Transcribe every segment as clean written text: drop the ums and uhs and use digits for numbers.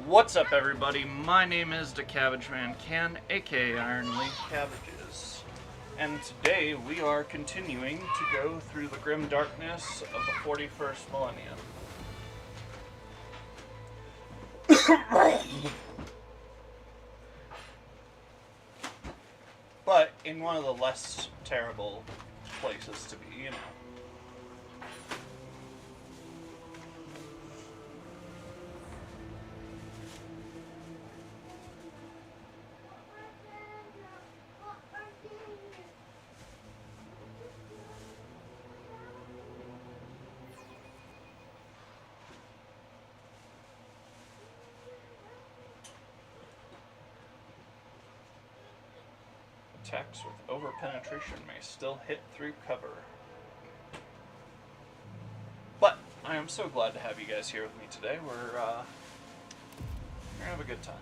What's up, everybody? My name is the Cabbage Man Can, aka Iron Leaf Cabbages, and today we are continuing to go through the grim darkness of the 41st millennium. But in one of the less terrible places to be, you know. Attacks with over-penetration may still hit through cover. But I am so glad to have you guys here with me today. We're gonna have a good time.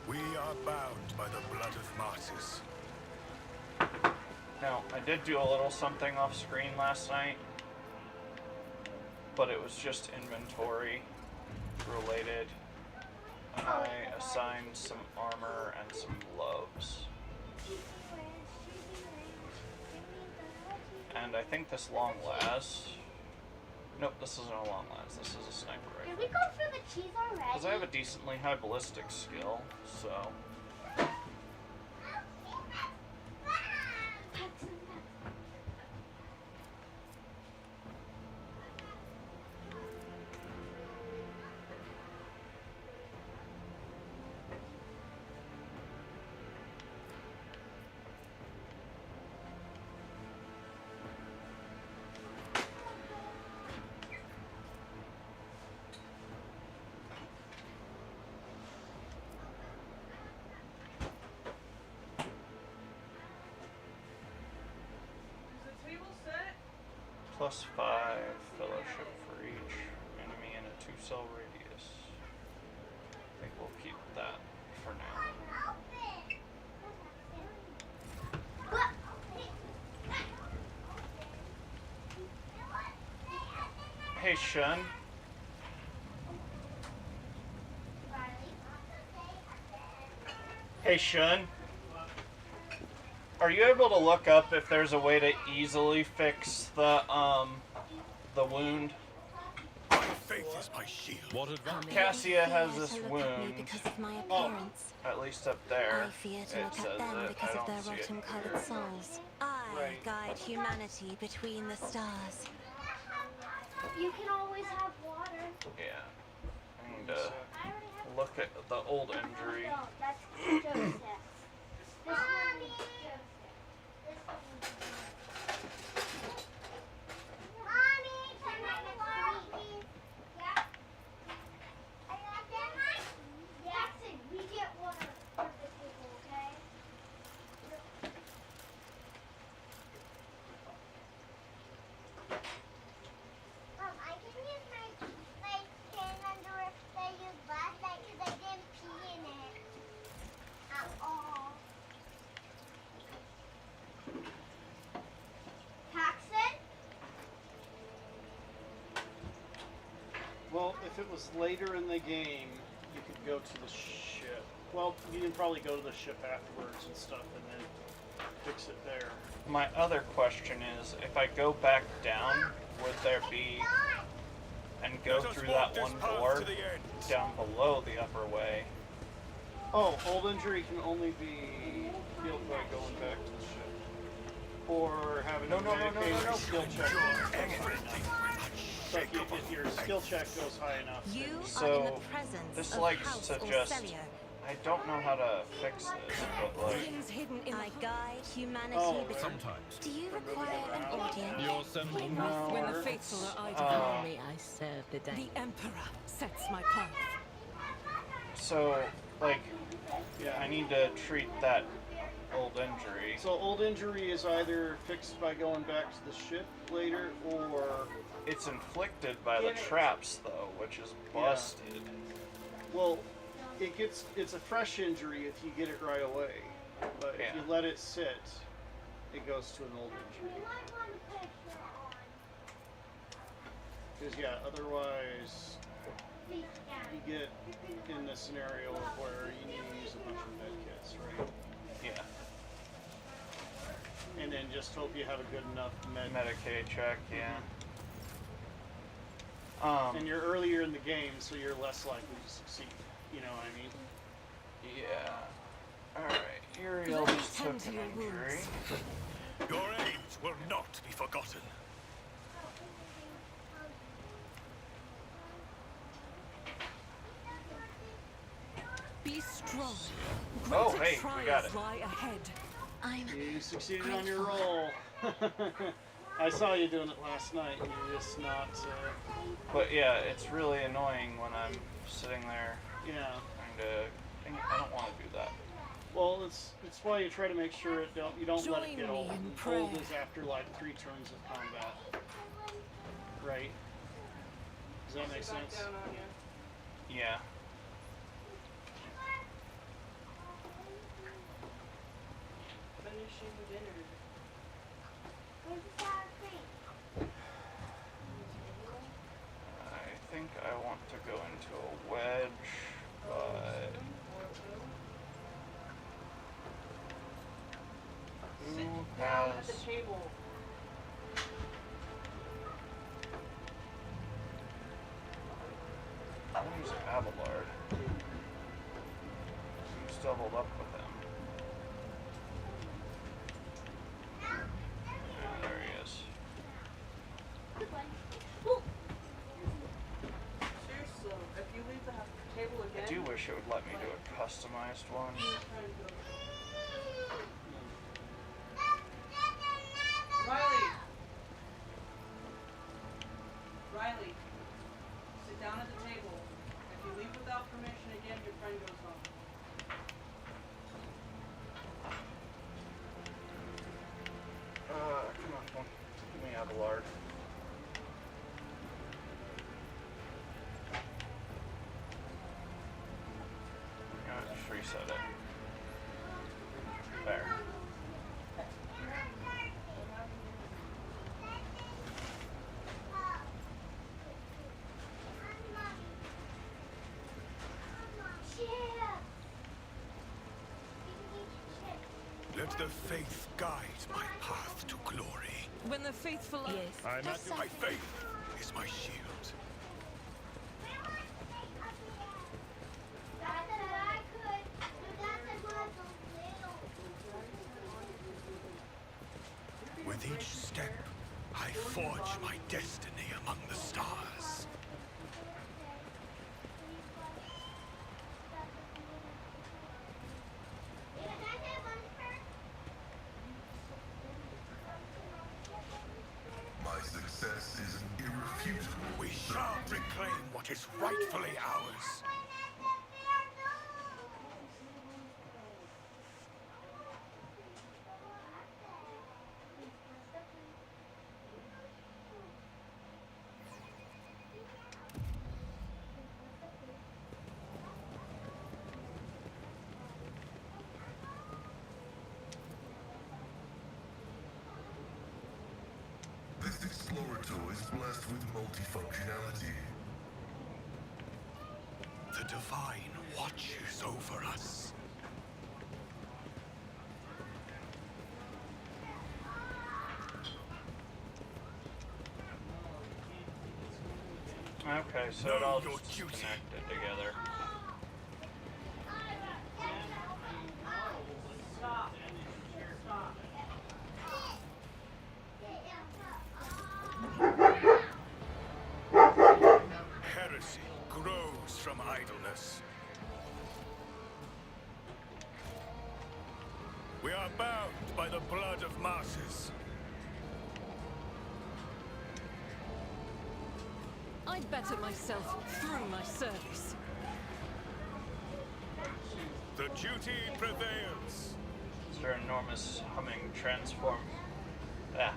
We are bound by the blood of martyrs. Now, I did do a little something off screen last night, but it was just inventory related. I assigned some armor and some gloves. And I think this long las. Nope, this isn't a long las. This is a sniper rifle. Did we go for the cheese already? Because I have a decently high ballistic skill, so. +5 fellowship for each enemy in a 2-cell radius. I think we'll keep that for now. Hey, Shun. Hey, Shun. Are you able to look up if there's a way to easily fix the wound? My faith is my shield. What advantage? Cassia has this wound. Because of my appearance. At least up there. I fear It to look says at them it. because I of their don't see it rotten-colored here. souls. I Right. guide humanity between the stars. You can always have water. Yeah. I need to I already have look at the old injury. No, that's Joseph. This one is Joseph. This one is Mommy, can I get water, please? Yeah. I got that. Jackson, we get water for the people, okay? I can use my pen under the use last night because I didn't pee in it at all. Paxton? Well, if it was later in the game, you could go to the ship. Well, you can probably go to the ship afterwards and stuff and then fix it there. My other question is, if I go back down, would there be, and go Let us through walk that this one path door to the end. down below the upper way? Oh, old injury can only be healed by going back to the ship. Or having a medicated skill check. So if your skill check goes high enough. You are in So, the presence this of like House suggests. Orcelio. I don't know how to fix this, but like. Things hidden in I guide humanity Oh, between. Sometimes. Do you require an audience? You're sending No. When the faithful are idle Uh, me, I serve the day. The Emperor sets my path. So, like, Yeah. I need to treat that old injury. So old injury is either fixed by going back to the ship later, or It's inflicted by the traps, though, which is busted. well, it's a fresh injury if you get it right away. But if you Yeah. let it sit, it goes to an old injury. You might want to put a shirt on. Because, yeah, otherwise you get in the scenario where you need to use a bunch of med kits, right? Yeah. And then just hope you have a good enough Medicaid check, yeah. And you're earlier in the game, so you're less likely to succeed. You know what I mean? Yeah. Alright, Uriel Let me just tend took to an your injury. wounds. Your aims will not be forgotten. Be strong. Oh, Greater hey, we trials got it. lie ahead. I'm You succeeded on your roll. I saw you doing it last night, and you're just not. But yeah, it's really annoying when I'm sitting there Yeah. trying to. I don't want to do that. Well, it's why you try to make sure you don't let it Join get me old. in And prayer. old is after like 3 turns of combat, right? Does that make sense? Yeah. Finishing dinner. I think I want to go into a wedge, but who Down at the has? table. Who's Abelard? Who's doubled up with him? Yeah, there he is. Seriously, if you leave the table again, I do wish it would let me do a customized one. Riley! Riley, sit down at the table. If you leave without permission again, your friend goes home. Come on. Give me Abelard. Just reset it. There. Let the faith guide my path to glory. When the faithful are... Yes. I'm at my faith is my shield. With each step, I forge my destiny among the stars. My success is irrefutable. We shall reclaim what is rightfully ours. This Explorator is blessed with multifunctionality. The divine watches over us. Okay, so it Know all your just duty. connected together. Stop. Stop. Heresy grows from idleness. We are bound by the blood of martyrs. I better myself through my service. The duty prevails. Is there enormous humming transform? Ah,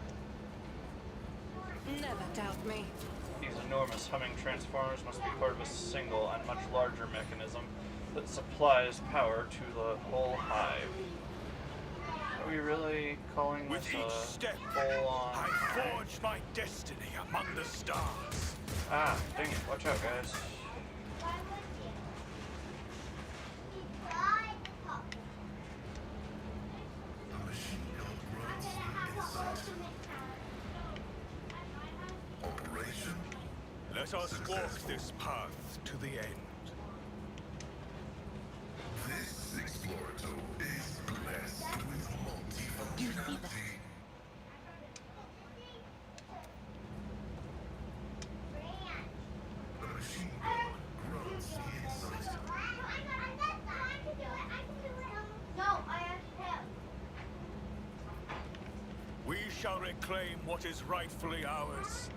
Never doubt me. these enormous humming transformers must be part of a single and much larger mechanism that supplies power to the whole hive. Are we really calling With this each a step, full-on I hive? forge my destiny among the stars. Ah, dang it. Watch out, guys. Why would you? He tried to talk. The machine gun I'm grows gonna the have the insight. ultimate power. Operation Let us walk this path to the end. This Explorator is blessed with multifunctionality. The machine gun grows the insight. No, I have. We shall reclaim what is rightfully ours.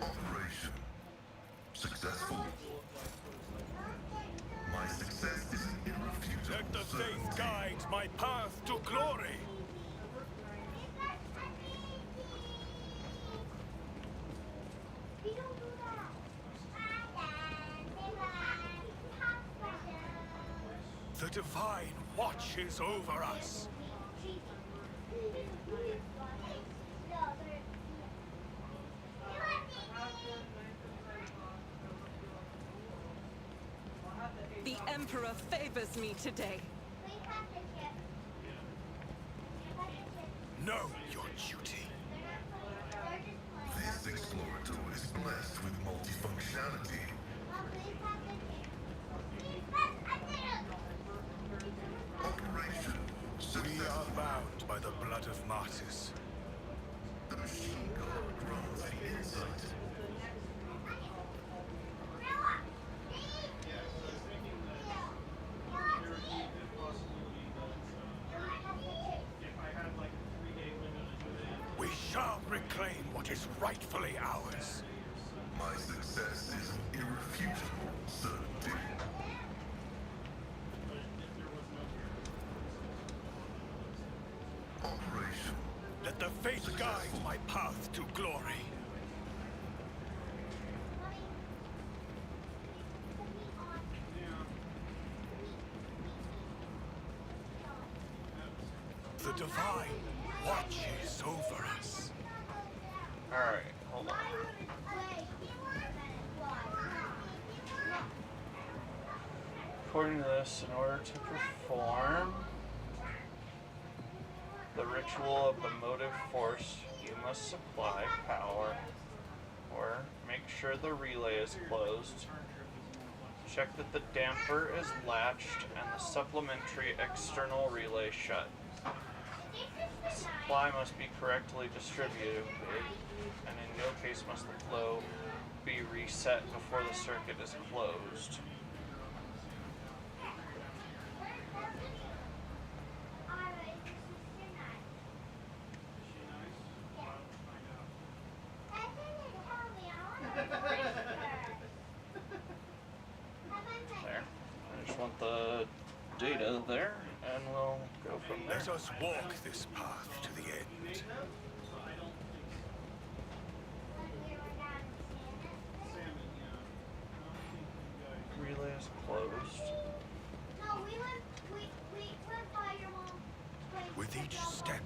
Operation successful. My success is an irrefutable Let the faith certainty. guide my path to glory. The divine watches over us. The Emperor favors me today. Know your duty. This Explorator is blessed with multifunctionality. Operation We successful. are bound by the blood of martyrs. The machine gun grows the insight. We shall reclaim what is rightfully ours. My success is an irrefutable certainty. Operation Let the faith guide my path to glory. The divine watches over us. Alright, hold on. According to this, in order to perform the ritual of the motive force, you must supply power, or make sure the relay is closed, check that the damper is latched and the supplementary external relay shut. The supply must be correctly distributed, and in no case must the flow be reset before the circuit is closed. There. I just want the data there, and we'll go from there. Let us walk this path to the end. Relay is closed. With each step,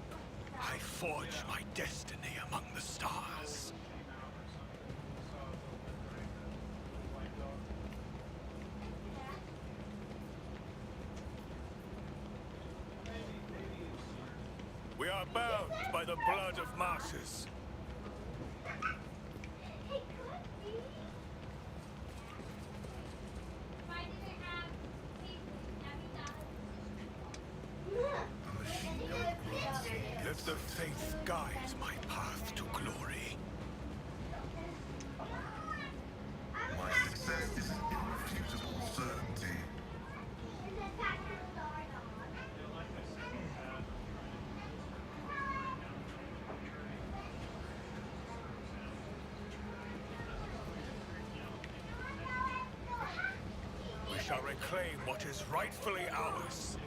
I forge my destiny among the stars. We are bound by the blood of martyrs. the machine gun grows the Let the faith guide my path to glory. My success is an irrefutable certainty. We shall reclaim what is rightfully ours.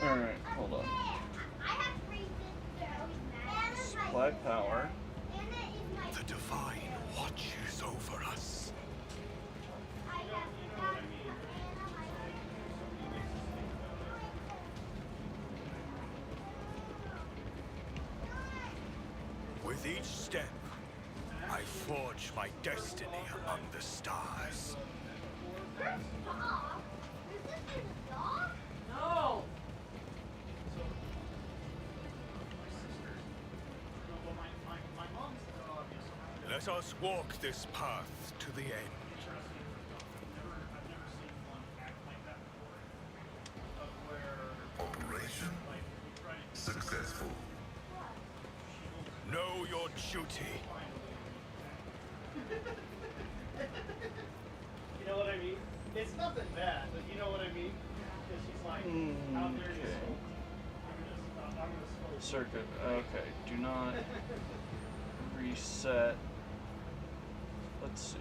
Alright, hold on. Supply power. The divine watches over us. With each step, I forge my destiny among the stars. Dog? Is this a dog? No! My mom's dog is Let us walk this path to the end. I've never seen one act like that before. Of where, Operation like, we try to successful. Know your duty. You know what I mean? It's nothing bad, but you know what I mean? Because she's like, how dare you Okay. smoke? I'm gonna smoke. Circuit. Okay. Do not reset. Let's see.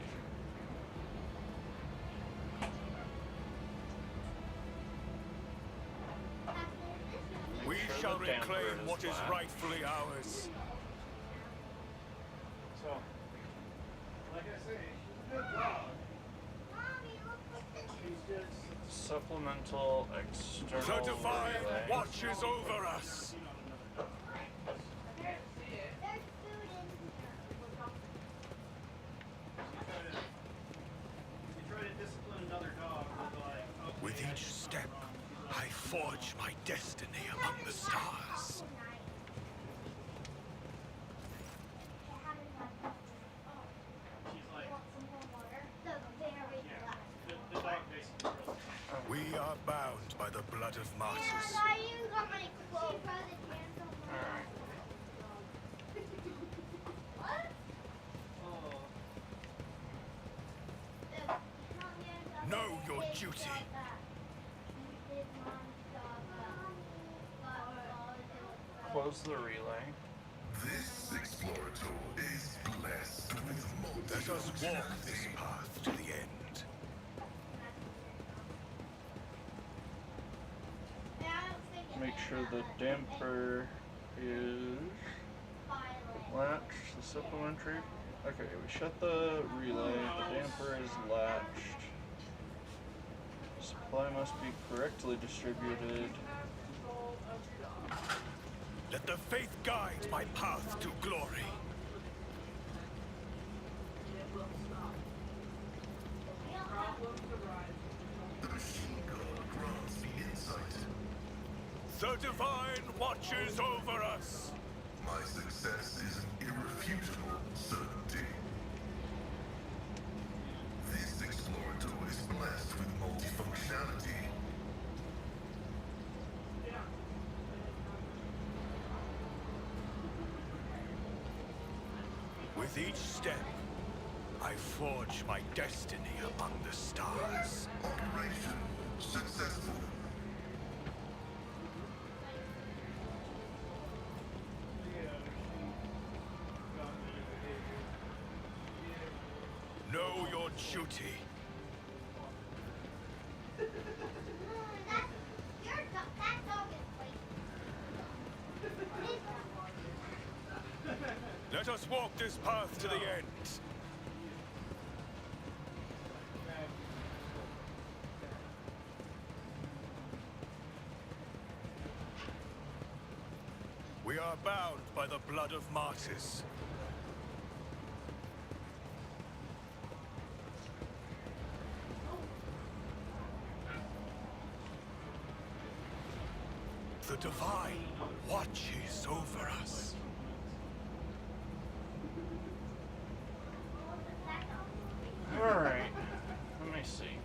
We Sure shall the damper reclaim is what is flat. rightfully ours. So, like I say, she's a good dog. Mommy, look what this She's just Supplemental external The divine relay. watches over us. There's food in here. you try to discipline another dog with like, okay, With each step, I forge my destiny among the stars. she's like, Yeah. the dog basically really. We are bound by the blood of martyrs. Alright. Oh, Know your duty. Close the relay. This explorator is blessed with Let us walk this multi-functionality. path to the end. Make sure the damper is latched. The supplementary. Okay, we shut the relay. The damper is latched. Supply must be correctly distributed. Control of your dog. Let the faith guide my path to glory. It will stop. Problems arise. The machine god grants me insight. The divine watches over us. My success is an irrefutable certainty. This explorator is blessed with multifunctionality. With each step, I forge my destiny among the stars. Operation successful. Know your duty. That dog is Let us walk this path to the end. We are bound by the blood of martyrs. The divine watches over us. Alright. Let me see.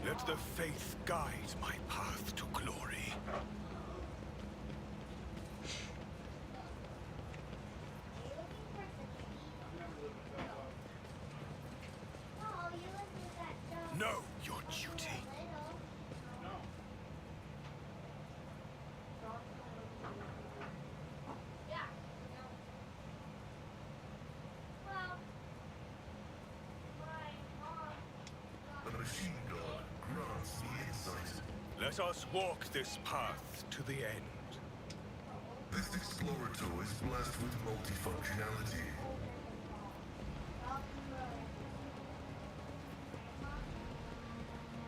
Let the faith guide my path to glory. Know your duty. The machine god grants me insight. Let us walk this path to the end. This Explorator is blessed with multifunctionality.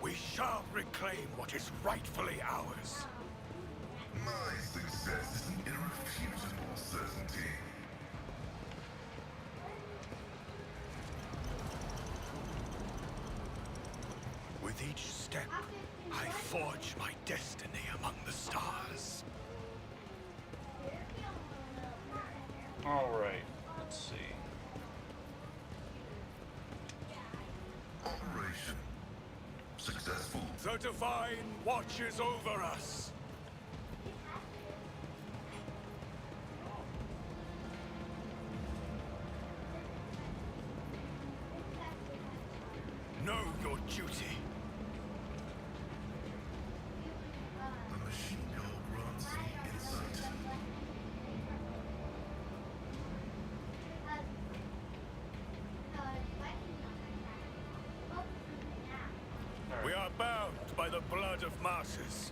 We shall reclaim what is rightfully ours. My success is an irrefutable certainty. With each step, I forge my destiny among the stars. Alright, let's see. Operation successful. The Divine watches over us. Know your duty. The machine gun grants me insight. We are bound by the blood of martyrs.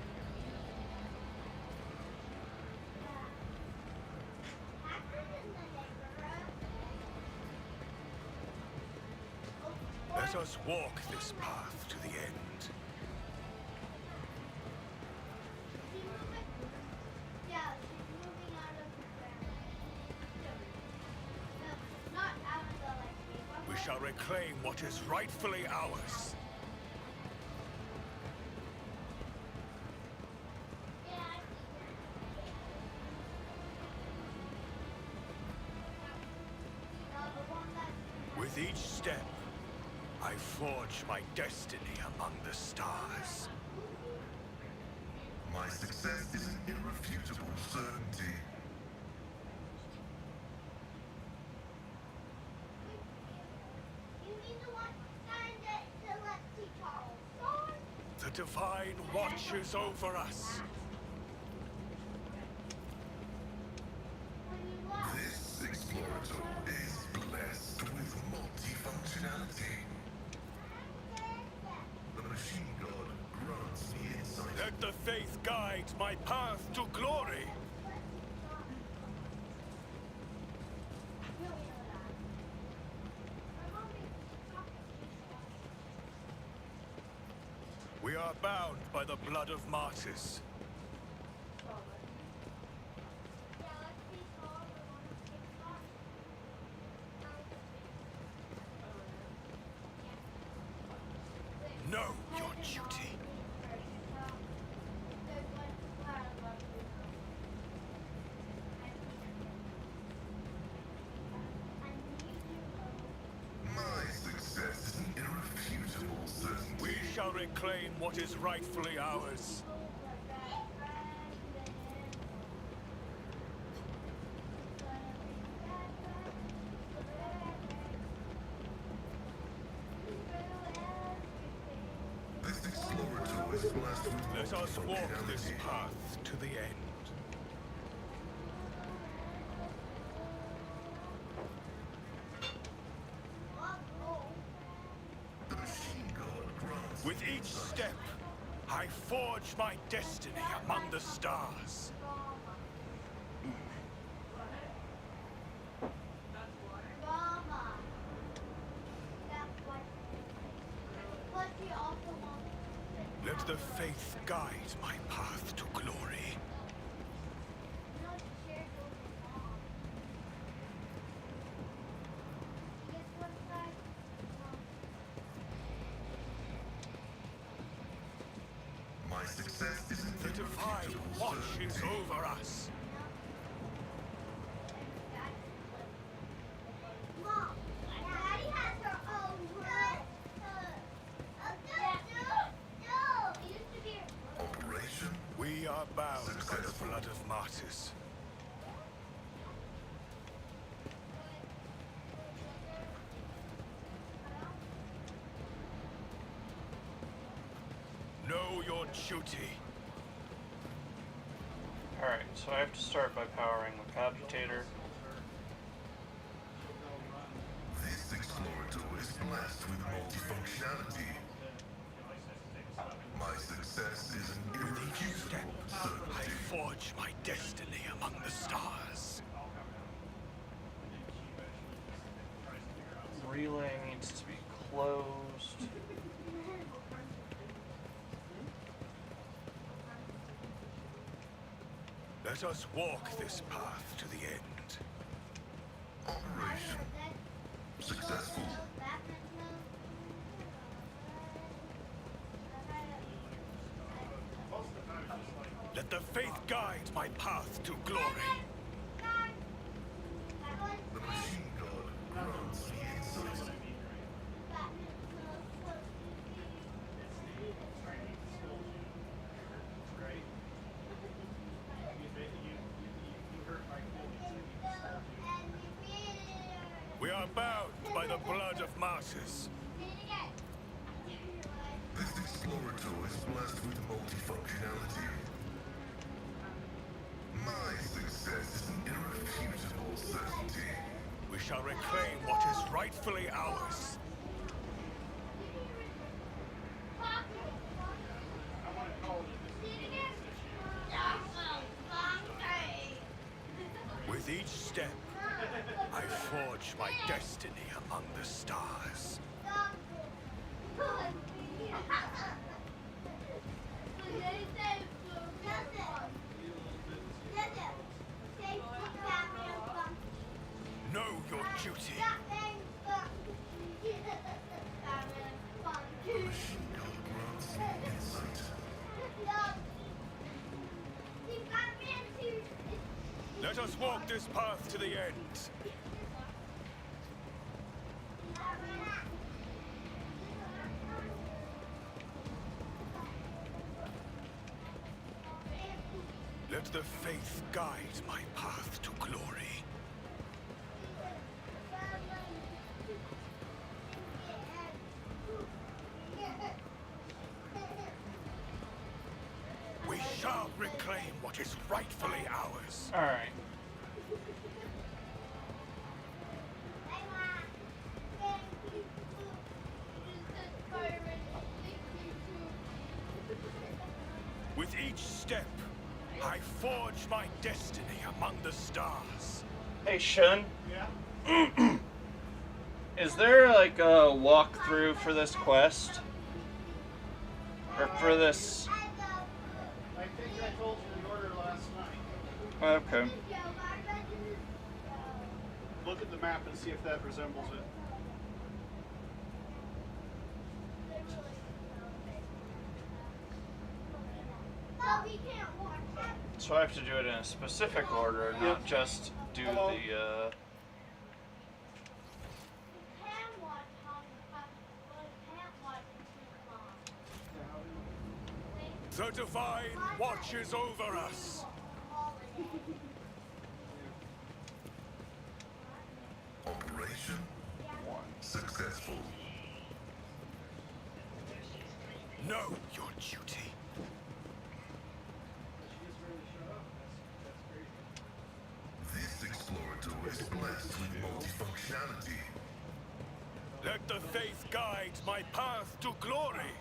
Let us walk this path to the end. Yeah, she's moving out of the ground. No, not out of the like. We shall reclaim what is rightfully ours. With each step, I forge my destiny among the stars. My success is an irrefutable certainty. You need the one sign that to let see Charles. The Divine watches over us. When you walk. This Explorator is blessed with multifunctionality. The machine god grants me insight. Let the faith guide my path to glory. We are bound by the blood of martyrs. Know your duty. My success is an irrefutable certainty. We shall reclaim what is rightfully ours. This Explorator is blessed with Let us walk this multifunctionality. path to the end. The machine god grants With me each insight. step, I forge my destiny among the stars. Drama. That's what. Plus, she also wants. Let the faith guide my path to glory. You know, she shared it with her mom. Guess what, guys? My success is an The Divine irrefutable watches certainty. over us. Mom, Daddy has her own room. No, it used to be. Operation We are bound by the blood of martyrs. Know your duty. Alright, so I have to start by powering the cogitator. This Explorator is blessed with multifunctionality. My success is an With each step, irrefutable I certainty. forge my destiny among the stars. Let us walk this path to the end. Operation successful. Let the faith guide my path to glory. The machine god grants me insight. We are bound by the blood of martyrs. This explorator is blessed with multifunctionality. My success is an irrefutable certainty. We shall reclaim what is rightfully ours. With each step, I forge my destiny among the stars. Know your duty. The machine god grants me insight. Let us walk this path to the end. Let the faith guide my path to glory. We shall reclaim what is rightfully ours. All right. With each step, I forge my destiny among the stars. Hey, Shun. Yeah. Is there like a walkthrough for this quest? Or for this? I think I told you the order last night. Okay. Look at the map and see if that resembles it. So I have to do it in a specific order, not just do the. The divine watches over us. Operation successful. Know your duty. This explorator is blessed with multifunctionality. Let the faith guide my path to glory.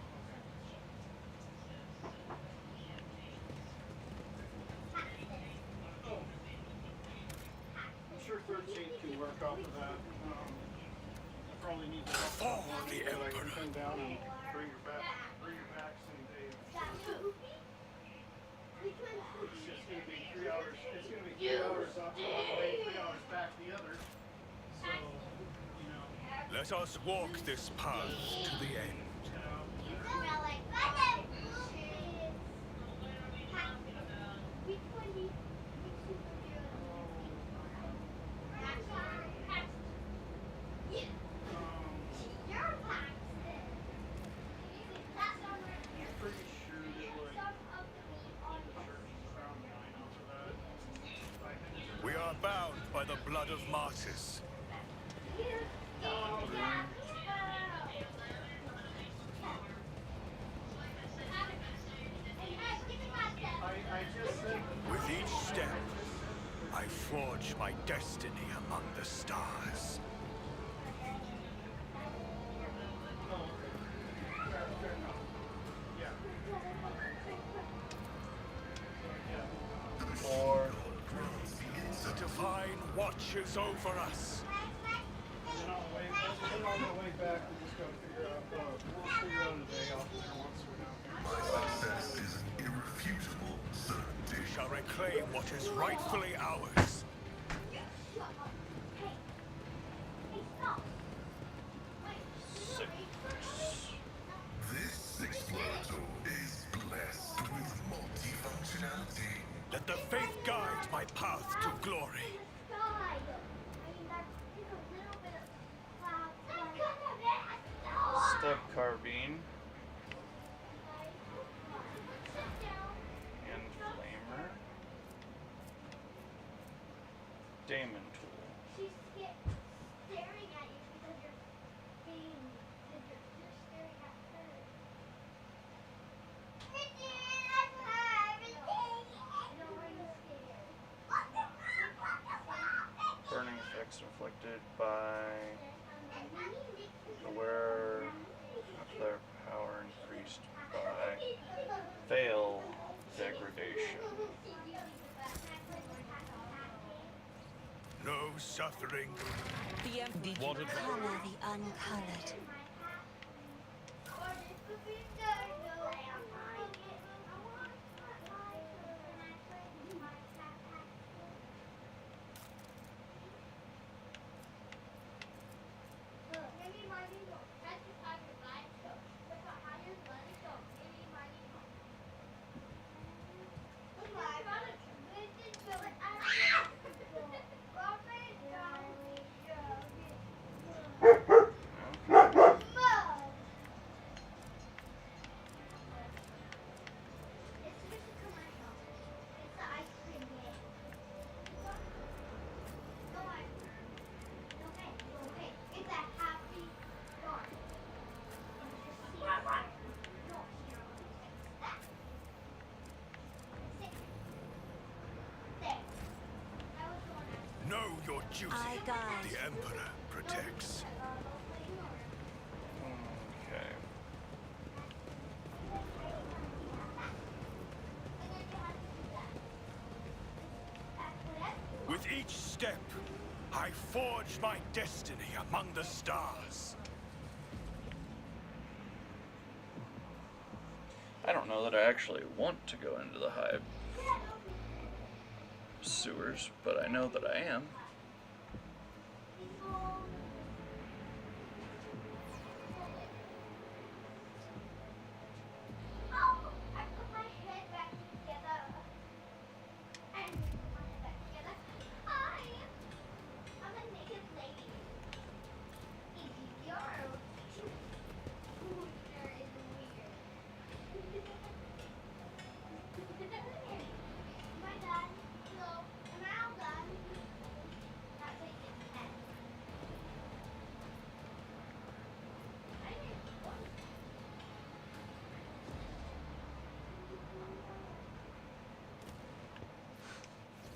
I'm sure 13 can work off of that. I probably need to For the so I can Emperor. come down and bring her back someday. It's just gonna be 3 hours. It's gonna be 3 hours off one way, 3 hours back the other. So, you know, Let us walk this path to the end. I'm pretty sure that like the church is around 9 after that. We are bound by the blood of martyrs. I just said With each step, I forge my destiny among the stars. Or The divine watches over us. then on the way back, we just gotta figure out. We'll figure out a day off there once we're down here. My success is an irrefutable certainty. We shall reclaim reclaim what is rightfully ours. This explorator is blessed with multifunctionality. Let the faith guide my path to glory. Step carbine and flamer. Damon tool. She's staring at you because you're being, because you're staring at her. No, are you scared? Burning effects inflicted by the wearer of their power increased by fail degradation. No suffering. The empty color the uncolored. Know your duty. I guide. The Emperor protects. Okay. With each step, I forge my destiny among the stars. I don't know that I actually want to go into the hive sewers, but I know that I am. I put my head back together. And put my head back together. Hi! I'm a naked lady. Easy There is weird. My dad. Hello. Am I all done? That's how you get the head. I didn't want to.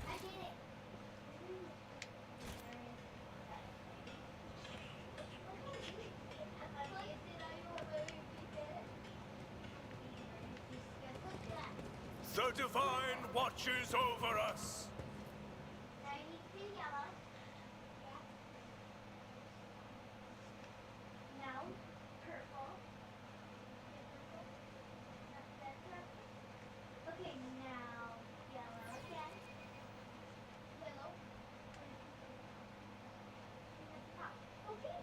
I did it. The Divine watches over us. Now, purple. Okay, now yellow again. Yellow. Okay.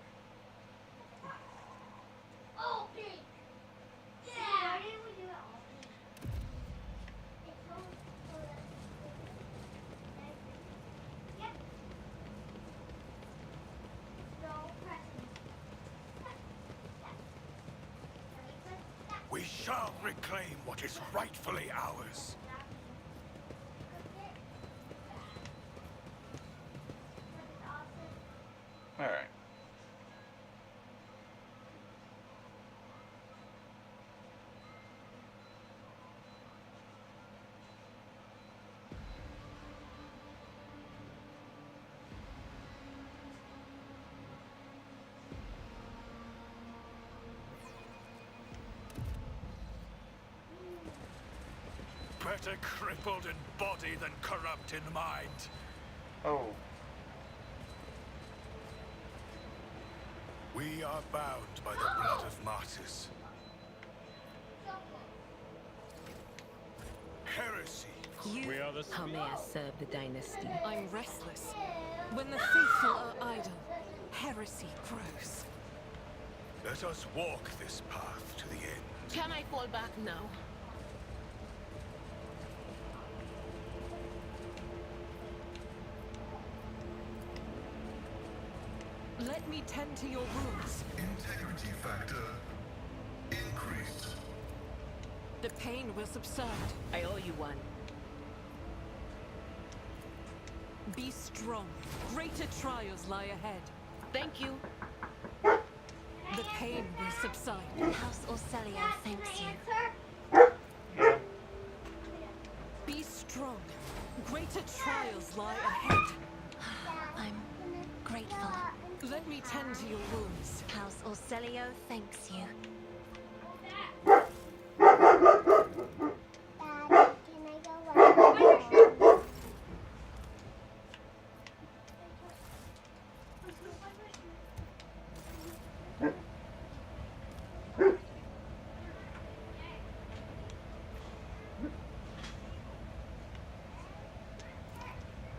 Oh, pink. Yeah. Why didn't we do it all pink? It's so that. Yep. No pressing. We shall reclaim what is rightfully ours. Alright. Better crippled in body than corrupt in mind. Oh. We are bound by the blood of martyrs. Heresy You, We are the How may I serve the dynasty? I'm restless. When the faithful are idle, heresy grows. Let us walk this path to the end. Can I fall back now? Let me tend to your wounds. Integrity factor increased. The pain will subside. I owe you one. Be strong. Greater trials lie ahead. Thank you. The pain will subside. House Orcelio thanks you. Yeah. Be strong. Greater trials lie ahead. I'm grateful. Let me tend to your wounds. House Orcelio thanks you.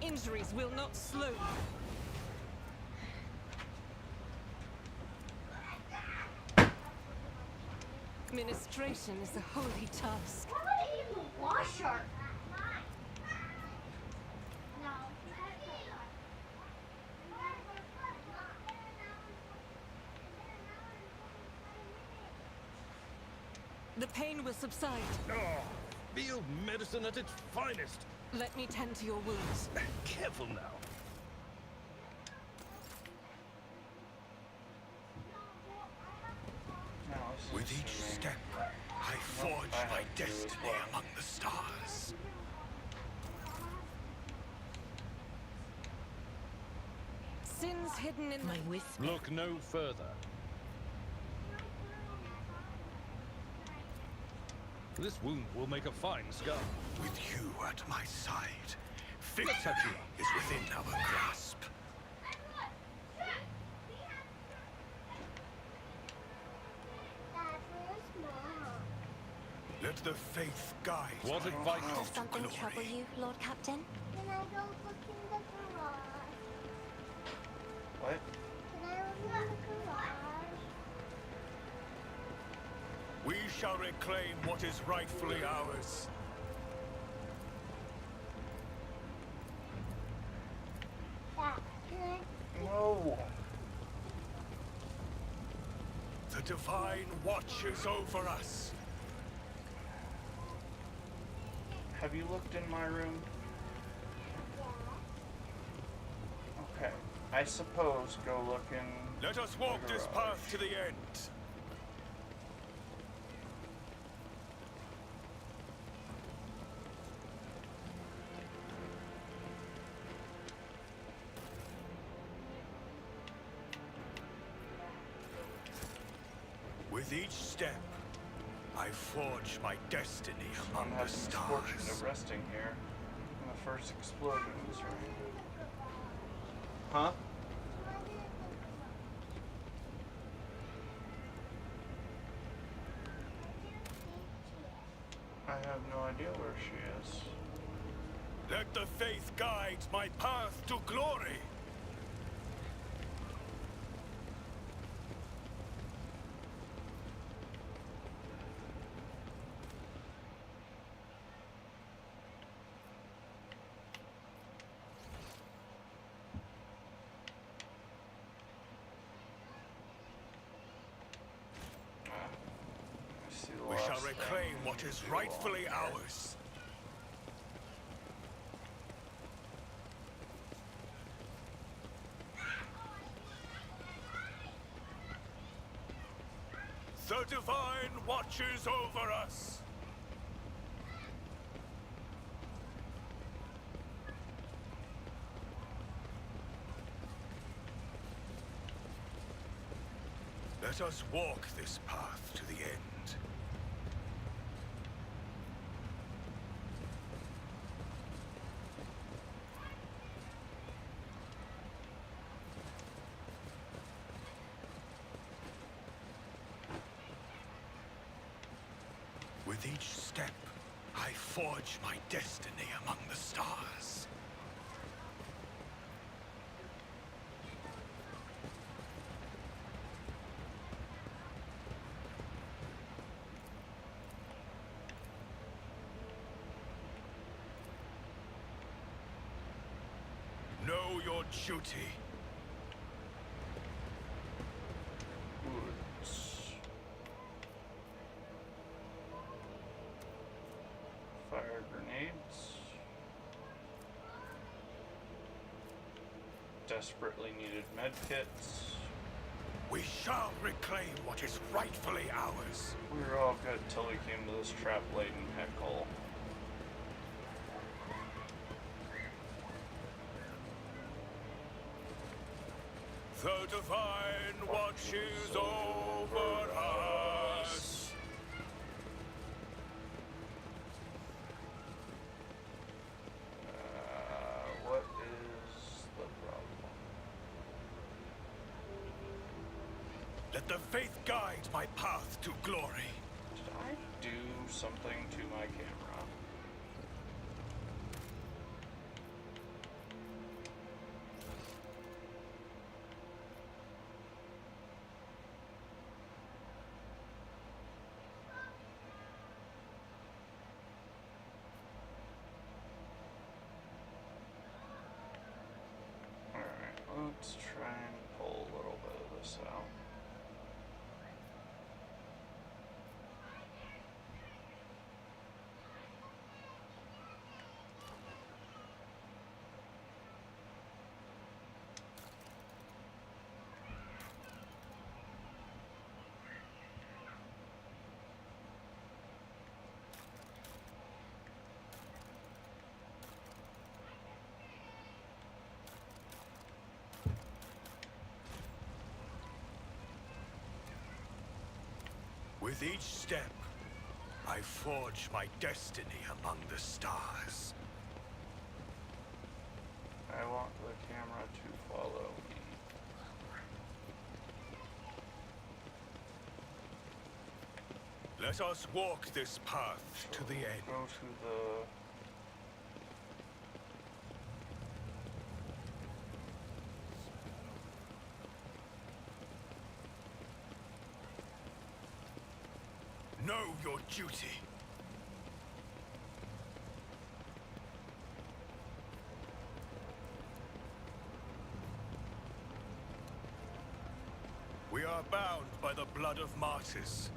Injuries will not slow you. Administration is a holy task. Washer. No. The pain will subside. Field medicine at its finest. Let me tend to your wounds. Careful now. Now, this With is each assuming- step, I forge my destiny among the stars. Sins hidden in My whisper. Look no further. This wound will make a fine scar. With you at my side, victory is within our grasp. Let the faith guide. What advice Does something trouble you, Lord Captain? Can I go look in the garage? What? Can I look in the garage? We shall reclaim what is rightfully ours. Dad, can I? No. The divine watches over us. Have you looked in my room? Okay. I suppose go look in. Let us walk this path to the end. With each step, I forge my destiny I'm among the having the misfortune stars. of resting here when the first explosion was right. Huh? I have no idea where she is. Let the faith guide my path to glory. I see the We shall last reclaim thing. what is See rightfully along here. ours. The divine watches over us. Let us walk this path to the end. With each step, I forge my destiny among the stars. Know your duty. Woods. Fire grenades. Desperately needed medkits. We shall reclaim what is rightfully ours. We were all good till we came to this trap-laden heckle. The divine watches over us. What is the problem? Let the faith guide my path to glory. Did I do something to my camera? Alright, let's try and pull a little bit of this out. With each step, I forge my destiny among the stars. I want the camera to follow me. Let us walk this path to the end. Go to the... Know your duty. We are bound by the blood of martyrs.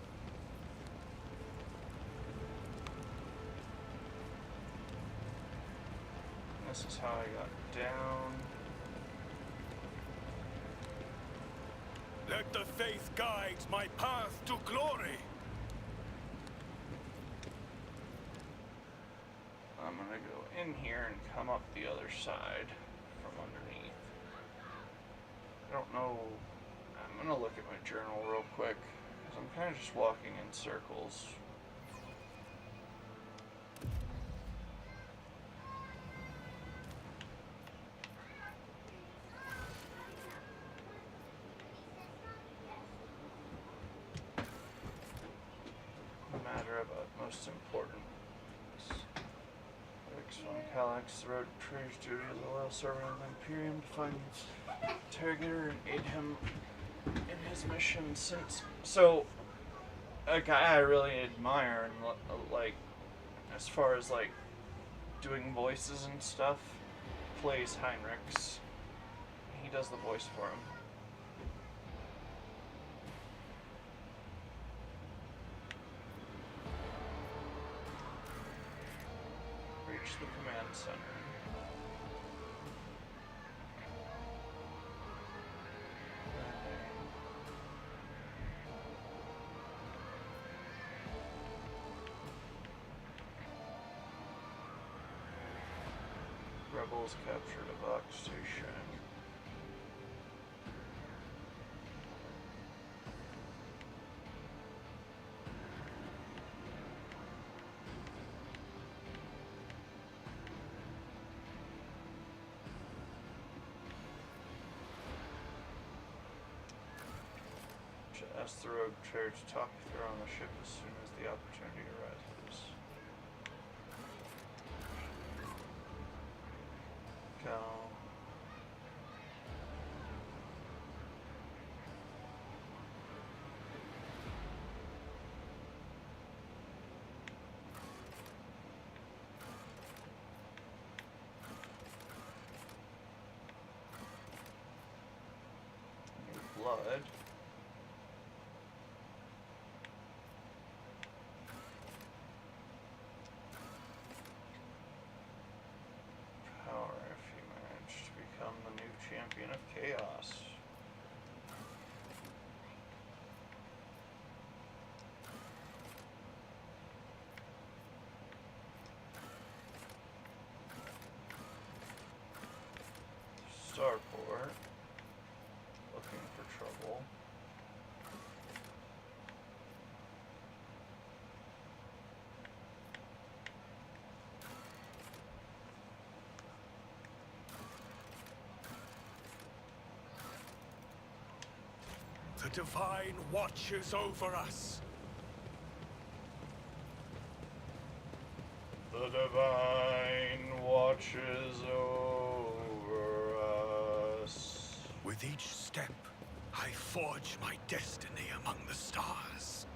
This is how I got down. Let the faith guide my path to glory. I'm gonna go in here and come up the other side from underneath. I don't know. I'm gonna look at my journal real quick because I'm kind of just walking in circles. Matter of utmost importance. Calax, the road treasure's duty as a loyal servant of the Imperium to find the interrogator and aid him in his mission. Since so, a guy I really admire and like, as far as like doing voices and stuff, plays Heinrichs. He does the voice for him. Reach the command center. Rebels captured a box station. Ask the rogue trader to talk you through on the ship as soon as the opportunity arises. blood. Power if you manage to become the new champion of chaos. Starport. Looking for trouble. The Divine watches over us. The Divine watches over us. With each step, I forge my destiny among the stars.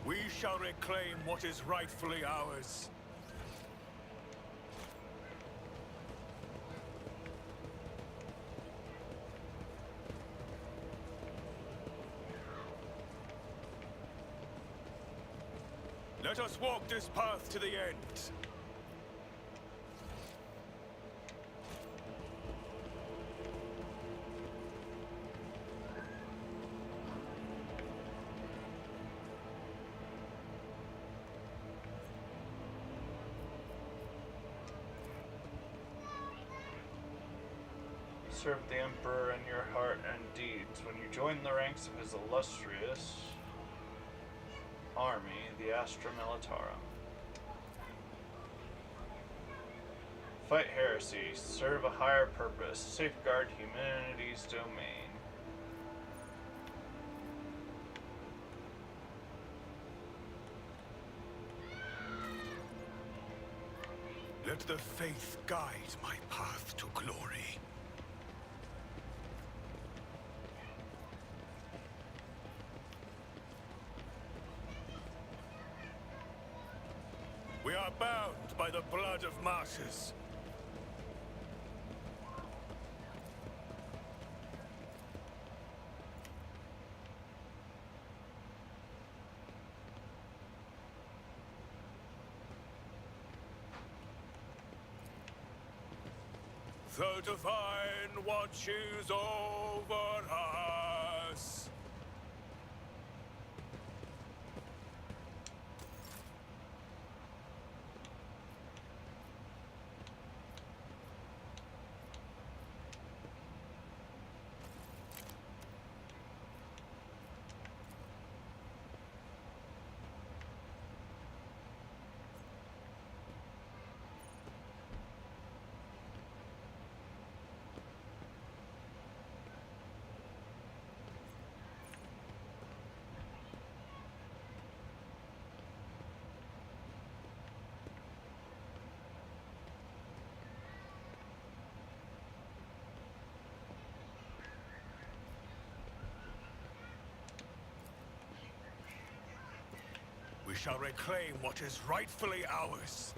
We shall reclaim what is rightfully ours. Let us walk this path to the end. Serve the Emperor in your heart and deeds. When you join the ranks of his illustrious army, the Astra Militarum. Fight heresy, serve a higher purpose, safeguard humanity's domain. Let the faith guide my path to glory. We are bound by the blood of martyrs. The Divine watches over us. We shall reclaim what is rightfully ours.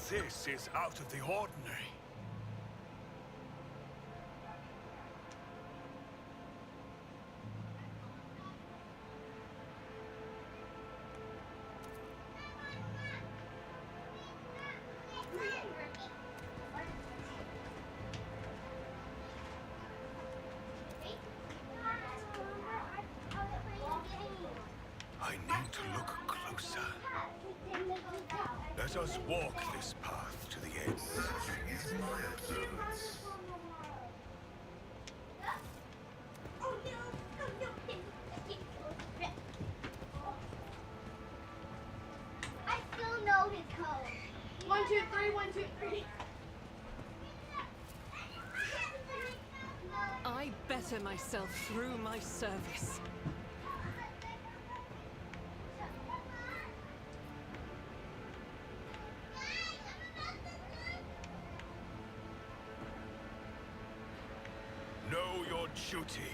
This is out of the ordinary. I need to look closer. Let us walk this path to the end. Such is my observance. I still know his code. 1, 2, 3, 1, 2, 3. I better myself through my service. Know your duty.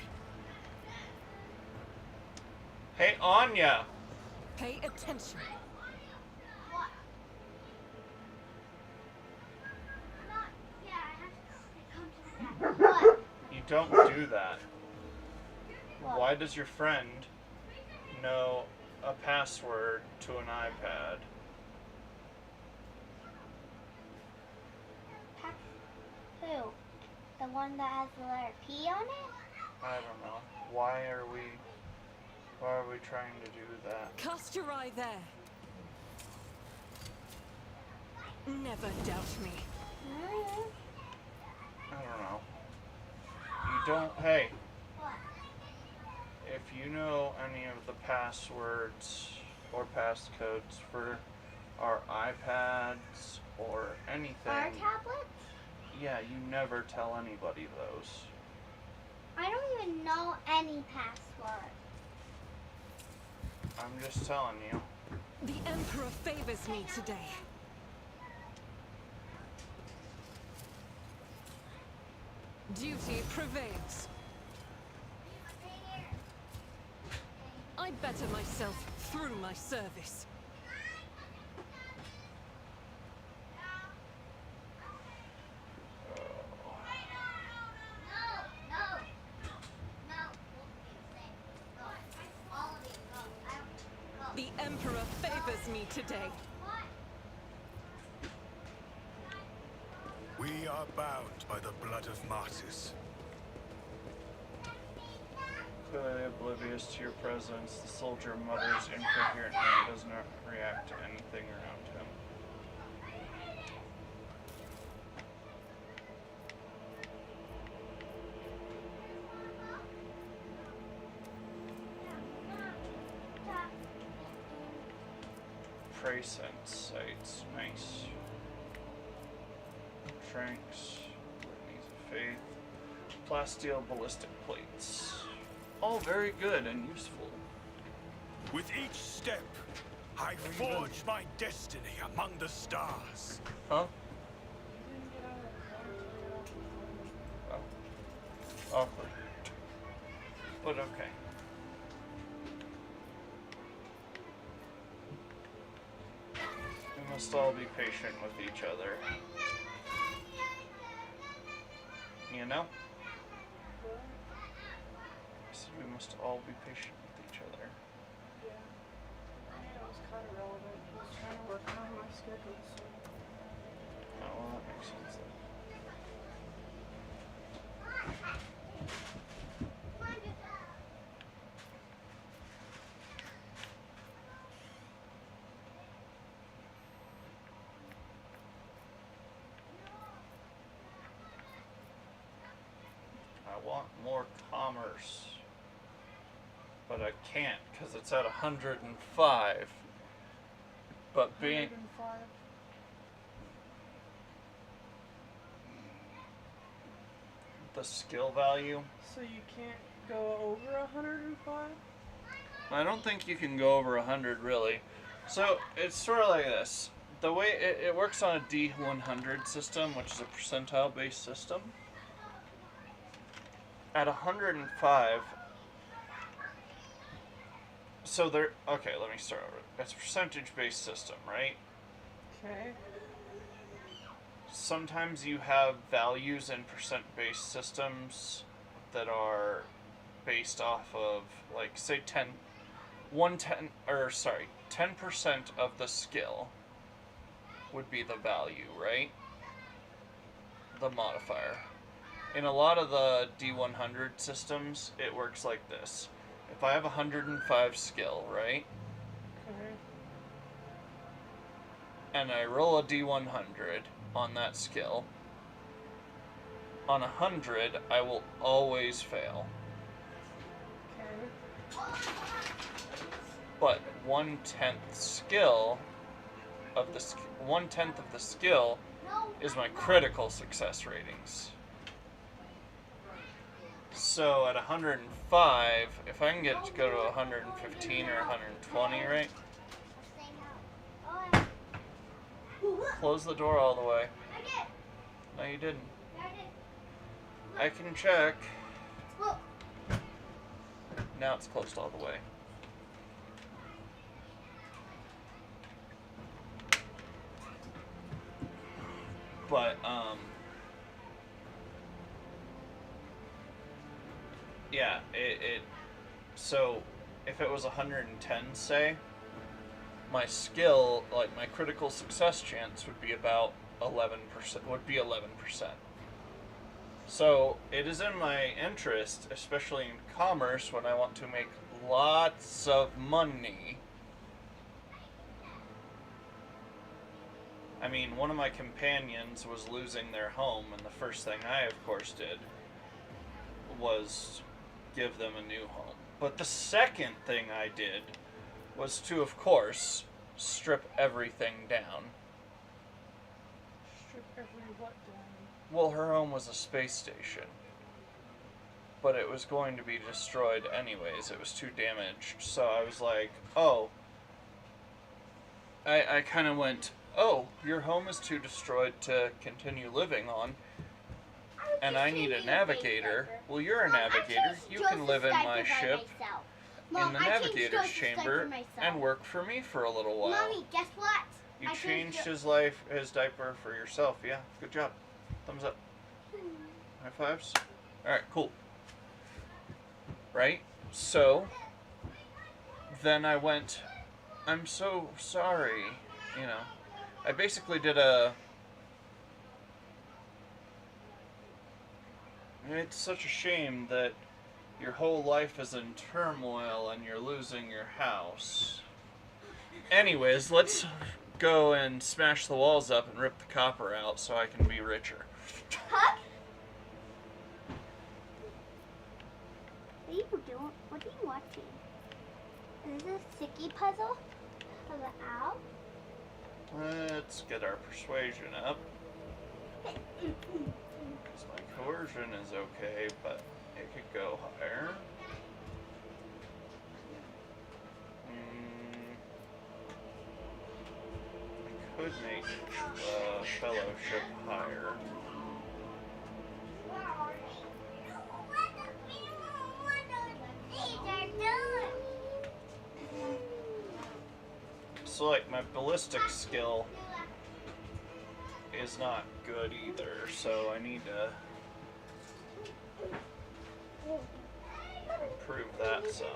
Hey, Anya! Pay attention. What? Yeah, I have to come to that. What? You don't do that. What? Why does your friend know a password to an iPad? Who? The one that has the letter P on it? I don't know. Why are we trying to do that? Cast your eye there. Never doubt me. I don't know. You don't. Hey, What? if you know any of the passwords or passcodes for our iPads or anything, Our tablets? yeah, you never tell anybody those. I don't even know any password. I'm just telling you. The Emperor favors me today. Duty prevails. I better myself through my service. The Emperor favors me today. We are bound by the blood of martyrs. Clearly oblivious to your presence, the soldier mutters incoherently and does not react to anything around him. Present sites, nice. Tranks, Litanies of Faith, plasteel ballistic plates. All very good and useful. With each step, I forge my destiny among the stars. Huh? Oh. Awkward. But okay. We must all be patient with each other. You know? I said we must all be patient with each other. Yeah. I mean, it was kind of relevant. I was trying to work on my schedule, so. Oh, well, that makes sense then. I want more commerce, but I can't because it's at 105. But being 105. the skill value, So you can't go over 105? I don't think you can go over 100 really. So it's sort of like this. The way it works on a D100 system, which is a percentile based system. At 105, so there, okay, let me start over. It's a percentage based system, right? Okay. Sometimes you have values in percent based systems that are based off of, like, say 10% of the skill would be the value, right? The modifier. In a lot of the D100 systems, it works like this. If I have 105 skill, right? and I roll a D100 on that skill, on 100, I will always fail. Okay. But 1/10 skill of the 1/10 of the skill is my critical success ratings. So at 105, if I can get it to go to 115 or 120, right? Close the door all the way. No, you didn't. I can check. Now it's closed all the way. But, yeah, so if it was 110, say, my skill, like my critical success chance would be about 11%, would be 11%. So it is in my interest, especially in commerce, when I want to make lots of money. I mean, one of my companions was losing their home, and the first thing I, of course, did was give them a new home. But the second thing I did was to, of course, strip everything down. Strip every what down? Well, her home was a space station. But it was going to be destroyed anyways. It was too damaged. So I was like, oh. I kind of went, oh, your home is too destroyed to continue living on. And I need a navigator. Well, you're a navigator. You can live in my ship in the navigator's chamber and work for me for a little while. Mommy, guess what? You changed his diaper for yourself. Yeah, good job. Thumbs up. High fives. Alright, cool. Right? So, then I went, I'm so sorry. You know, I basically did a... It's such a shame that your whole life is in turmoil and you're losing your house. Anyways, let's go and smash the walls up and rip the copper out so I can be richer. Huh? What are you doing? What are you watching? Is this a sticky puzzle of an owl? Let's get our persuasion up. Because my coercion is okay, but it could go higher. I could make fellowship higher. So like my ballistic skill is not good either, so I need to improve that some.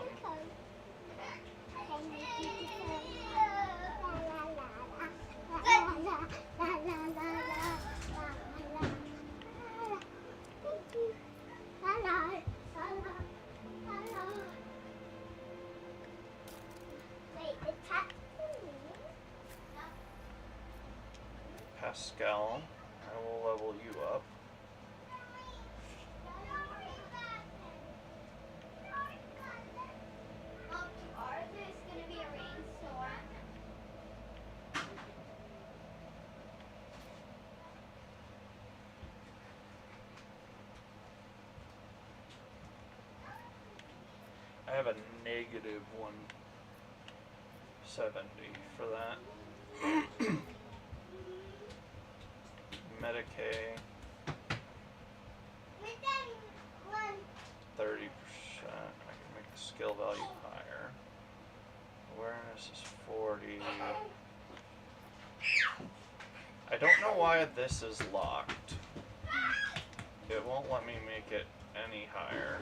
Pascal, I will level you up. There's gonna be a rainstorm. I have a negative 170 for that. Medicaid, 30%. I can make the skill value higher. Awareness is 40. I don't know why this is locked. It won't let me make it any higher.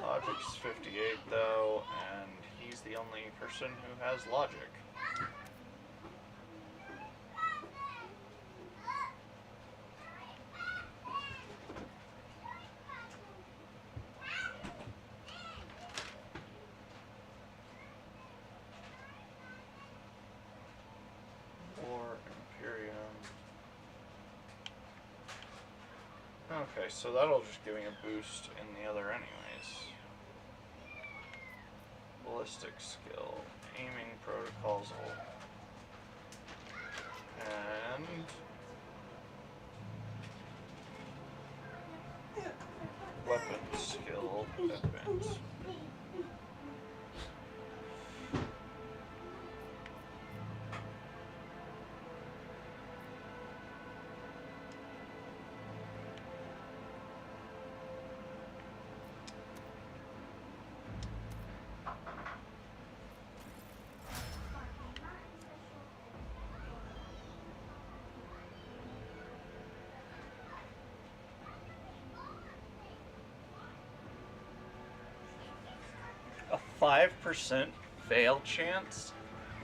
Logic's 58 though, and he's the only person who has logic. Okay, so that'll just give me a boost in the other anyways. Ballistic skill, aiming protocols, and weapon skill advance. A 5% fail chance,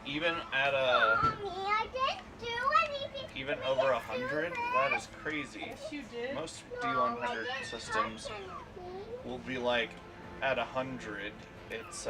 even at a Mommy, I didn't do anything. even over 100. That is crazy. Yes, you did. Most No, I D100 didn't systems touch anything. will be like at 100. It's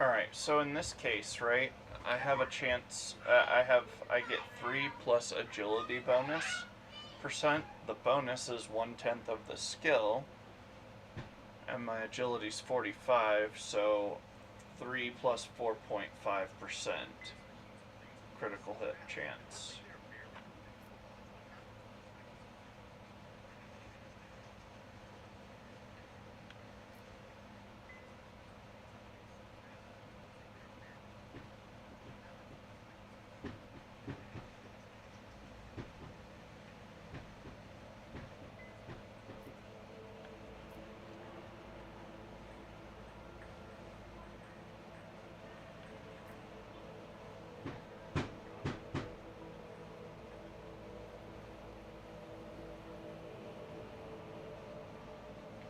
Alright, so in this case, right, I have a chance, I get 3 plus agility bonus %. The bonus is 1/10 of the skill, and my agility's 45, so 3 plus 4.5% critical hit chance.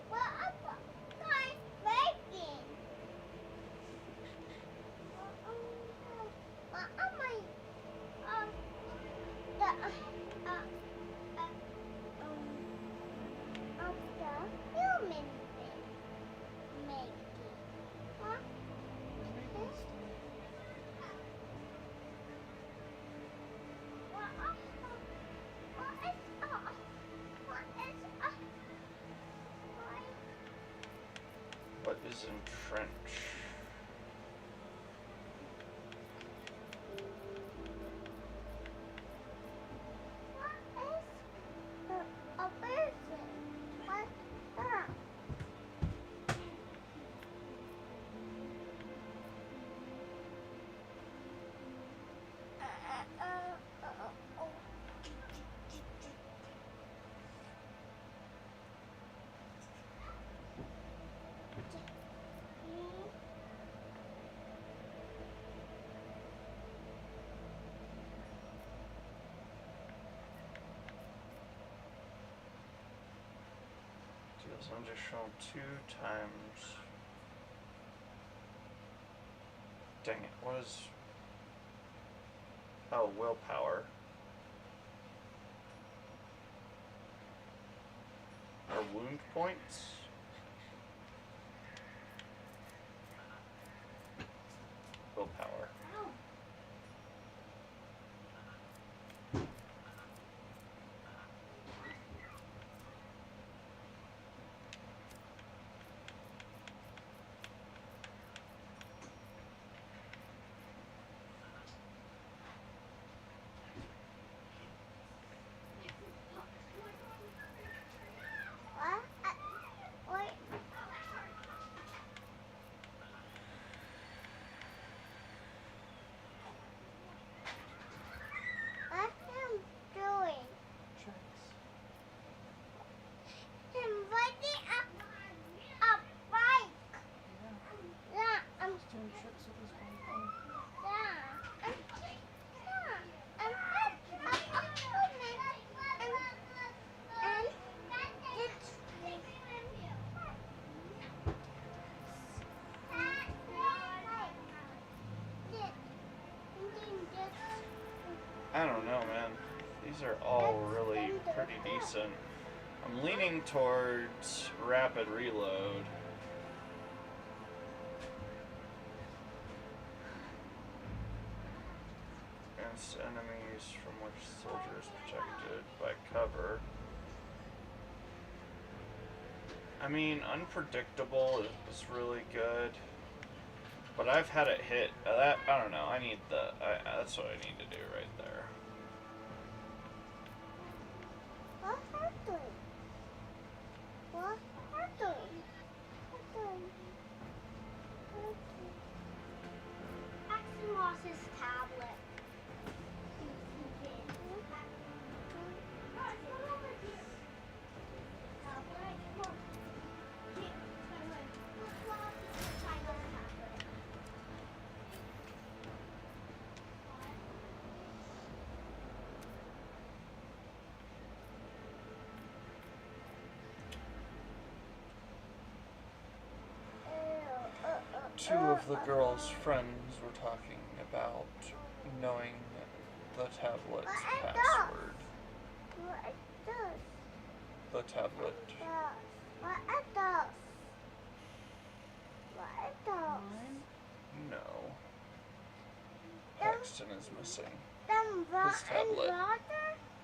What am I making? What am I? The human thing making. Huh? What is entrench? A person. What? Deals additional 2 times. Dang it, what is... Oh, willpower. Or wound points? Willpower. These are all really pretty decent. I'm leaning towards rapid reload. Against enemies from which the soldier is protected by cover. I mean, unpredictable is really good. But I've had it hit. That I don't know. I need the. That's what I need to do right there. What happened? What happened? Axel lost his tablet. Two of the girls' friends were talking about knowing the tablet's password. What is this? The tablet. What is this? What is this? No. Paxton is missing. The His tablet.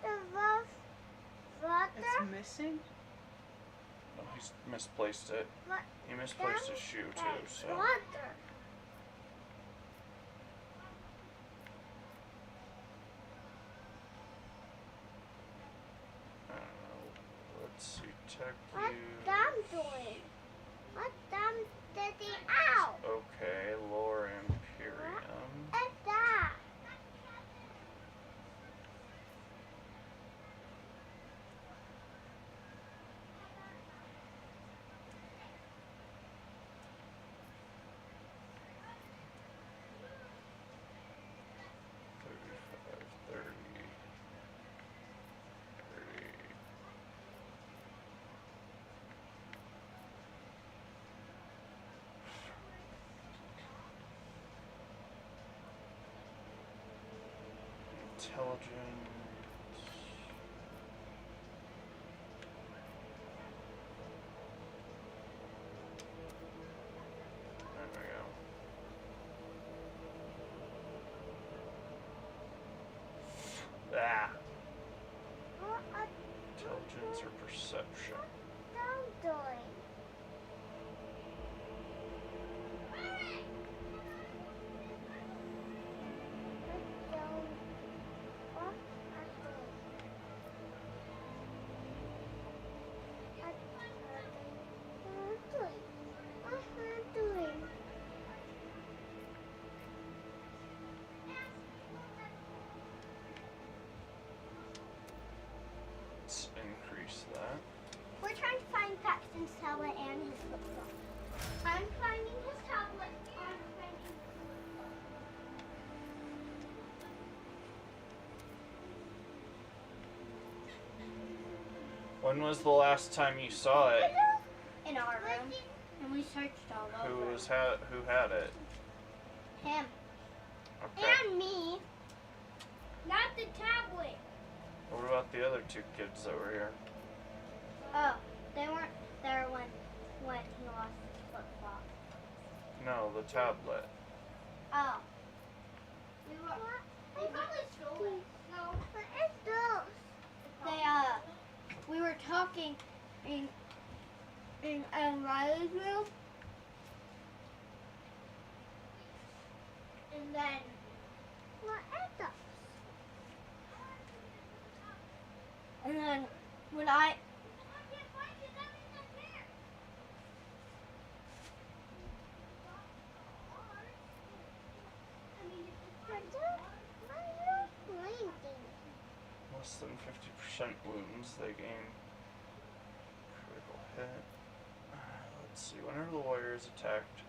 The water? It's missing? No, he's misplaced it. What? He misplaced his shoe too, so. Water. I don't know. Let's see. Tech What view. them doing? What them getting out? Okay, Lore Imperium. What is that? Intelligence. There we go. Ah. What are Intelligence or perception? them doing? Let's increase that. We're trying to find Paxton's tablet and his flip phone. I'm finding his tablet. I'm finding. When was the last time you saw it? In our room, and we searched all over. Who had it? Him Okay. and me. Not the tablet. What about the other two kids that were here? Oh, they weren't there when he lost his flip flop. No, the tablet. Oh. We were. They probably stole it. No. What is this? We were talking in Riley's room, and then. What is this? And then when I. Less than 50% wounds, they gain critical hit. Let's see, whenever the warrior is attacked,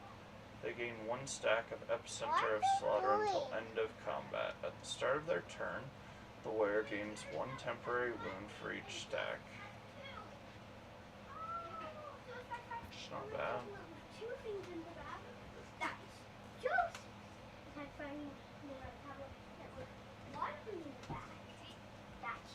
they gain 1 stack of Epicenter of Slaughter until end of combat. At the start of their turn, the warrior gains 1 temporary wound for each stack. It's not bad. Two things in the bag. That's juice. I find the tablet that was one thing in the bag. That's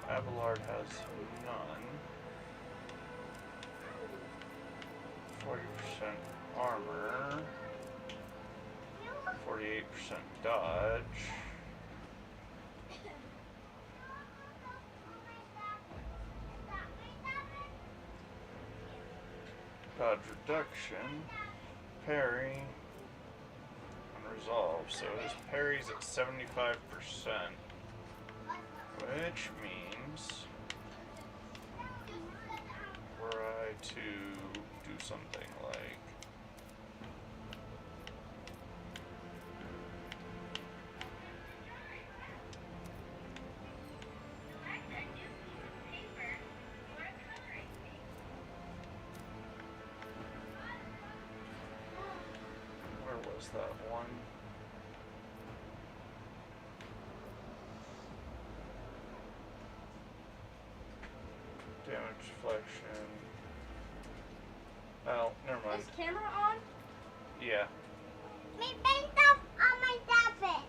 Abelard has none. 40% armor. 48% dodge. Dodge reduction. Parry. And resolve. So his parry's at 75%. Which means were I to do something like where was that one? Damage deflection. Oh, never mind. Is camera on? Yeah. Me bent up on my tablet.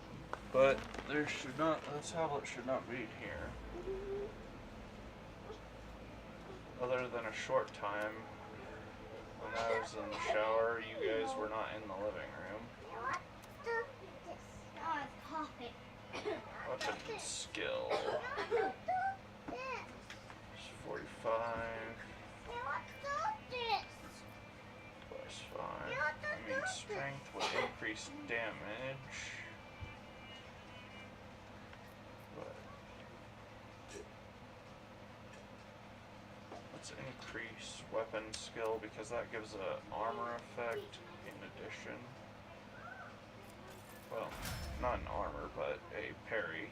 But there should not, the tablet should not be here. Other than a short time, when I was in the shower, you guys were not in the living room. What do this? Oh, it's coughing. Weapon skill. What do this? 45 What do this? plus 5. I mean, strength will increase damage. But let's increase weapon skill because that gives a armor effect in addition. Well, not an armor, but a parry.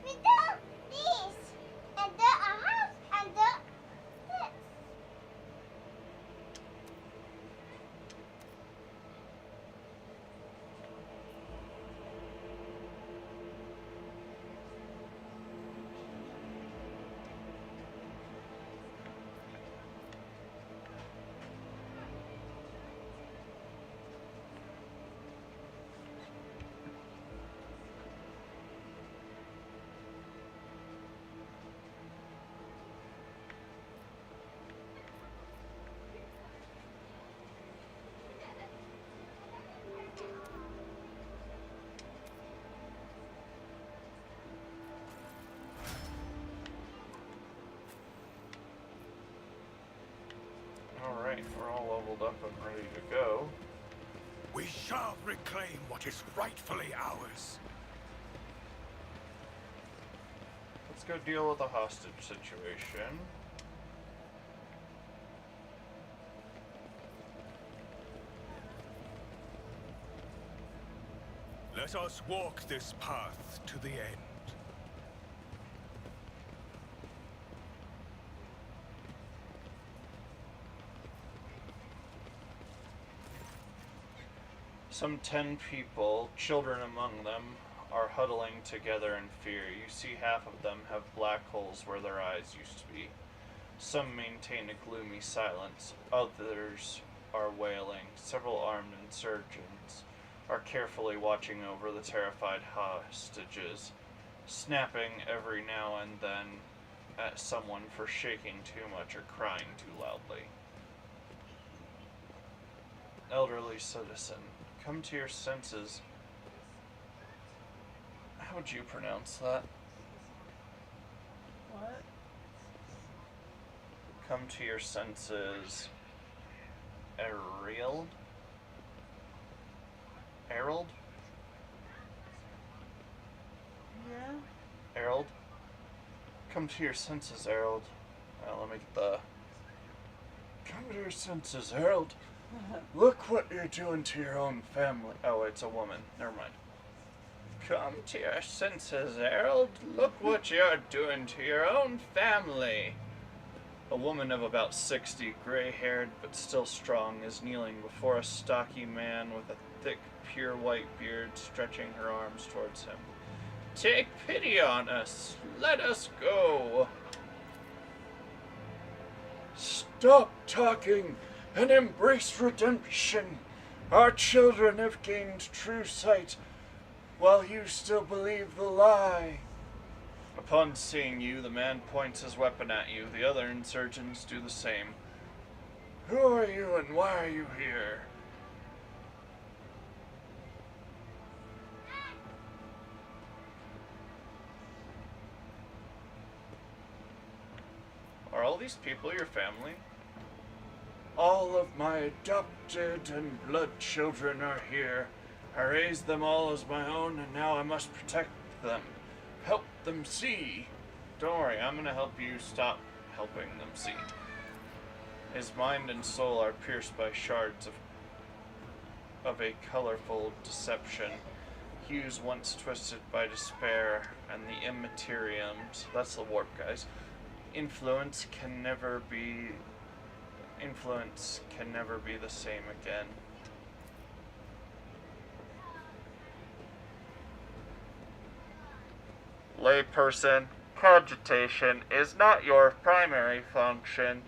We do this. And the house and the this. Alright, we're all leveled up and ready to go. We shall reclaim what is rightfully ours. Let's go deal with the hostage situation. Let us walk this path to the end. Some 10 people, children among them, are huddling together in fear. You see half of them have black holes where their eyes used to be. Some maintain a gloomy silence. Others are wailing. Several armed insurgents are carefully watching over the terrified hostages, snapping every now and then at someone for shaking too much or crying too loudly. Elderly citizen, come to your senses. How would you pronounce that? What? Come to your senses. Ariel? Harold? Yeah? Harold? Come to your senses, Harold. Let me get the Come to your senses, Harold. Look what you're doing to your own family. Oh, it's a woman. Never mind. Come to your senses, Harold. Look what you're doing to your own family. A woman of about 60, gray-haired but still strong, is kneeling before a stocky man with a thick, pure white beard, stretching her arms towards him. Take pity on us. Let us go. Stop talking and embrace redemption. Our children have gained true sight, while you still believe the lie. Upon seeing you, the man points his weapon at you. The other insurgents do the same. Who are you and why are you here? Are all these people your family? All of my adopted and blood children are here. I raised them all as my own, and now I must protect them. Help them see. Don't worry, I'm gonna help you stop helping them see. His mind and soul are pierced by shards of a colorful deception. Hues once twisted by despair and the immateriums. That's the warp, guys. Influence can never be the same again. Layperson, cogitation is not your primary function.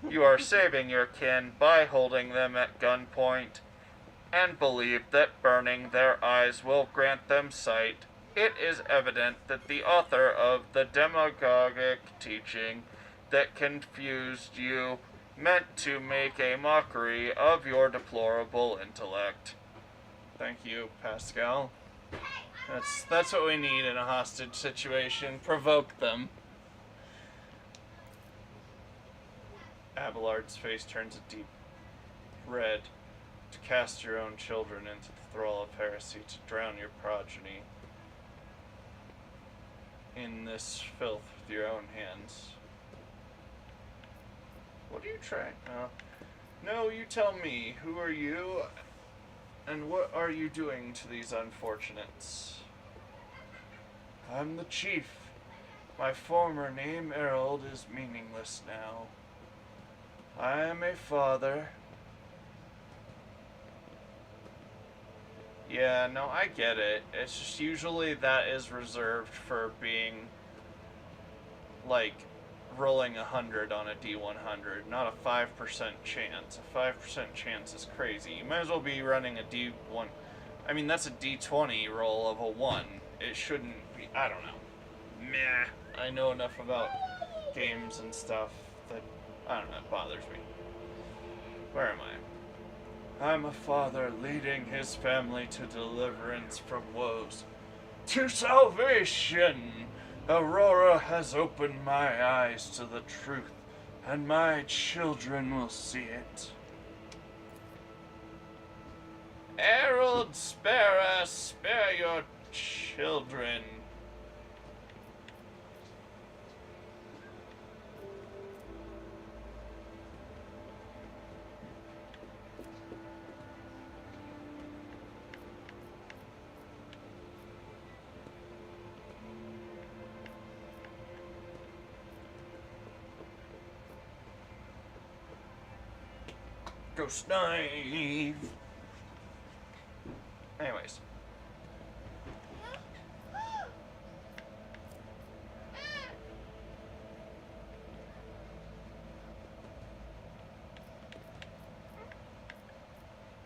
You are saving your kin by holding them at gunpoint, and believe that burning their eyes will grant them sight. It is evident that the author of the demagogic teaching that confused you meant to make a mockery of your deplorable intellect. Thank you, Pascal. That's what we need in a hostage situation. Provoke them. Abelard's face turns a deep red. To cast your own children into the thrall of heresy, to drown your progeny in this filth with your own hands. What are you trying? No, you tell me. Who are you? And what are you doing to these unfortunates? I'm the chief. My former name, Harold, is meaningless now. I am a father. Yeah, no, I get it. It's just usually that is reserved for being, like, rolling 100 on a D100, not a 5% chance. A 5% chance is crazy. You might as well be running a D1. I mean, that's a D20 roll of a 1. It shouldn't be. I don't know. Meh. I know enough about games and stuff that, I don't know, it bothers me. Where am I? I'm a father leading his family to deliverance from woes, to salvation. Aurora has opened my eyes to the truth, and my children will see it. Harold, spare us, spare your children. Ghost knife. Anyways.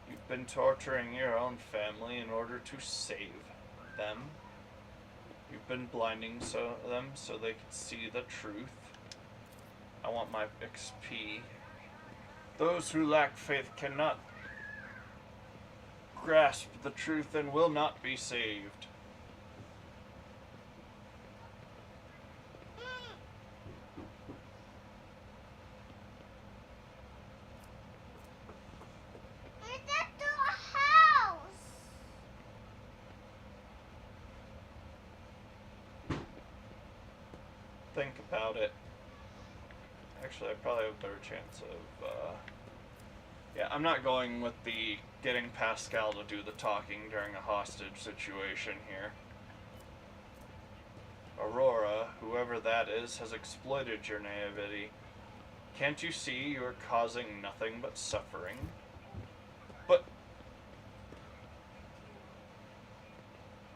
You've been torturing your own family in order to save them. You've been blinding them so they could see the truth. I want my XP. Those who lack faith cannot grasp the truth and will not be saved. Is that to a house? Think about it. Actually, I probably have a better chance of, yeah, I'm not going with the getting Pascal to do the talking during a hostage situation here. Aurora, whoever that is, has exploited your naivety. Can't you see you are causing nothing but suffering? But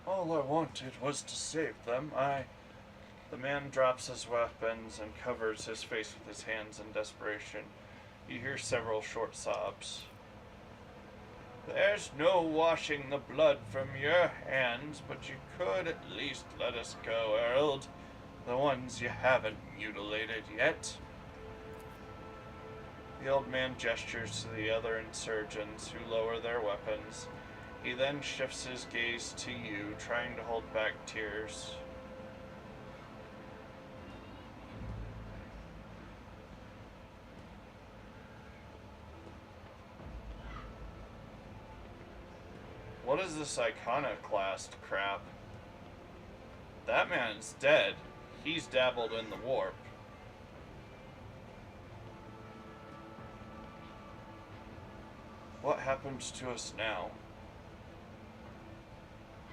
all I wanted was to save them. The man drops his weapons and covers his face with his hands in desperation. You hear several short sobs. There's no washing the blood from your hands, but you could at least let us go, Earl. The ones you haven't mutilated yet. The old man gestures to the other insurgents, who lower their weapons. He then shifts his gaze to you, trying to hold back tears. What is this iconoclast crap? That man's dead. He's dabbled in the warp. What happens to us now?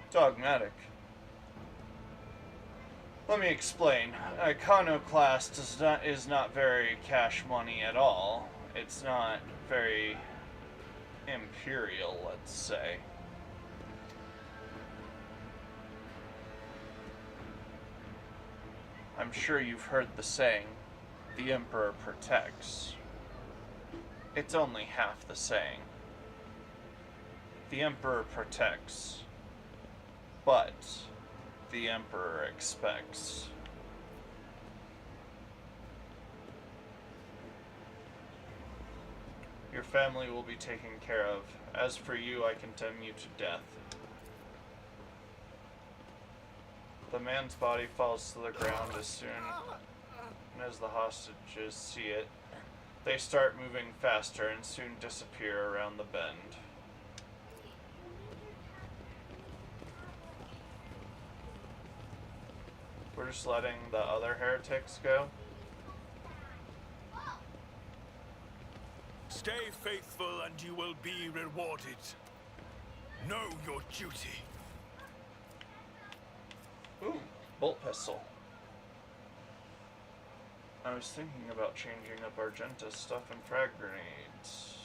Dogmatic. Let me explain. Iconoclast is not very cash money at all. It's not very imperial, let's say. I'm sure you've heard the saying, the Emperor protects. It's only half the saying. The Emperor protects, but the Emperor expects. Your family will be taken care of. As for you, I condemn you to death. The man's body falls to the ground as soon as the hostages see it. They start moving faster and soon disappear around the bend. We're just letting the other heretics go. Stay faithful and you will be rewarded. Know your duty. Ooh, bolt pistol. I was thinking about changing up Argenta's stuff and frag grenades.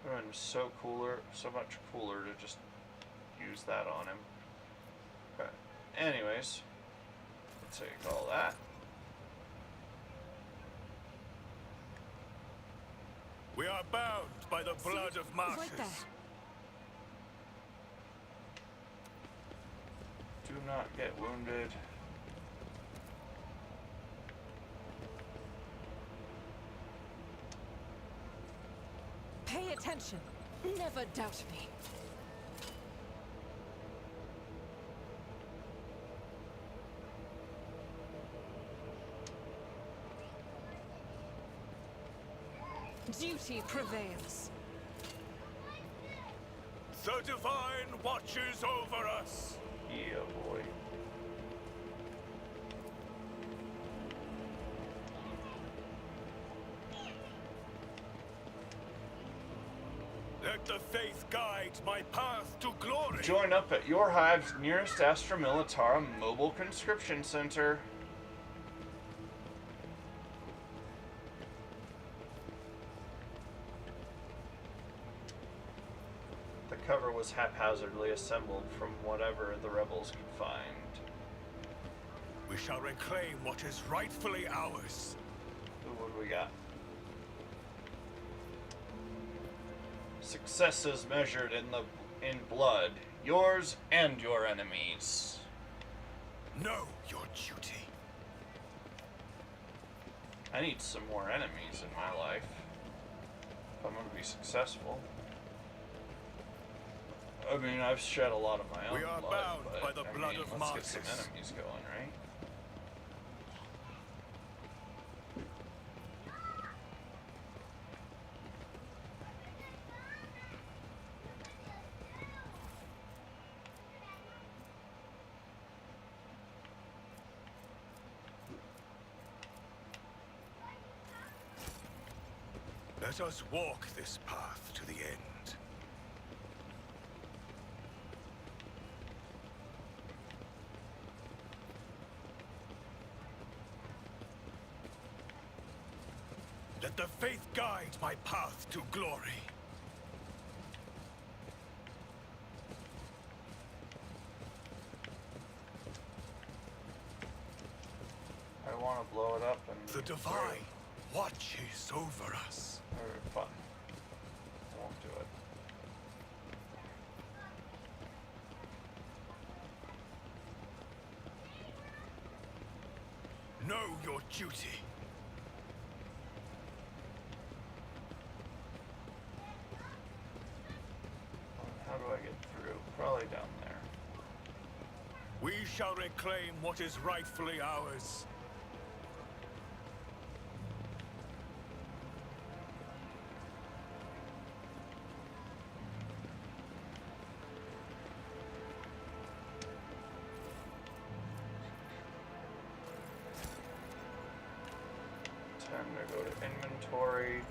It would have been so much cooler to just use that on him. Okay. Anyways, let's take all that. We are bound by the blood of martyrs. Right there. Do not get wounded. Pay attention. Never doubt me. Duty prevails. The divine watches over us. Yeah, boy. Let the faith guide my path to glory. Join up at your hive's nearest Astra Militara mobile conscription center. The cover was haphazardly assembled from whatever the rebels could find. We shall reclaim what is rightfully ours. Ooh, what do we got? Successes measured in blood, yours and your enemies. Know your duty. I need some more enemies in my life if I'm going to be successful. I mean, I've shed a lot of my own We are blood, bound but by the blood of let's martyrs. get some enemies going, right? Let us walk this path to the end. Let the faith guide my path to glory. I want to blow it up and... The Divine watches over us. Alright, fine. I won't do it. Know your duty. How do I get through? Probably down there. We shall reclaim what is rightfully ours. Time to go to inventory.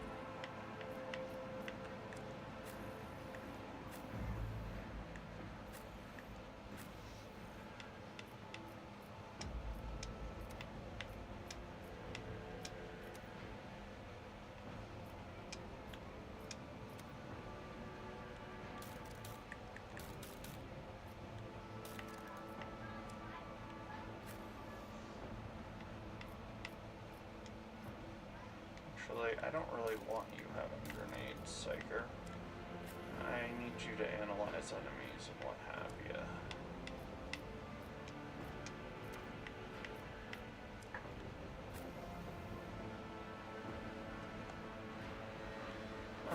Actually, I don't really want you having grenades, Psyker. I need you to analyze enemies and what have you.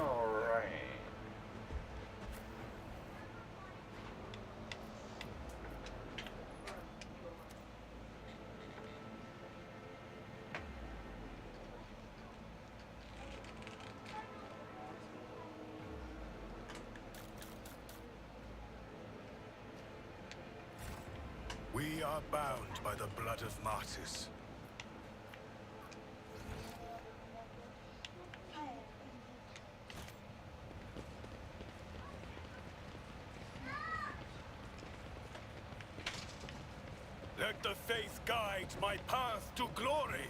Alright. We are bound by the blood of martyrs. Let the faith guide my path to glory.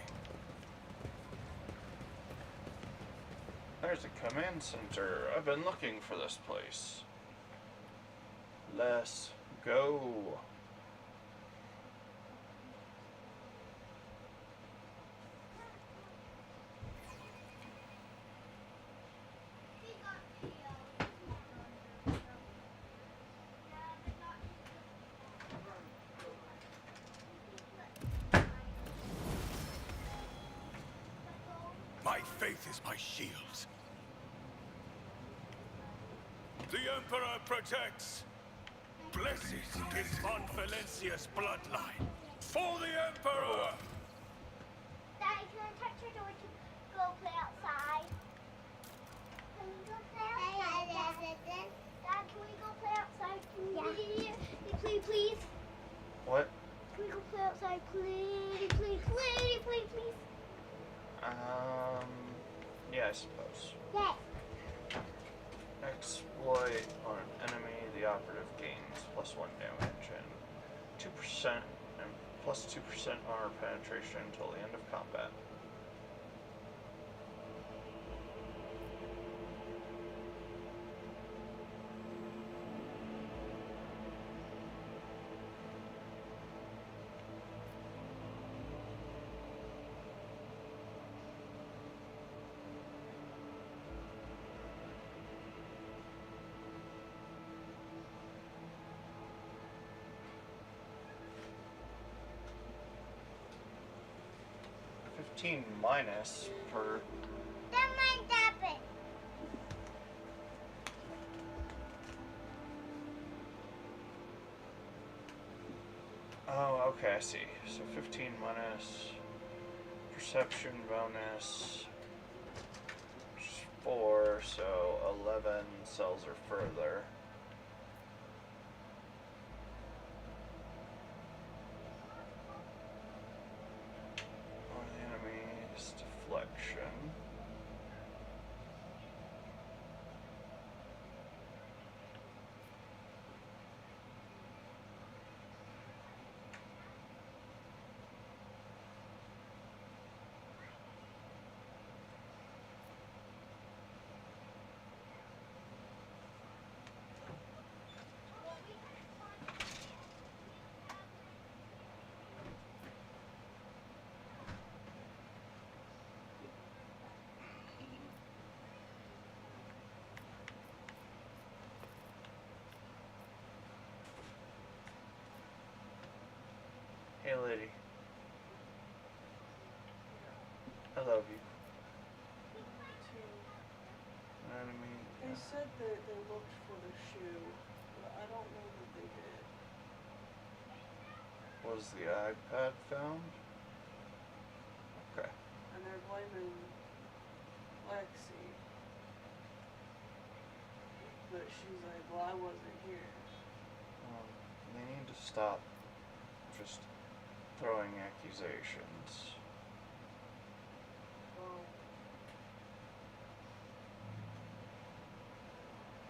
There's a command center. I've been looking for this place. Let's go. My faith is my shield. The Emperor protects. Blessed is Von Valencia's bloodline. For the Emperor! Daddy, can I touch your door to go play outside? Can we go play outside? Dad, can we go play outside? Please. What? Can we go play outside? Please. Yeah, I suppose. Yes. Exploit on an enemy, the operative gains +1 damage and 2% and +2% armor penetration until the end of combat. -15 per... That might happen. Oh, okay, I see. So 15 minus perception bonus, which is 4, so 11 cells or further. On the enemy's deflection. Hey, lady. I love you. I mean, They said that they looked for the shoe, but I don't know that they did. was the iPad found? Okay. And they're blaming Lexi. But she's like, well, I wasn't here. They need to stop just throwing accusations. Well,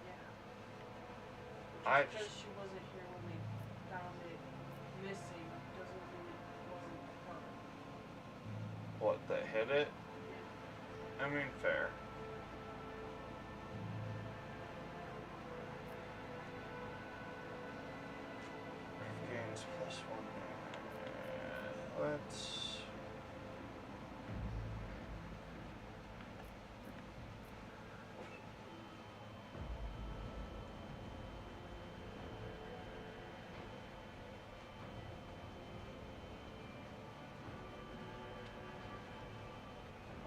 yeah. I Because she wasn't here when they found it missing doesn't mean it wasn't her. What, they hit it? I mean, fair. Gains +1. Let's.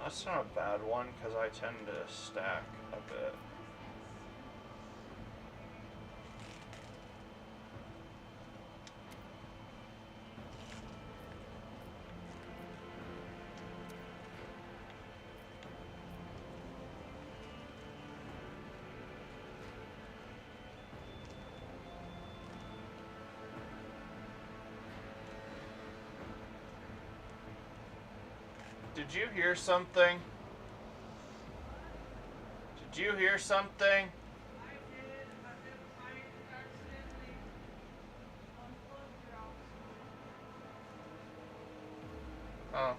That's not a bad one because I tend to stack a bit. Did you hear something? Did you hear something? I did, but then I accidentally unplugged your house. Oh.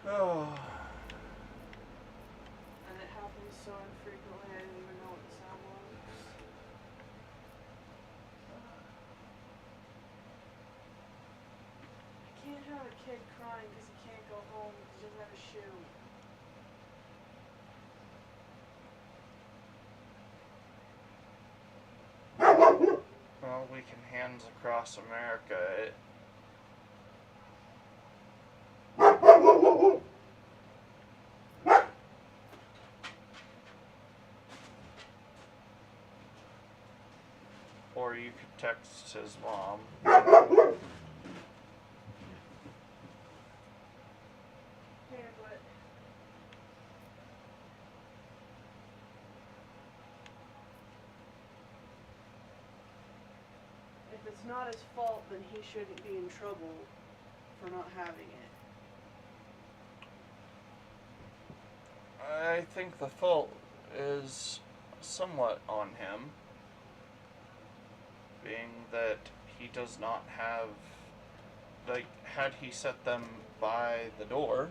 Oh. And it happens so infrequently, I didn't even know what the sound was. I can't have a kid crying because he can't go home because he doesn't have a shoe. Well, we can hands across America it. Or you could text his mom. Yeah, but if it's not his fault, then he shouldn't be in trouble for not having it. I think the fault is somewhat on him, being that he does not have, like, had he set them by the door,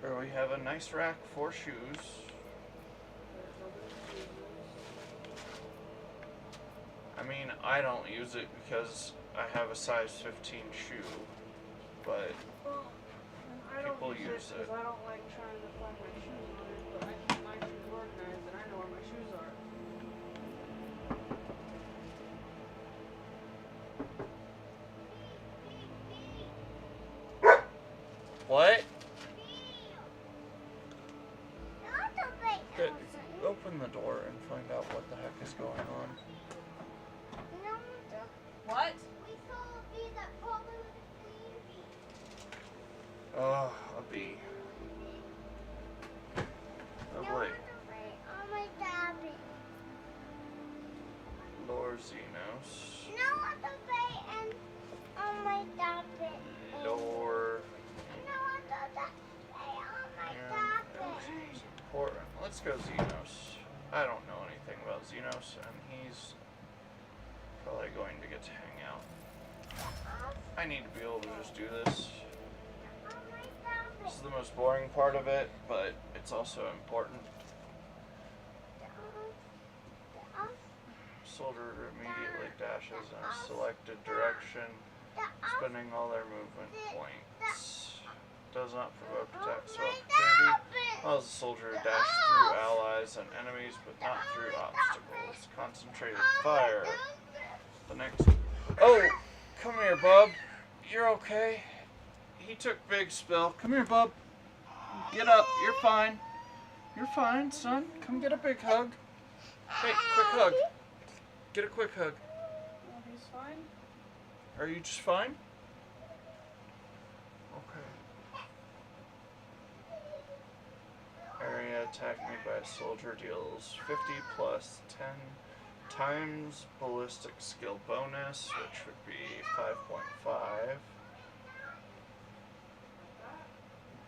where we have a nice rack for shoes. I mean, I don't use it because I have a size 15 shoe, but Well, I don't people use use it it. because I don't like trying to find my shoes on it, but I keep my shoes organized and I know where my shoes are. What? Not the big Good. house. Open the door and find out what the heck is going on. No, What? we saw a bee that probably was a queen bee. Oh, a bee. No, Lovely. on my tablet. Lord Xenos. No, on the bay and on my tablet. Lore. No, on the bay on my And tablet. seems important. Let's go Xenos. I don't know anything about Xenos, and he's probably going to get to hang out. I need to be able to just do this. On my This tablet. is the most boring part of it, but it's also important. Soldier immediately dashes in a selected direction, spending all their movement points. does not provoke attacks of opportunity. Allows the soldier to dash through allies and enemies, but not through obstacles. Concentrated fire. The next. Oh! Come here, bub. You're okay. He took big spill. Come here, bub. Get up. You're fine. You're fine, son. Come get a big hug. Hey, quick hug. Get a quick hug. Oh, he's fine. Are you just fine? Okay. Area attack made by a soldier deals 50 plus 10 times ballistic skill bonus, which would be 5.5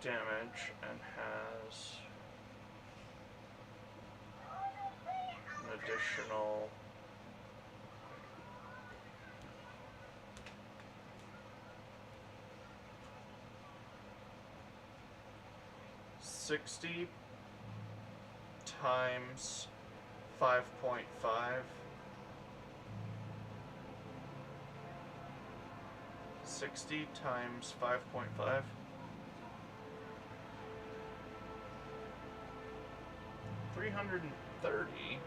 damage, and has an additional 60 times 5.5. 60 times 5.5. 330.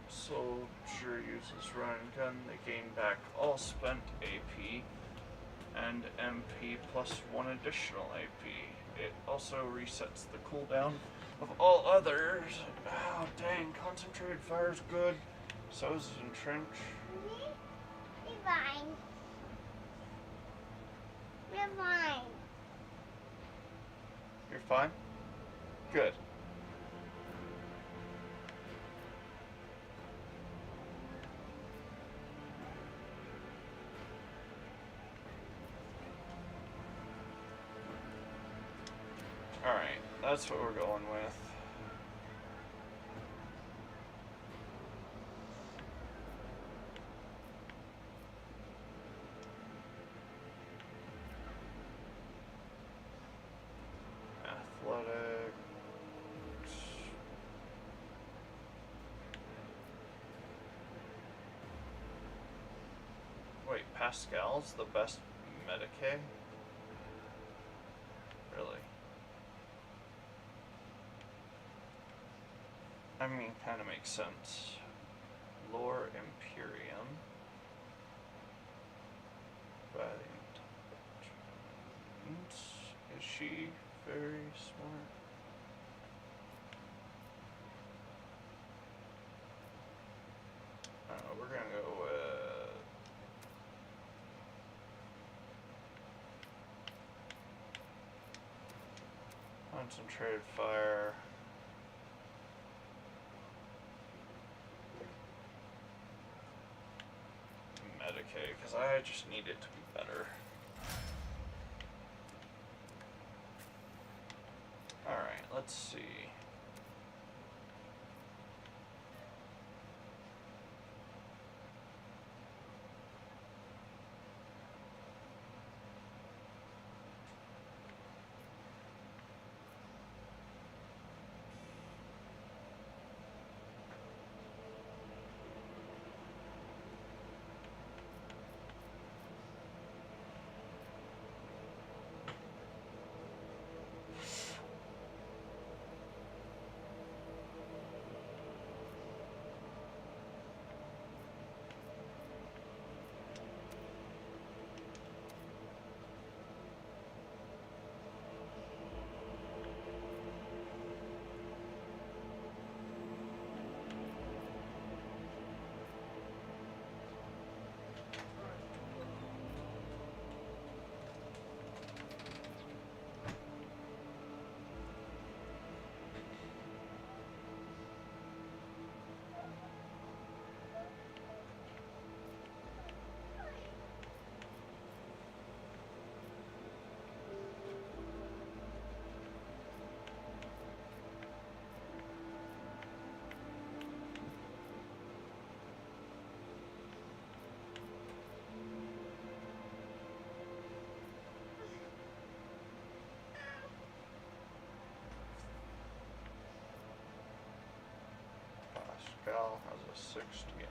Soldier uses run and gun. They gain back all spent AP and MP plus 1 additional AP. It also resets the cooldown of all others. Oh dang, concentrated fire's good. So is entrench. You're fine. You're fine. You're fine? Good. Alright, that's what we're going with. Athletics. Wait, Pascal's the best Medicaid? Really? I mean, kind of makes sense. Lore Imperium. Valiant. Is she very smart? I don't know, we're gonna go with... Concentrated fire. Medicaid, because I just need it to be better. Alright, let's see. Cal has a 60 in it.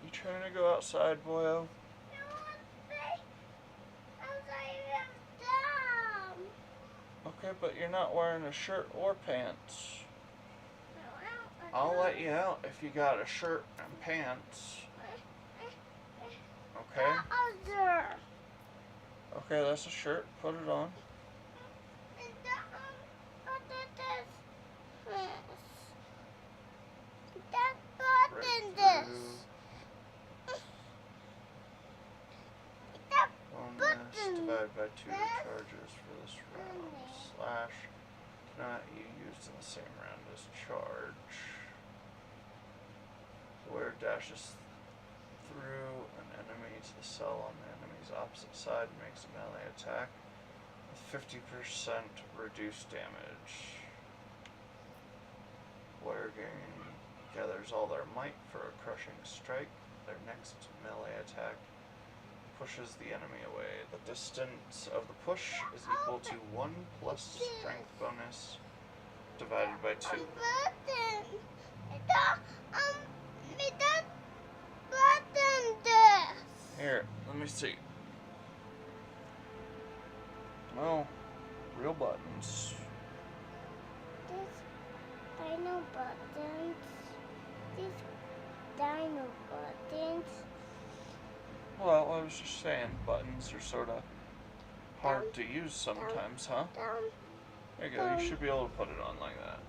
You trying to go outside, boyo? Okay, but you're not wearing a shirt or pants. I'll let you out if you got a shirt and pants. Okay? Okay, that's a shirt. Put it on. Right through. Bonus divided by 2 charges for this round. Slash not you used in the same round as charge. The wearer dashes through an enemy to the cell on the enemy's opposite side and makes a melee attack with 50% reduced damage. Wearer gathers all their might for a crushing strike. Their next melee attack pushes the enemy away. The distance of the push is equal to 1 plus strength bonus divided by 2. Here, let me see. Oh, real buttons. Dino buttons. These dino buttons. Well, I was just saying, buttons are sort of hard to use sometimes, huh? There you go, you should be able to put it on like that.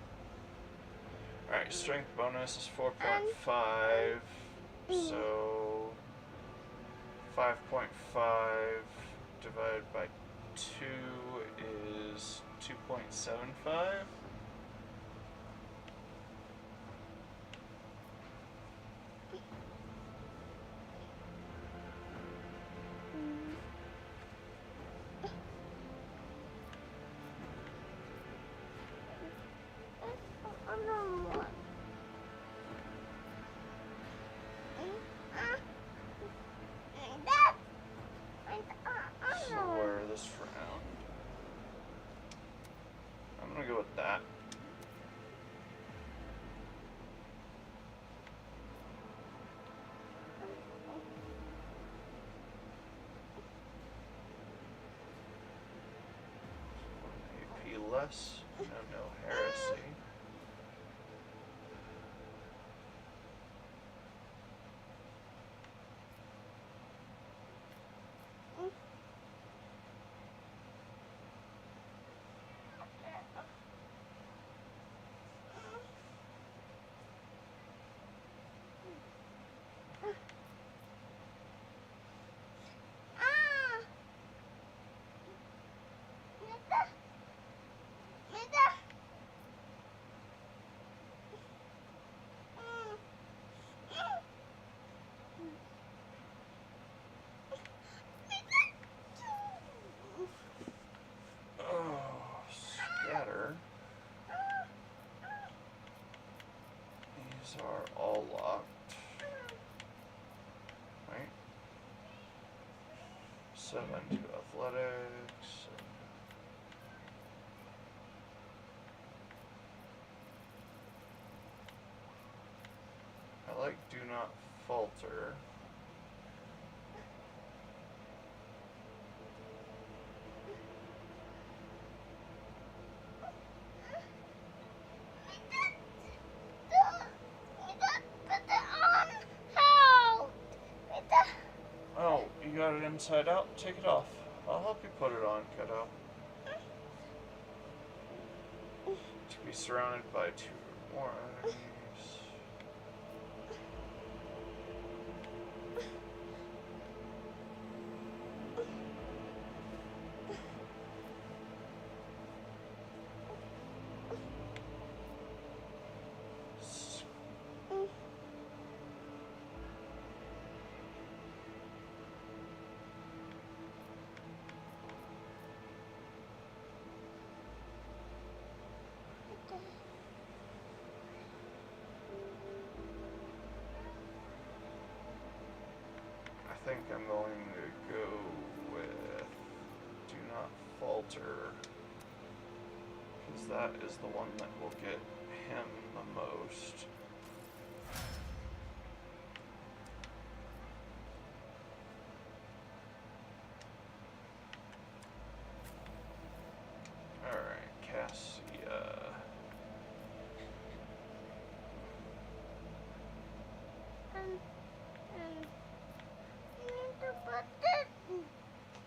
Alright, strength bonus is 4.5, so 5.5 divided by 2 is 2.75. So where this round? I'm gonna go with that. AP less, no heresy. Scatter. These are all locked. Right? 7 to athletics. I like do not falter. Oh, you got it inside out? Take it off. I'll help you put it on, kiddo. To be surrounded by 2 or more enemies. think I'm going to go with Do Not Falter, because that is the one that will get him the most. Alright, Cassia.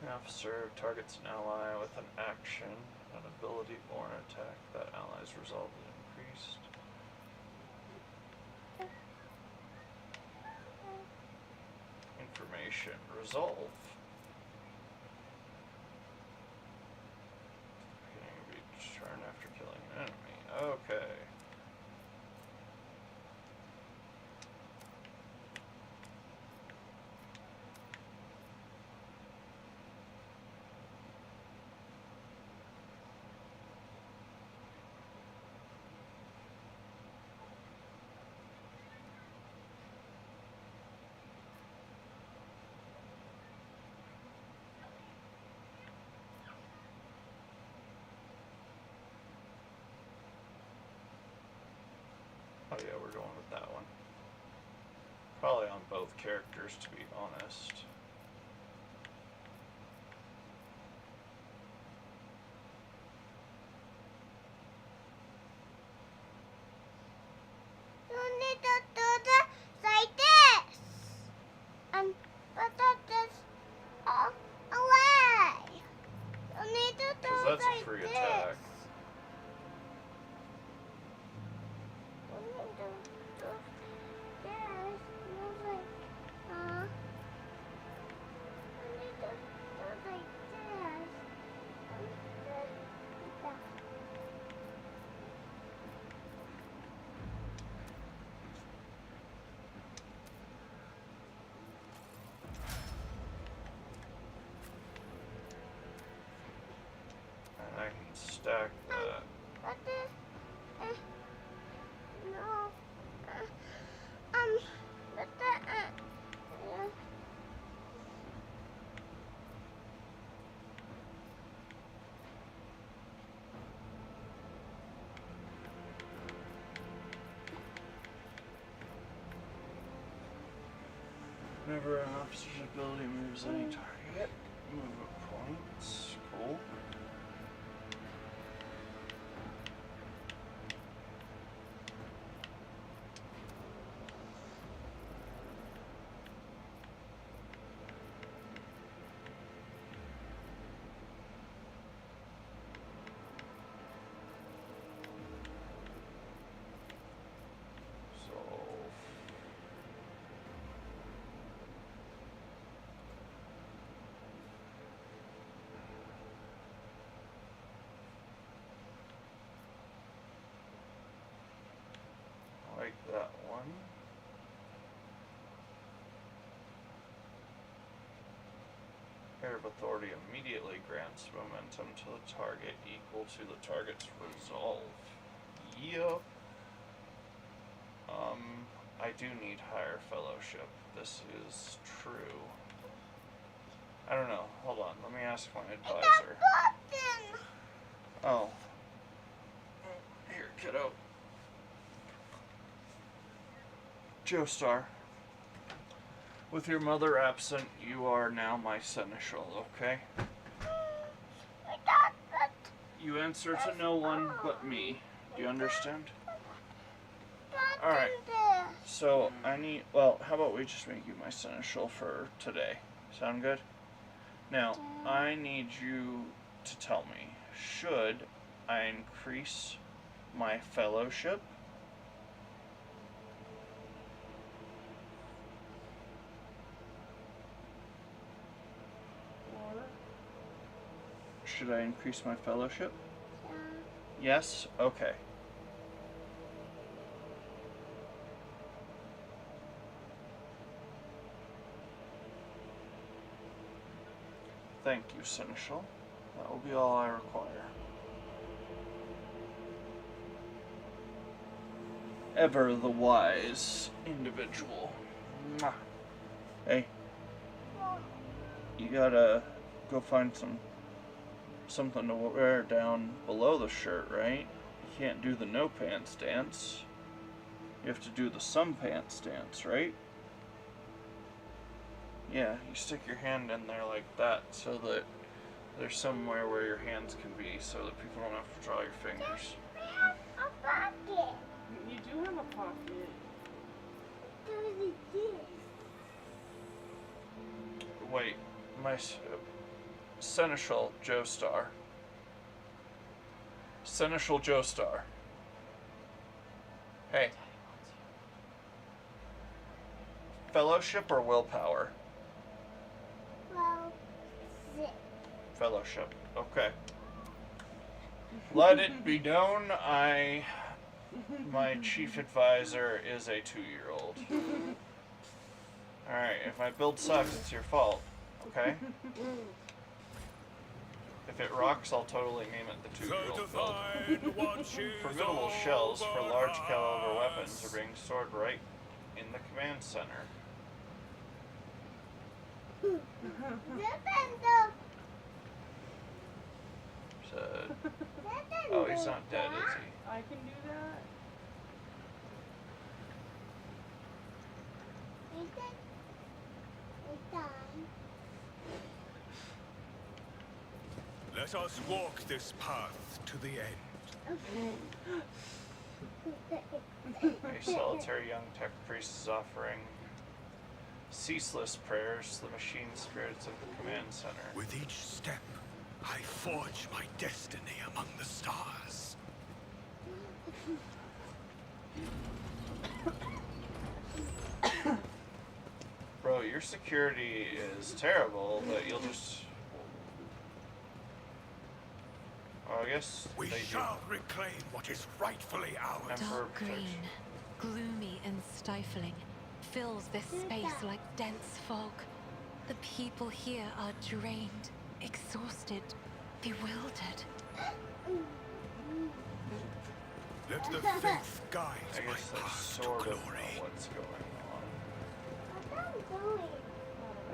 An officer targets an ally with an action, an ability, or an attack. That ally's resolve is increased. Information. Resolve. Beginning of each turn after killing an enemy. Okay. Oh yeah, we're going with that one. Probably on both characters, to be honest. You need to do this like this. And put this away. You need to do Because that's like a free this. attack. You need to do this. Move like, you need to do like this. And this. And I can stack that. But this, no, but Whenever an officer's ability moves any target, movement points. Cool. Like that one. Air of Authority immediately grants momentum to the target equal to the target's resolve. Yep. I do need higher fellowship. This is true. I don't know. Hold on. Let me ask my advisor. Oh. Here, kiddo. Joestar, with your mother absent, you are now my seneschal, okay? You answer to no one but me. Do you understand? Alright, so I need, well, how about we just make you my seneschal for today? Sound good? Now, I need you to tell me, should I increase my fellowship? Should I increase my fellowship? Yes? Okay. Thank you, Seneschal. That will be all I require. Ever the wise individual. Mwah. Hey, you gotta go find something to wear down below the shirt, right? You can't do the no pants dance. You have to do the some pants dance, right? Yeah, you stick your hand in there like that so that there's somewhere where your hands can be so that people don't have to draw your fingers. A pocket. You do have a pocket. There's this. Wait, my Seneschal Joestar. Seneschal Joestar. Hey. Fellowship or willpower? Well, zip. Fellowship. Okay. Let it be known, my chief advisor is a 2-year-old. Alright, if my build sucks, it's your fault. Okay? If it rocks, I'll totally name it the 2-year-old build. Formidable shells for large caliber weapons are being stored right in the command center. Said, oh, he's not dead, is he? I can do that. Let us walk this path to the end. A solitary young tech priest is offering ceaseless prayers to the machine spirits of the command center. With each step, I forge my destiny among the stars. Bro, your security is terrible, but you'll just... Oh, I guess We they shall reclaim what is rightfully ours. Emperor Dark green, protection. gloomy and stifling, fills this space like dense fog. The people here are drained, exhausted, bewildered. Let the faith guide I my guess that's path to sort of glory. what's going on. What I'm doing?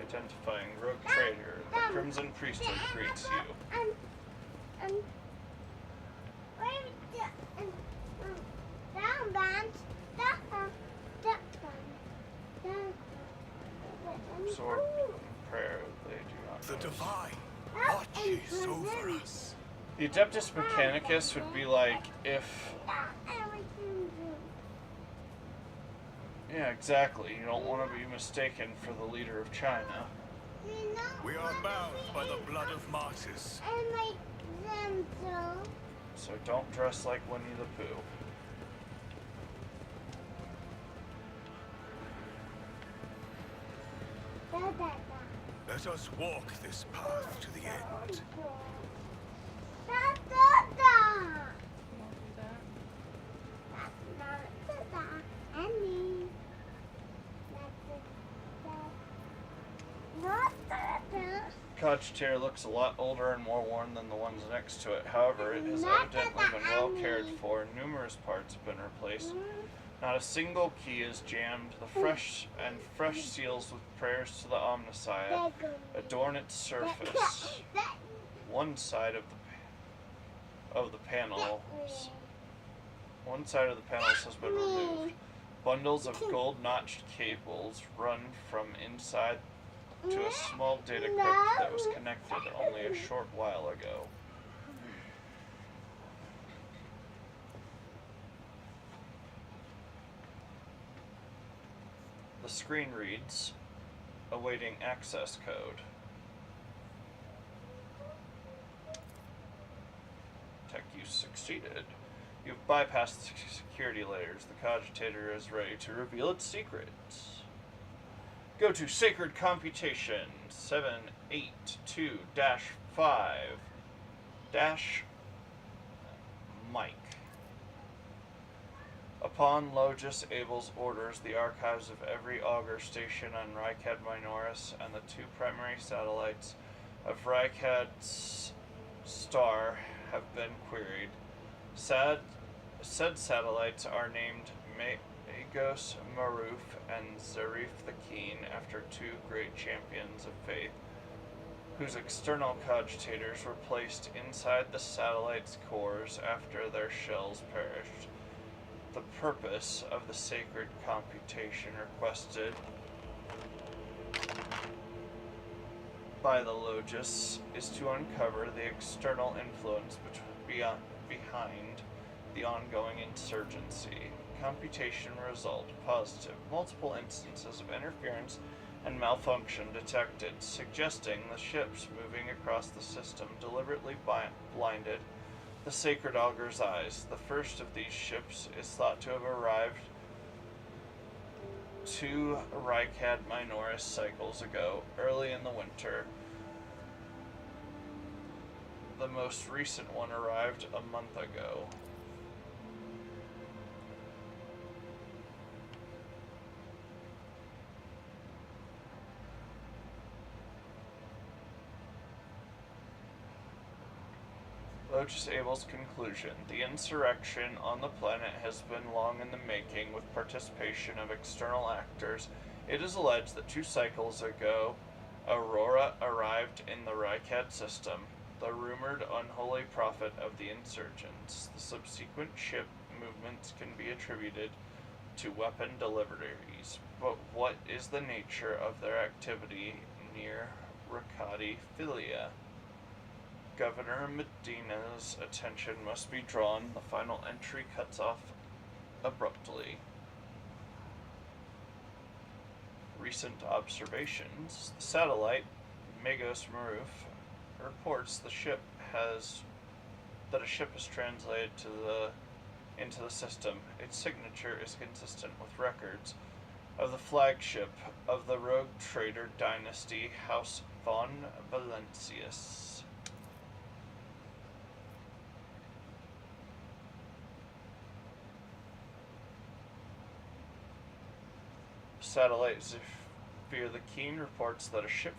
Identifying rogue traitor, the Crimson Priesthood greets you. Where is the down band? Absorb in prayer, they do not The know. divine watches over us. The Adeptus Mechanicus would be like if... Yeah, exactly. You don't want to be mistaken for the leader of China. We are bound by the blood of martyrs. I like them so. So don't dress like Winnie the Pooh. Let us walk this path to the end. Cogitator looks a lot older and more worn than the ones next to it. However, it has evidently been well cared for. Numerous parts have been replaced. Not a single key is jammed. The fresh seals with prayers to the Omnissiah adorn its surface. One side of the panels has been removed. Bundles of gold-notched cables run from inside to a small data crypt that was connected only a short while ago. The screen reads, awaiting access code. Tech use succeeded. You've bypassed the security layers. The cogitator is ready to reveal its secrets. Go to Sacred Computation 782-5-Mike. Upon Logis Abel's orders, the archives of every augur station on Rykad Minoris and the 2 primary satellites of Rykad's star have been queried. Said satellites are named Magos Maruf and Zarif the Keen after two great champions of faith, whose external cogitators were placed inside the satellite's cores after their shells perished. The purpose of the sacred computation requested by the Logis is to uncover the external influence behind the ongoing insurgency. Computation result positive. Multiple instances of interference and malfunction detected, suggesting the ships moving across the system deliberately blinded the Sacred Augur's eyes. The first of these ships is thought to have arrived 2 Rykad Minoris cycles ago, early in the winter. The most recent one arrived a month ago. Logis Abel's conclusion. The insurrection on the planet has been long in the making, with participation of external actors. It is alleged that 2 cycles ago, Aurora arrived in the Rykad system, the rumored unholy prophet of the insurgents. The subsequent ship movements can be attributed to weapon deliveries, but what is the nature of their activity near Rakati Philia? Governor Medina's attention must be drawn. The final entry cuts off abruptly. Recent observations. The satellite, Magos Maruf, reports that a ship is translated into the system. Its signature is consistent with records of the flagship of the rogue trader dynasty, House von Valencius. Satellite Zephyr the Keen reports that a ship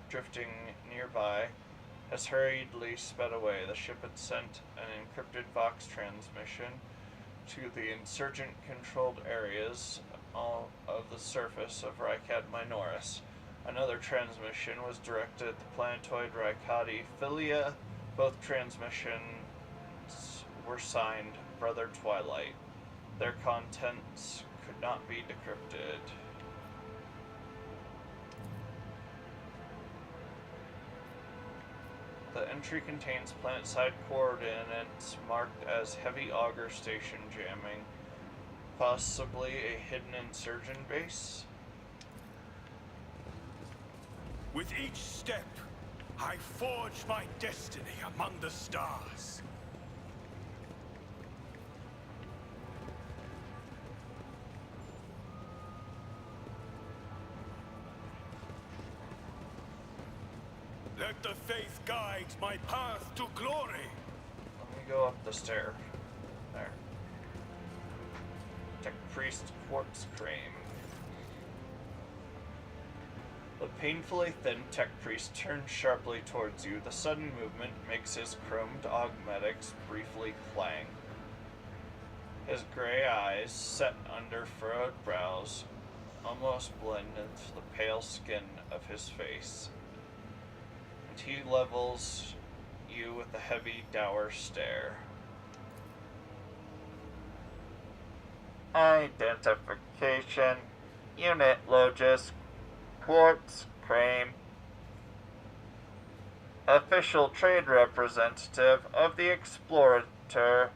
drifting nearby has hurriedly sped away. The ship had sent an encrypted Vox transmission to the insurgent-controlled areas of the surface of Rykad Minoris. Another transmission was directed at the planetoid Rykati Philia. Both transmissions were signed Brother Twilight. Their contents could not be decrypted. The entry contains planet-side coordinates marked as Heavy Augur Station jamming, possibly a hidden insurgent base. With each step, I forge my destiny among the stars. Let the faith guide my path to glory. Let me go up the stair. There. Tech Priest Quartz Crane. The painfully thin Tech Priest turns sharply towards you. The sudden movement makes his chromed augmetics briefly clang. His gray eyes, set under furrowed brows, almost blend into the pale skin of his face. He levels you with a heavy, dour stare. Identification. Unit Logis. Quartz Crane. Official trade representative of the Explorator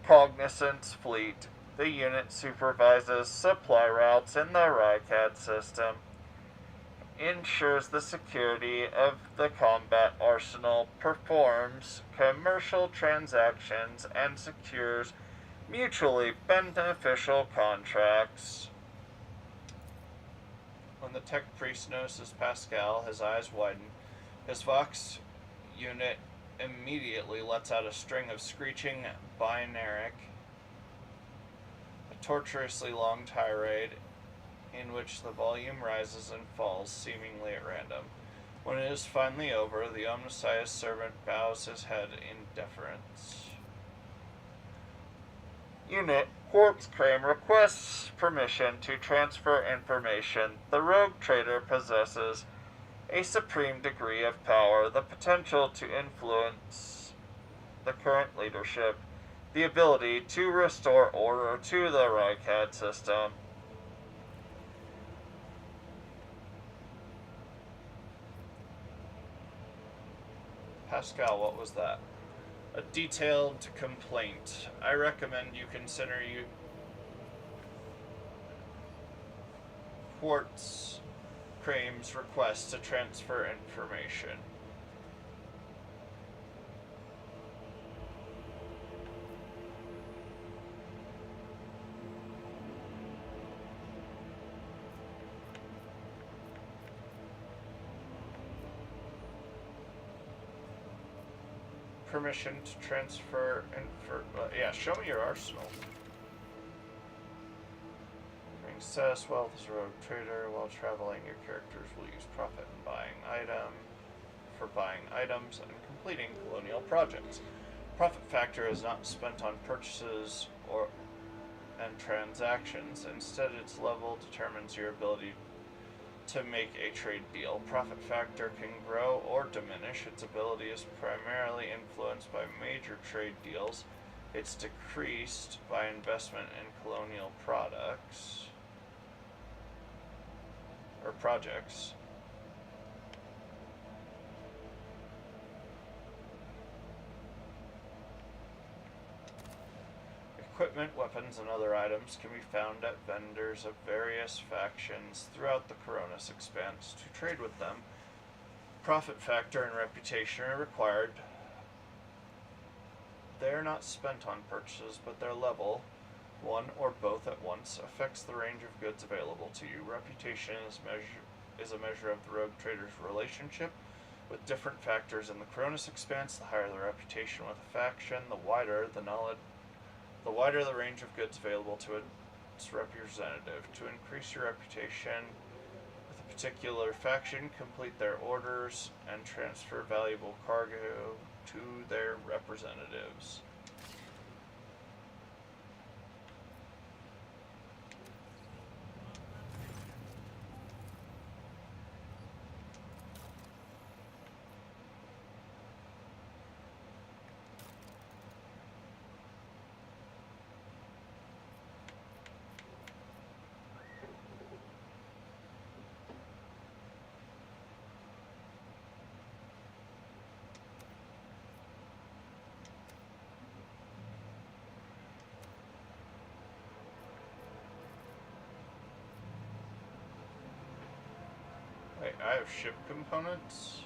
Cognizance Fleet. The unit supervises supply routes in the Rykad system, ensures the security of the combat arsenal, performs commercial transactions, and secures mutually beneficial contracts. When the Tech Priest notices Pascal, his eyes widen. His Vox unit immediately lets out a string of screeching binaric, a tortuously long tirade in which the volume rises and falls seemingly at random. When it is finally over, the Omnissiah's servant bows his head in deference. Unit Quartz Crane requests permission to transfer information. The rogue trader possesses a supreme degree of power, the potential to influence the current leadership, the ability to restore order to the Rycad system. Pascal, what was that? A detailed complaint. I recommend you consider Quartz Crane's request to transfer information. Permission to transfer yeah, show me your arsenal. Bring status wealth as a rogue trader. While traveling, your characters will use profit in buying items and completing colonial projects. Profit factor is not spent on purchases and transactions. Instead, its level determines your ability to make a trade deal. Profit factor can grow or diminish. Its ability is primarily influenced by major trade deals. It's decreased by investment in colonial products or projects. Equipment, weapons, and other items can be found at vendors of various factions throughout the Coronis Expanse. To trade with them, profit factor and reputation are required. They are not spent on purchases, but their level, one or both at once, affects the range of goods available to you. Reputation is a measure of the rogue trader's relationship with different factors in the Coronis Expanse. The higher the reputation with a faction, the wider the range of goods available to its representative. To increase your reputation with a particular faction, complete their orders and transfer valuable cargo to their representatives. Wait, I have ship components?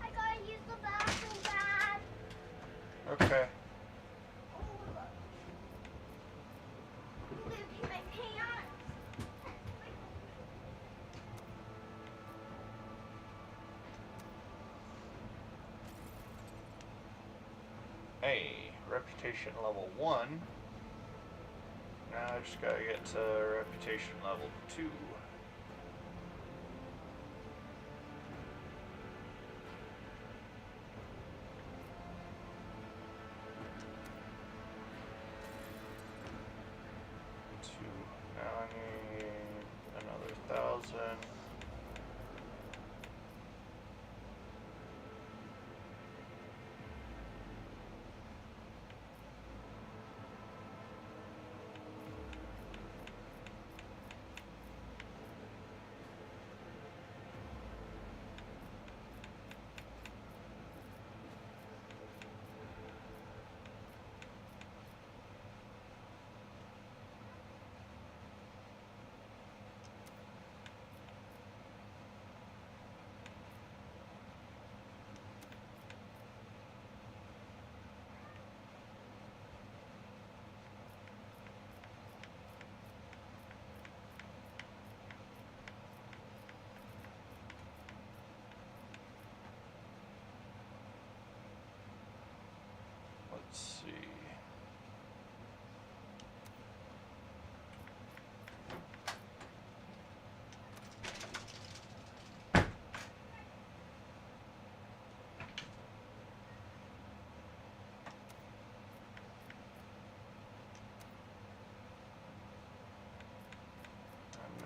I gotta use the bathroom, Dad. Okay. I'm gonna pee my pants. Hey, reputation level 1. Now I just gotta get to reputation level 2. Now I need another 1,000.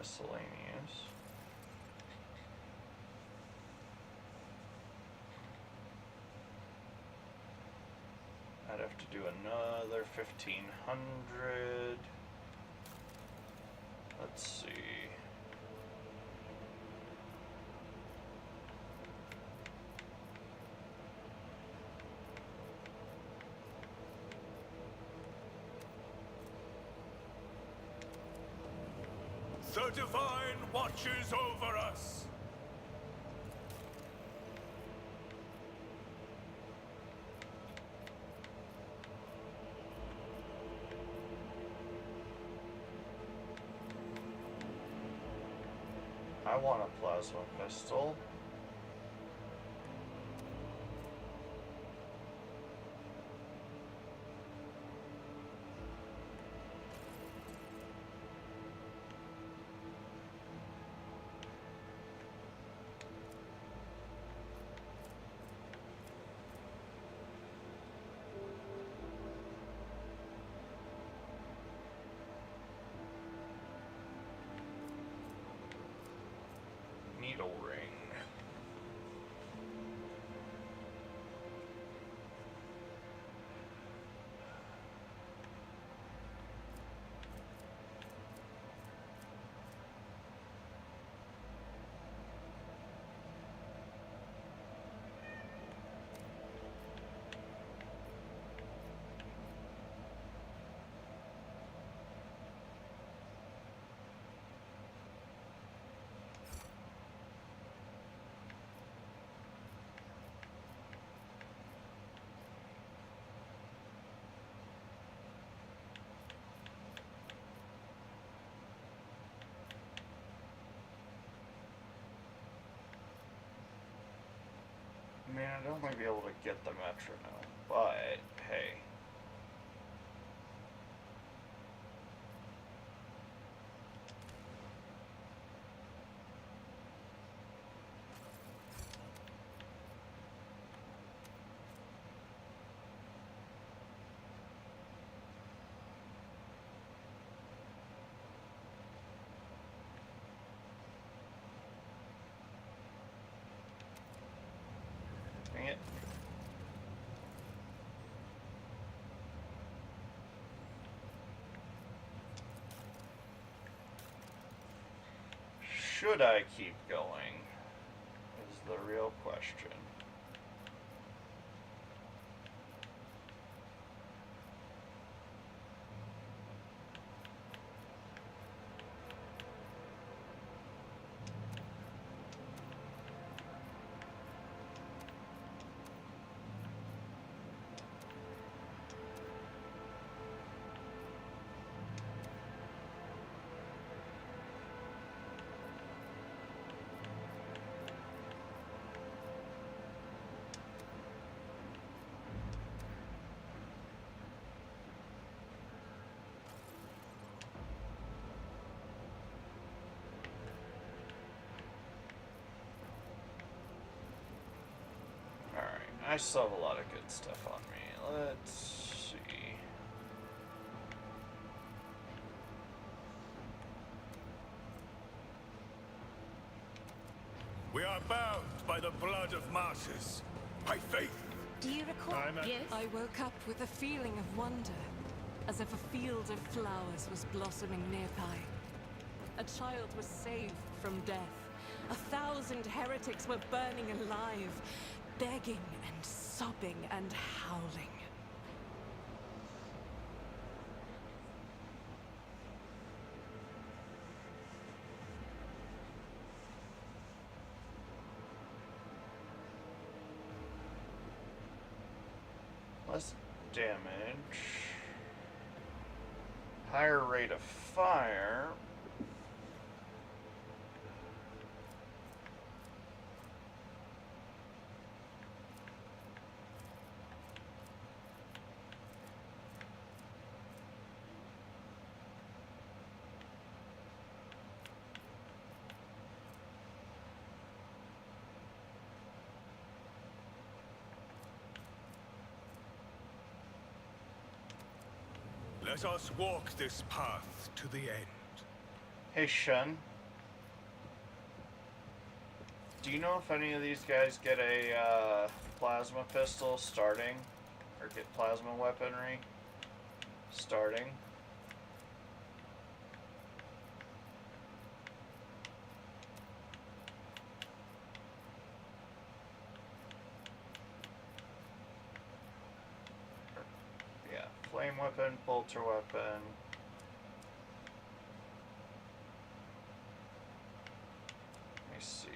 miscellaneous. I'd have to do another 1,500. Let's see. The Divine watches over us. I want a plasma pistol. Needle ring. I mean, I'd only be able to get the metronome, but hey. Dang it. Should I keep going? Is the real question. I still have a lot of good stuff on me. Let's see. We are bound by the blood of martyrs, by faith. Do you recall? Yes. I woke up with a feeling of wonder, as if a field of flowers was blossoming nearby. A child was saved from death. 1,000 heretics were burning alive, begging and sobbing and howling. Less damage. Higher rate of fire. Let us walk this path to the end. Hey, Shun. Do you know if any of these guys get a plasma pistol starting? Or get plasma weaponry starting? Yeah, flame weapon, bolter weapon. Let me see.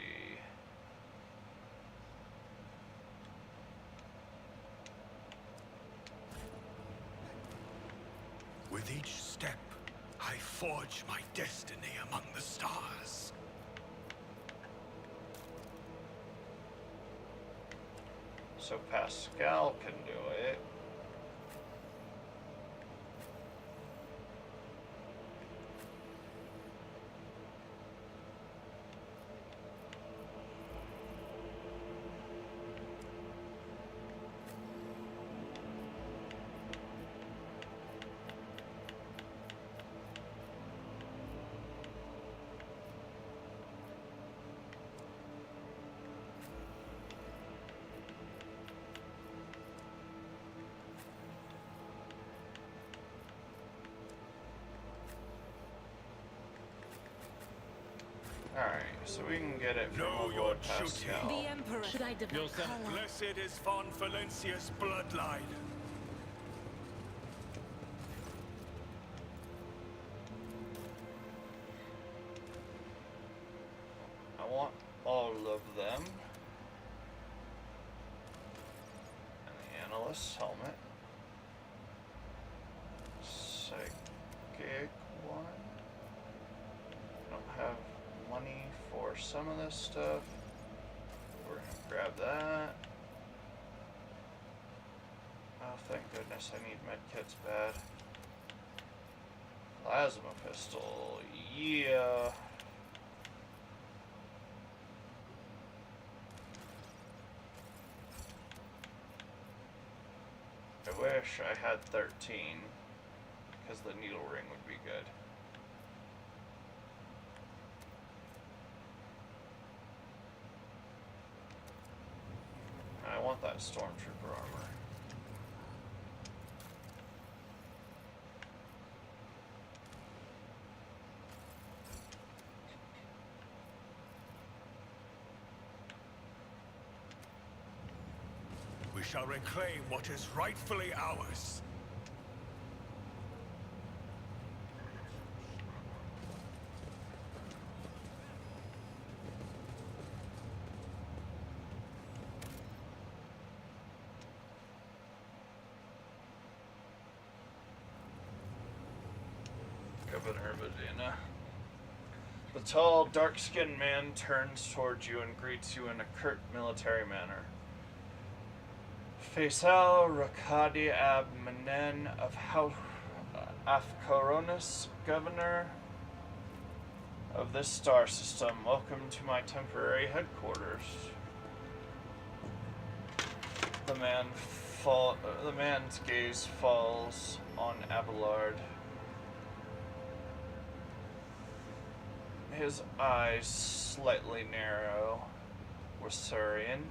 With each step, I forge my destiny among the stars. So Pascal can do it. Alright, so we can get it from Know a your Lord duty. Pascal. The Emperor. Should I develop color? Blessed is Von Valencia's bloodline. I want all of them. And the Analyst's helmet. Psychic one. Don't have money for some of this stuff. We're gonna grab that. Oh, thank goodness, I need medkits bad. Plasma pistol, yeah. I wish I had 13, because the needle ring would be good. I want that stormtrooper armor. We shall reclaim what is rightfully ours. Governor Medina. The tall, dark-skinned man turns towards you and greets you in a curt military manner. Faisal Rakadi Ab Manen of Afcoronis, Governor of this star system, welcome to my temporary headquarters. The man's gaze falls on Abelard. His eyes slightly narrow. Wasurian.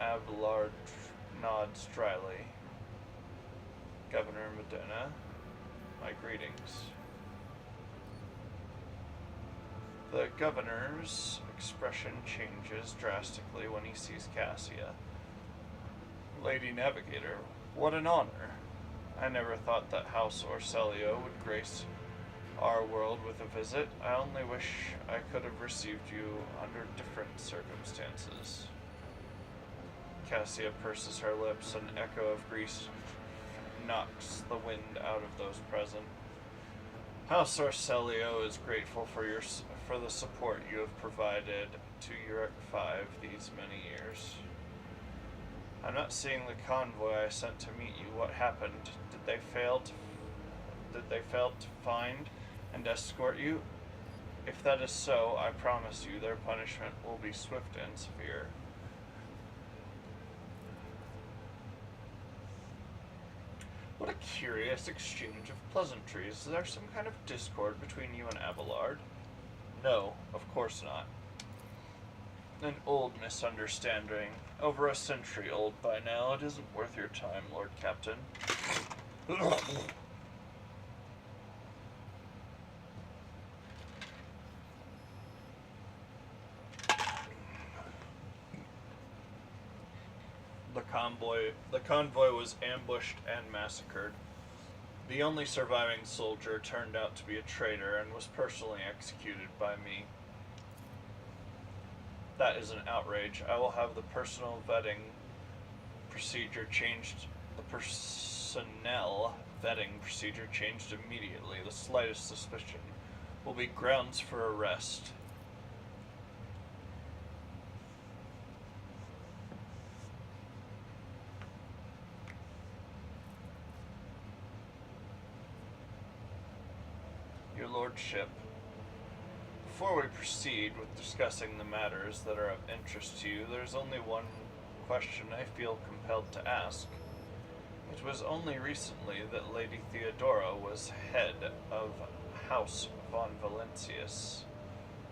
Abelard nods dryly. Governor Medina, my greetings. The governor's expression changes drastically when he sees Cassia. Lady Navigator, what an honor. I never thought that House Orselio would grace our world with a visit. I only wish I could have received you under different circumstances. Cassia purses her lips. An echo of grief knocks the wind out of those present. House Orselio is grateful for the support you have provided to Uruk 5 these many years. I'm not seeing the convoy I sent to meet you. What happened? Did they fail to find and escort you? If that is so, I promise you their punishment will be swift and severe. What a curious exchange of pleasantries. Is there some kind of discord between you and Abelard? No, of course not. An old misunderstanding. Over a century old by now. It isn't worth your time, Lord Captain. The convoy was ambushed and massacred. The only surviving soldier turned out to be a traitor and was personally executed by me. That is an outrage. I will have the personnel vetting procedure changed immediately. The slightest suspicion will be grounds for arrest. Your Lordship, before we proceed with discussing the matters that are of interest to you, there's only one question I feel compelled to ask. It was only recently that Lady Theodora was head of House von Valentius.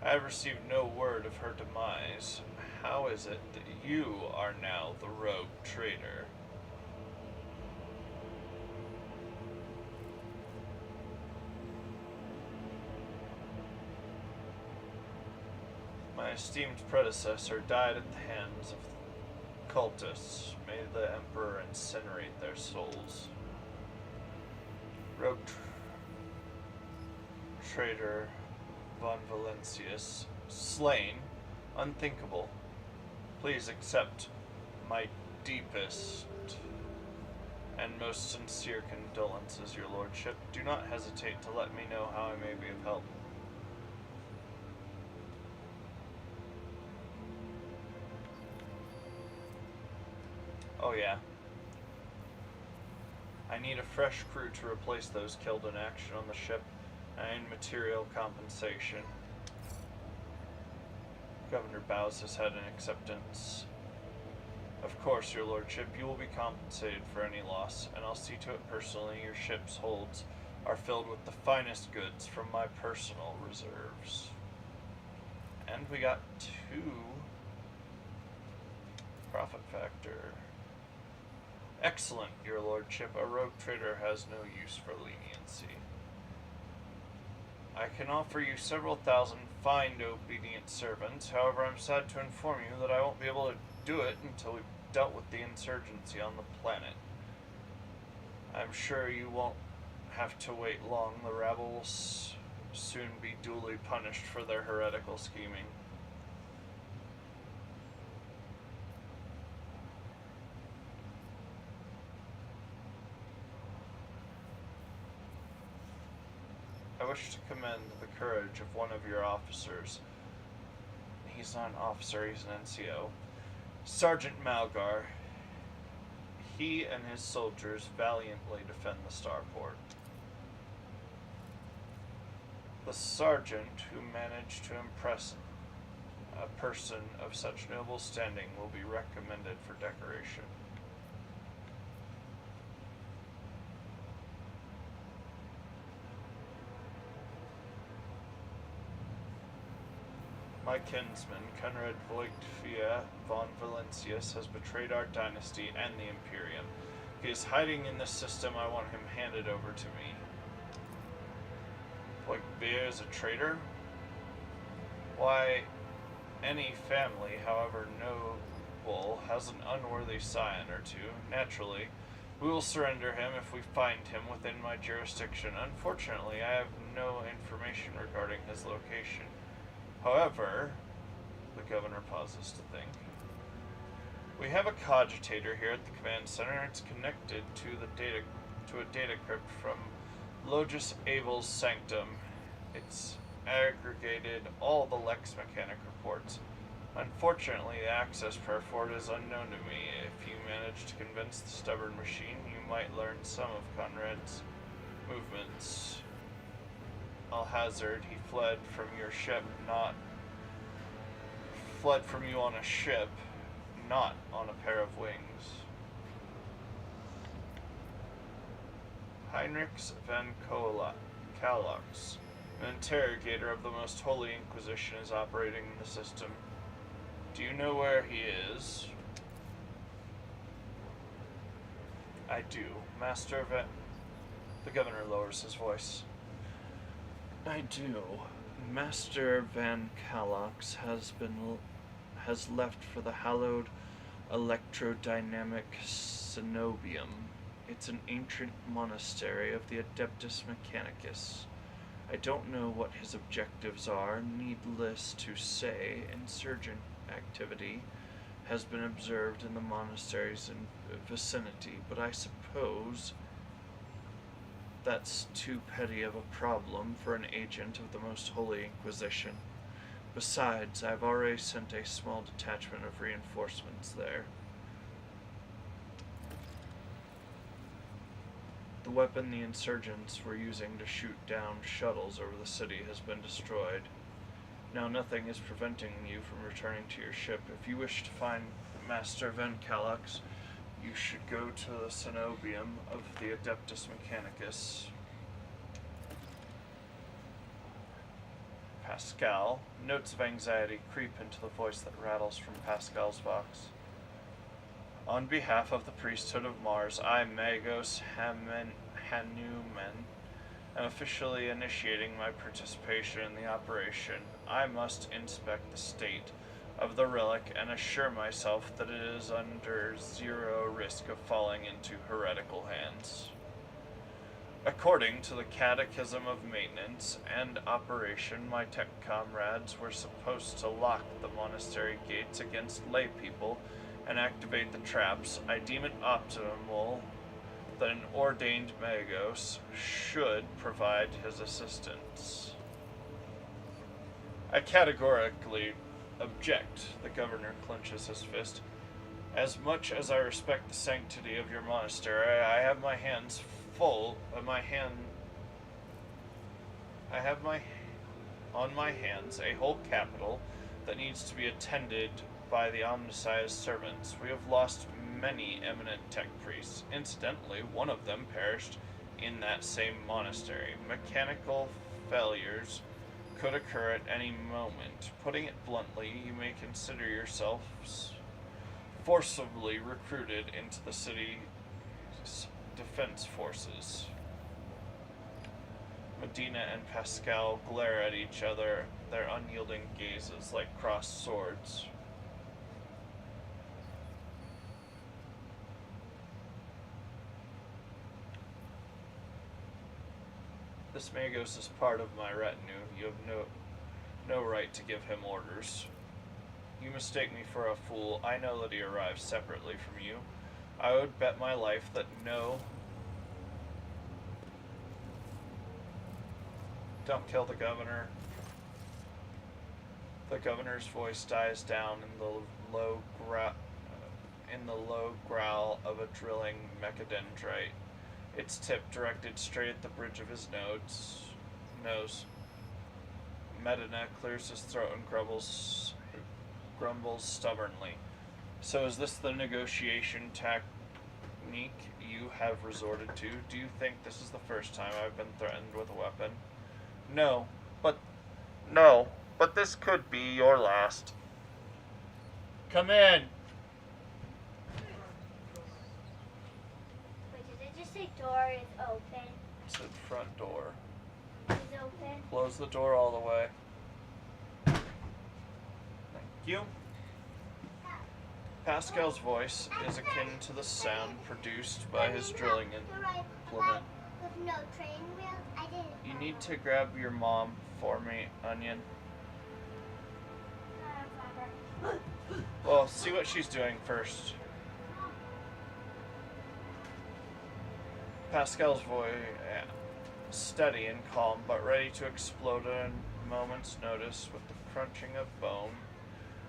I have received no word of her demise. How is it that you are now the rogue traitor? My esteemed predecessor died at the hands of cultists. May the Emperor incinerate their souls. Rogue traitor von Valentius slain. Unthinkable. Please accept my deepest and most sincere condolences, Your Lordship. Do not hesitate to let me know how I may be of help. Oh yeah. I need a fresh crew to replace those killed in action on the ship. I need material compensation. Governor bows his head in acceptance. Of course, Your Lordship, you will be compensated for any loss, and I'll see to it personally your ship's holds are filled with the finest goods from my personal reserves. And we got 2 profit factor. Excellent, Your Lordship. A rogue trader has no use for leniency. I can offer you several thousand fine, obedient servants. However, I'm sad to inform you that I won't be able to do it until we've dealt with the insurgency on the planet. I'm sure you won't have to wait long. The rabble will soon be duly punished for their heretical scheming. I wish to commend the courage of one of your officers. He's not an officer, he's an NCO. Sergeant Malgar. He and his soldiers valiantly defend the starport. The sergeant who managed to impress a person of such noble standing will be recommended for decoration. My kinsman, Conrad Voigtfia von Valentius, has betrayed our dynasty and the Imperium. If he is hiding in this system, I want him handed over to me. Voigtfia is a traitor? Why, any family, however noble, has an unworthy scion or two. Naturally, we will surrender him if we find him within my jurisdiction. Unfortunately, I have no information regarding his location. However, the governor pauses to think. We have a cogitator here at the command center. It's connected to a data crypt from Logis Abel's sanctum. It's aggregated all the Lex Mechanic reports. Unfortunately, the access port is unknown to me. If you manage to convince the stubborn machine, you might learn some of Conrad's movements. I'll hazard he fled from your ship, fled from you on a ship, not on a pair of wings. Heinrichs van Kalox. An interrogator of the Most Holy Inquisition is operating the system. Do you know where he is? I do. Master Van... The governor lowers his voice. I do. Master Van Calox has left for the hallowed electrodynamic cenobium. It's an ancient monastery of the Adeptus Mechanicus. I don't know what his objectives are. Needless to say, insurgent activity has been observed in the monastery's vicinity, but I suppose that's too petty of a problem for an agent of the Most Holy Inquisition. Besides, I've already sent a small detachment of reinforcements there. The weapon the insurgents were using to shoot down shuttles over the city has been destroyed. Now nothing is preventing you from returning to your ship. If you wish to find Master Van Calox, you should go to the cenobium of the Adeptus Mechanicus. Pascal. Notes of anxiety creep into the voice that rattles from Pascal's box. On behalf of the priesthood of Mars, I, Magos Hanuman, am officially initiating my participation in the operation. I must inspect the state of the relic and assure myself that it is under zero risk of falling into heretical hands. According to the Catechism of Maintenance and Operation, my tech comrades were supposed to lock the monastery gates against lay people and activate the traps. I deem it optimal that an ordained Magos should provide his assistance. I categorically object, the governor clenches his fist. As much as I respect the sanctity of your monastery, I have my hands full of on my hands a whole capital that needs to be attended by the omnisci's servants. We have lost many eminent tech priests. Incidentally, one of them perished in that same monastery. Mechanical failures could occur at any moment. Putting it bluntly, you may consider yourselves forcibly recruited into the city's defense forces. Medina and Pascal glare at each other, their unyielding gazes like crossed swords. This Magos is part of my retinue. You have no right to give him orders. You mistake me for a fool. I know that he arrived separately from you. I would bet my life that no... Don't kill the governor. The governor's voice dies down in the low growl of a drilling mechadendrite. Its tip directed straight at the bridge of his nose. Medina clears his throat and grumbles stubbornly. So is this the negotiation technique you have resorted to? Do you think this is the first time I've been threatened with a weapon? No, but this could be your last. Come in. Wait, did it just say door is open? It said front door. Is open? Close the door all the way. Thank you. Pascal's voice is akin to the sound produced by his drilling implement. With no train wheels, I didn't. You need to grab your mom for me, Onion. Well, see what she's doing first. Pascal's voice, steady and calm, but ready to explode at a moment's notice with the crunching of bone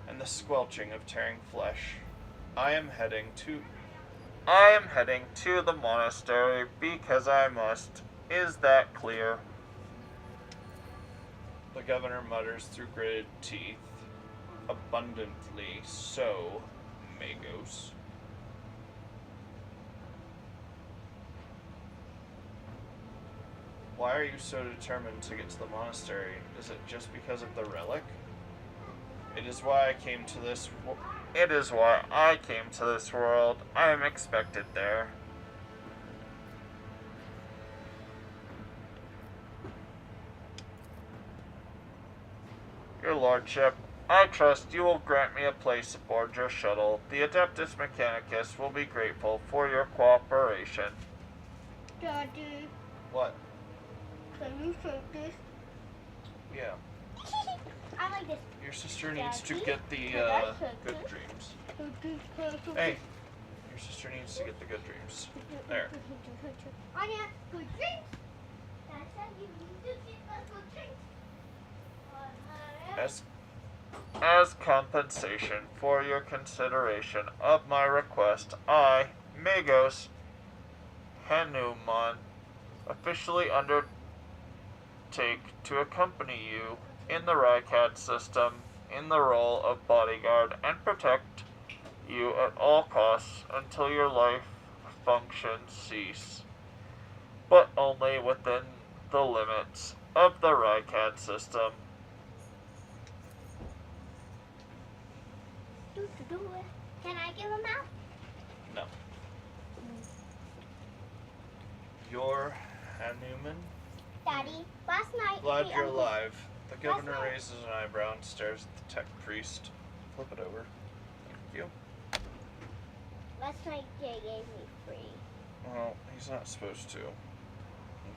and the squelching of tearing flesh. I am heading to the monastery because I must. Is that clear? The governor mutters through gritted teeth. Abundantly so, Magos. Why are you so determined to get to the monastery? Is it just because of the relic? It is why I came to this world. I am expected there. Your lordship, I trust you will grant me a place aboard your shuttle. The Adeptus Mechanicus will be grateful for your cooperation. Daddy, What? can you take this? Yeah. I like this. Your sister needs to Daddy, get the can I take good this? dreams. Hey, your sister needs to get the good dreams. There. Anya, good drinks. Dad said you need to get the good drinks. As compensation for your consideration of my request, I, Magos Hanuman, officially undertake to accompany you in the Rycad system in the role of bodyguard and protect you at all costs until your life functions cease, but only within the limits of the Rycad system. Can I give him out? No. You're Hanuman? Daddy, last night. Glad the you're uncle- alive. The governor night- raises an eyebrow and stares at the tech priest. Flip it over. Thank you. Last night Jay gave me free. Well, he's not supposed to.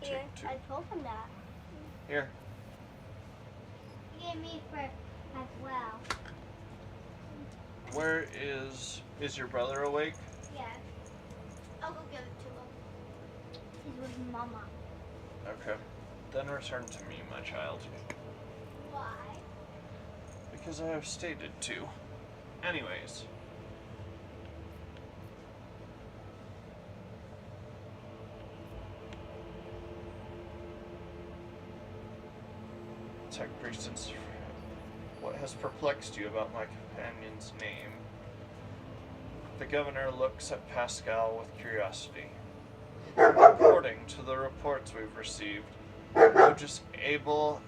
Here, Take two. I told him that. Here. He gave me for as well. Where is your brother awake? Yeah. I'll go give it to him. He's with Mama. Okay. Then return to me, my child. Why? Because I have stated to. Anyways. Tech priest, what has perplexed you about my companion's name? The governor looks at Pascal with curiosity. According to the reports we've received, Logis Abel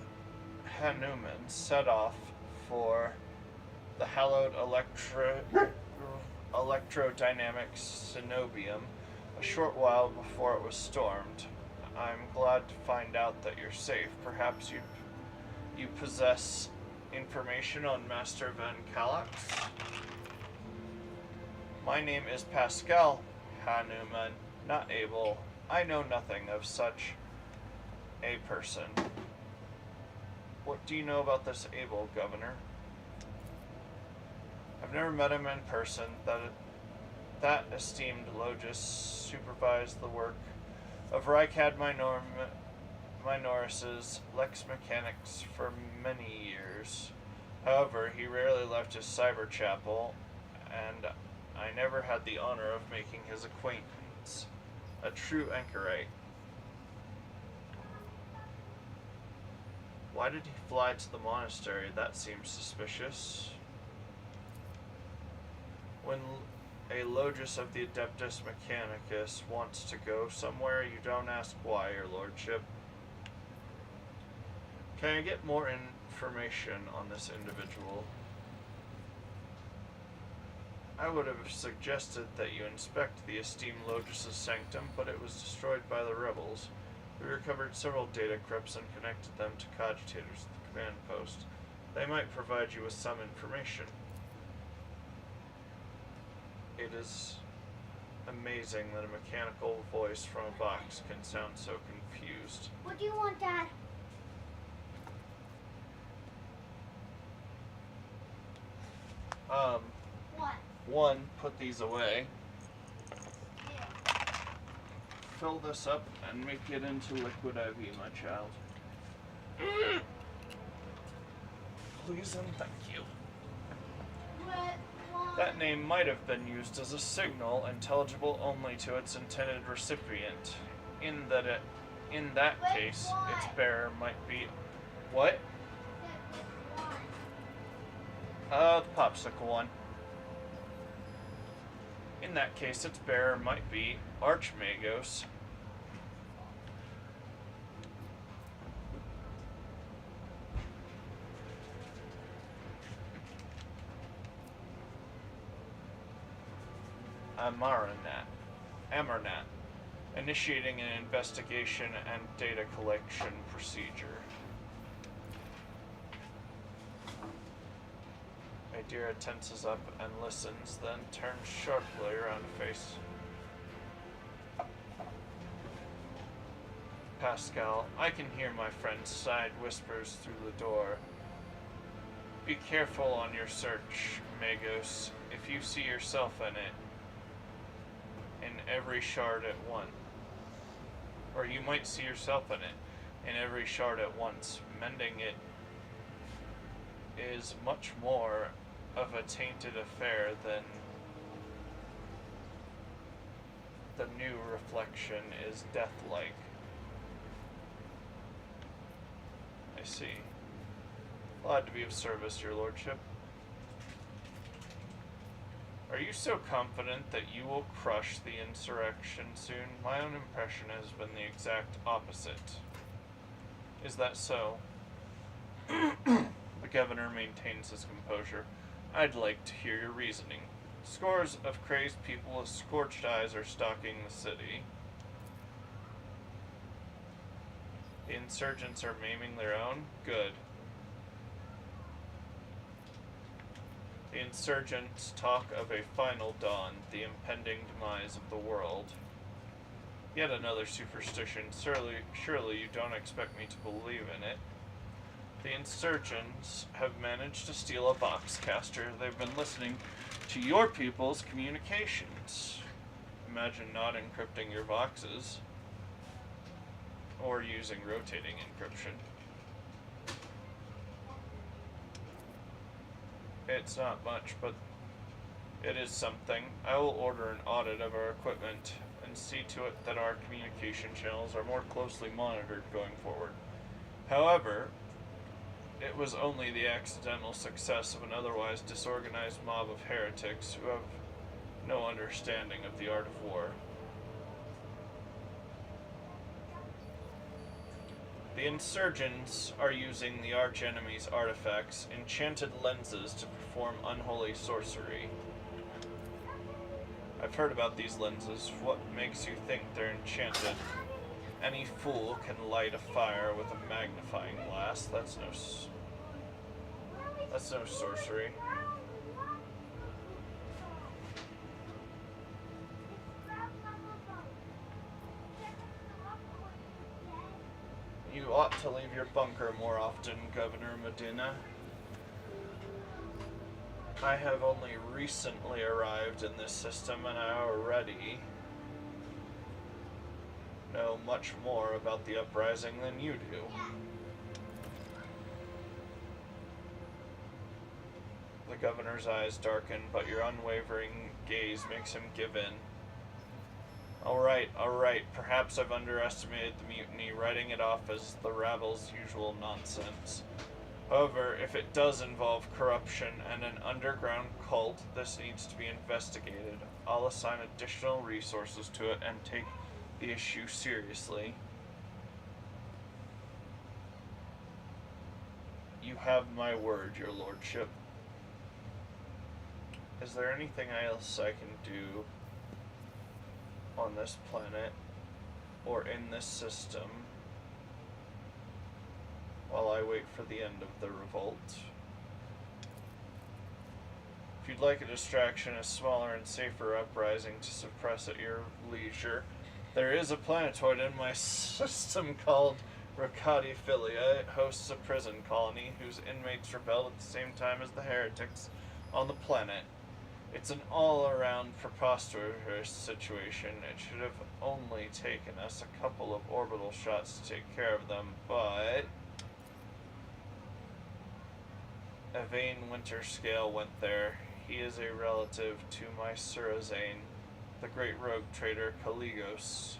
Hanuman set off for the hallowed electrodynamic Cenobium a short while before it was stormed. I'm glad to find out that you're safe. Perhaps you possess information on Master Van Calax? My name is Pascal Hanuman, not Abel. I know nothing of such a person. What do you know about this Abel, Governor? I've never met him in person. That esteemed Logis supervised the work of Rycad Minoris's Lex Mechanics for many years. However, he rarely left his cyber chapel, and I never had the honor of making his acquaintance. A true anchorite. Why did he fly to the monastery? That seems suspicious. When a Logis of the Adeptus Mechanicus wants to go somewhere, you don't ask why, your lordship. Can I get more information on this individual? I would have suggested that you inspect the esteemed Logis' sanctum, but it was destroyed by the rebels. We recovered several data crypts and connected them to cogitators at the command post. They might provide you with some information. It is amazing that a mechanical voice from a box can sound so confused. What do you want, Dad? What? One, put these away. Yeah. Fill this up and make it into liquid IV, my child. Please and thank you. What? That name might have been used as a signal, intelligible only to its intended recipient. In that case, its bearer might be... What? The popsicle one. In that case, its bearer might be Archmagos Amarnat, initiating an investigation and data collection procedure. Adira tenses up and listens, then turns sharply around face. Pascal, I can hear my friend's side whispers through the door. Be careful on your search, Magos, if you see yourself in it. In every shard at once. Or you might see yourself in it, in every shard at once. Mending it is much more of a tainted affair than the new reflection is death-like. I see. Glad to be of service, your lordship. Are you so confident that you will crush the insurrection soon? My own impression has been the exact opposite. Is that so? The governor maintains his composure. I'd like to hear your reasoning. Scores of crazed people with scorched eyes are stalking the city. The insurgents are maiming their own? Good. The insurgents talk of a final dawn, the impending demise of the world. Yet another superstition. Surely you don't expect me to believe in it. The insurgents have managed to steal a voxcaster. They've been listening to your people's communications. Imagine not encrypting your voxes. Or using rotating encryption. It's not much, but it is something. I will order an audit of our equipment and see to it that our communication channels are more closely monitored going forward. However, it was only the accidental success of an otherwise disorganized mob of heretics who have no understanding of the art of war. The insurgents are using the archenemy's artifacts, enchanted lenses, to perform unholy sorcery. I've heard about these lenses. What makes you think they're enchanted? Any fool can light a fire with a magnifying glass. That's no sorcery. You ought to leave your bunker more often, Governor Medina. I have only recently arrived in this system, and I already know much more about the uprising than you do. The governor's eyes darken, but your unwavering gaze makes him give in. All right. Perhaps I've underestimated the mutiny, writing it off as the rabble''s usual nonsense. However, if it does involve corruption and an underground cult, this needs to be investigated. I'll assign additional resources to it and take the issue seriously. You have my word, your lordship. Is there anything else I can do on this planet or in this system while I wait for the end of the revolt? If you'd like a distraction, a smaller and safer uprising to suppress at your leisure, there is a planetoid in my system called Rakati Philia. It hosts a prison colony whose inmates rebelled at the same time as the heretics on the planet. It's an all-around preposterous situation. It should have only taken us a couple of orbital shots to take care of them, but Evane Winterscale went there. He is a relative to my Surazane, the great rogue trader Caligos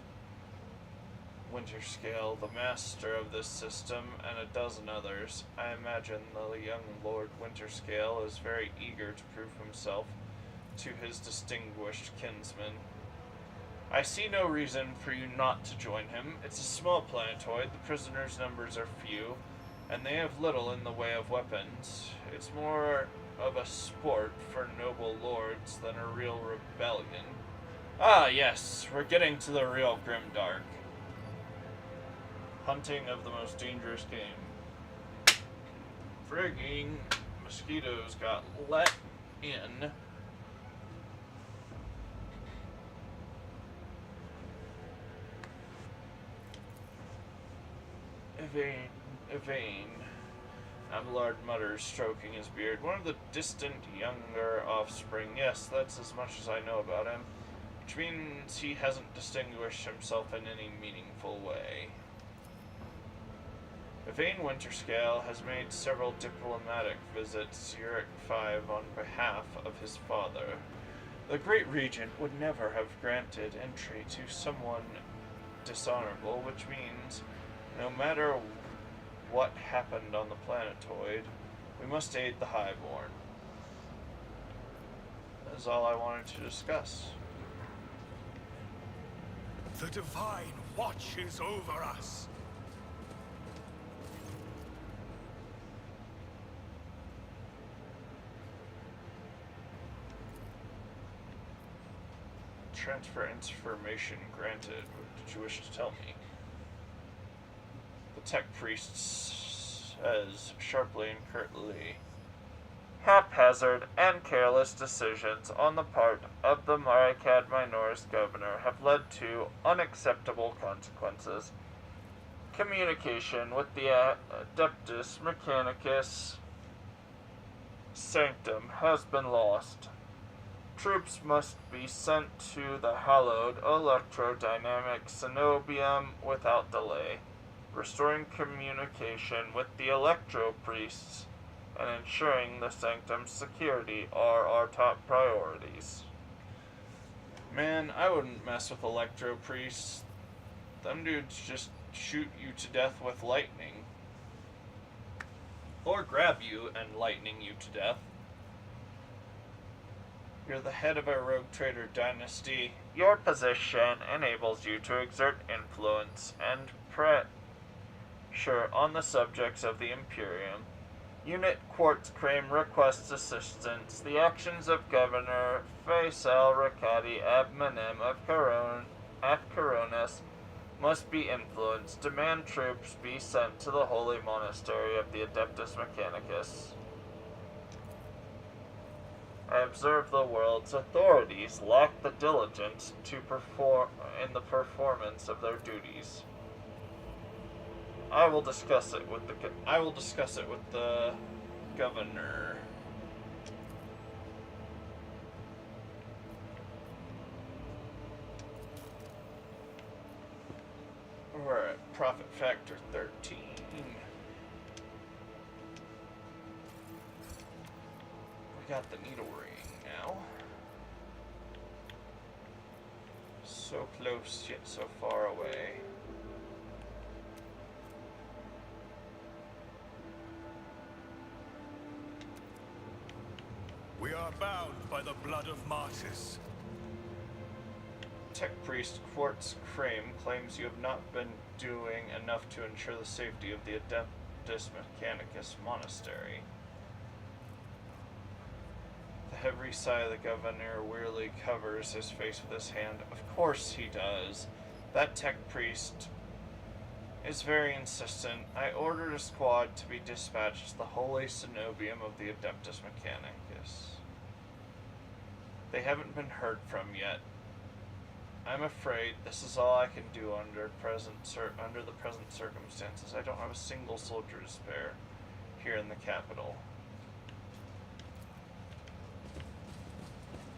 Winterscale, the master of this system, and a dozen others. I imagine the young Lord Winterscale is very eager to prove himself to his distinguished kinsman. I see no reason for you not to join him. It's a small planetoid, the prisoners' numbers are few, and they have little in the way of weapons. It's more of a sport for noble lords than a real rebellion. Ah, yes, we're getting to the real grimdark. Hunting of the most dangerous game. Frigging mosquitoes got let in. Evane. Abelard mutters, stroking his beard. One of the distant younger offspring. Yes, that's as much as I know about him. Which means he hasn't distinguished himself in any meaningful way. Evane Winterscale has made several diplomatic visits to Uric 5 on behalf of his father. The Great Regent would never have granted entry to someone dishonorable, which means no matter what happened on the planetoid, we must aid the Highborn. That is all I wanted to discuss. The Divine watches over us. Transfer information granted. What did you wish to tell me? The tech priest says sharply and curtly, haphazard and careless decisions on the part of the Marikad Minoris governor have led to unacceptable consequences. Communication with the Adeptus Mechanicus Sanctum has been lost. Troops must be sent to the hallowed electrodynamic cenobium without delay. Restoring communication with the electro priests and ensuring the sanctum's security are our top priorities. Man, I wouldn't mess with electro priests. Them dudes just shoot you to death with lightning. Or grab you and lightning you to death. You're the head of a rogue trader dynasty. Your position enables you to exert influence and pressure on the subjects of the Imperium. Unit Quartz Crane requests assistance. The actions of Governor Faisal Rakati Abmanim of Coronis must be influenced. Demand troops be sent to the holy monastery of the Adeptus Mechanicus. I observe the world's authorities lack the diligence to perform in the performance of their duties. I will discuss it with the governor. We're at profit factor 13. We got the needle ring now. So close yet so far away. We are bound by the blood of martyrs. Tech Priest Quartz Crane claims you have not been doing enough to ensure the safety of the Adeptus Mechanicus Monastery. The heavy sigh of the governor wearily covers his face with his hand. Of course he does. That tech priest is very insistent. I ordered a squad to be dispatched to the holy cenobium of the Adeptus Mechanicus. They haven't been heard from yet. I'm afraid this is all I can do under the present circumstances. I don't have a single soldier to spare here in the capital.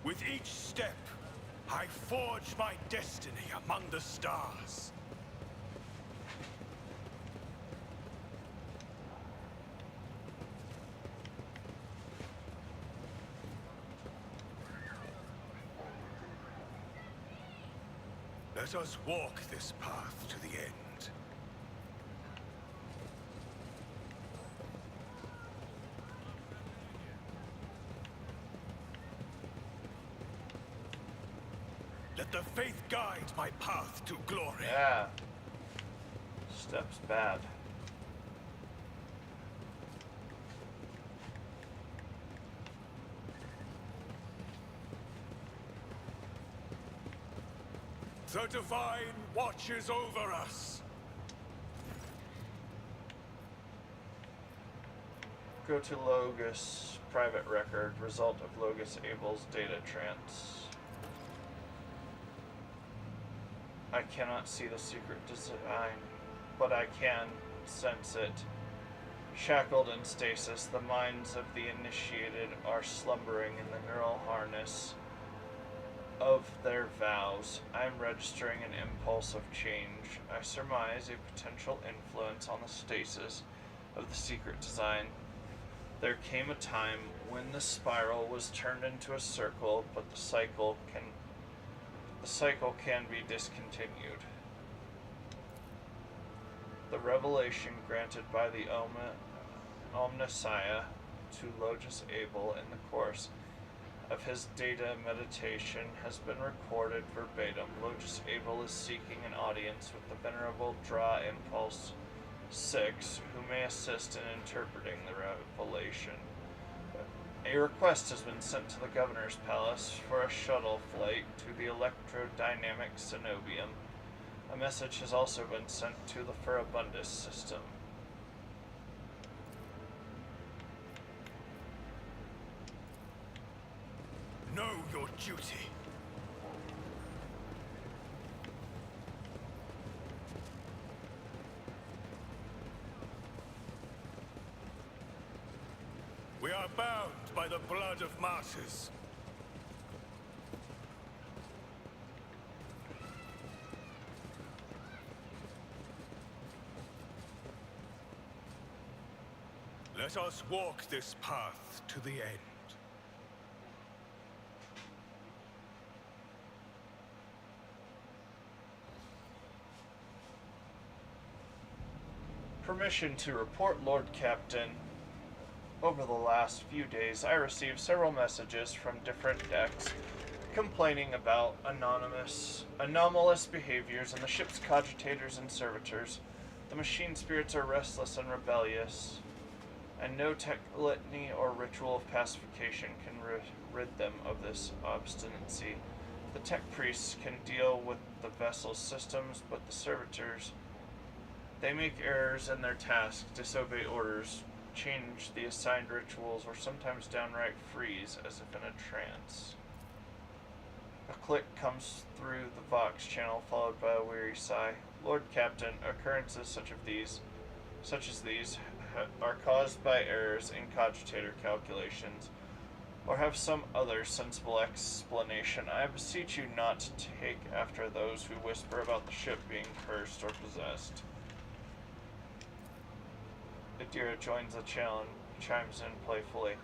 With each step, I forge my destiny among the stars. Let us walk this path to the end. Let the faith guide my path to glory. Yeah. Steps bad. The Divine watches over us. Go to Logus private record. Result of Logus Abel's data trance. I cannot see the secret design, but I can sense it. Shackled in stasis, the minds of the initiated are slumbering in the neural harness of their vows. I am registering an impulse of change. I surmise a potential influence on the stasis of the secret design. There came a time when the spiral was turned into a circle, but the cycle can be discontinued. The revelation granted by the Omnissiah to Logus Abel in the course of his data meditation has been recorded verbatim. Logus Abel is seeking an audience with the Venerable Dra Impulse 6, who may assist in interpreting the revelation. A request has been sent to the Governor's Palace for a shuttle flight to the electrodynamic cenobium. A message has also been sent to the Furibundus system. Know your duty. We are bound by the blood of martyrs. Let us walk this path to the end. Permission to report, Lord Captain. Over the last few days, I received several messages from different decks complaining about anomalous behaviors in the ship's cogitators and servitors. The machine spirits are restless and rebellious, and no tech litany or ritual of pacification can rid them of this obstinacy. The tech priests can deal with the vessel's systems, but the servitors, they make errors in their tasks, disobey orders, change the assigned rituals, or sometimes downright freeze as if in a trance. A click comes through the Vox channel, followed by a weary sigh. Lord Captain, occurrences such as these are caused by errors in cogitator calculations, or have some other sensible explanation. I beseech you not to take after those who whisper about the ship being cursed or possessed. Adira joins the channel and chimes in playfully.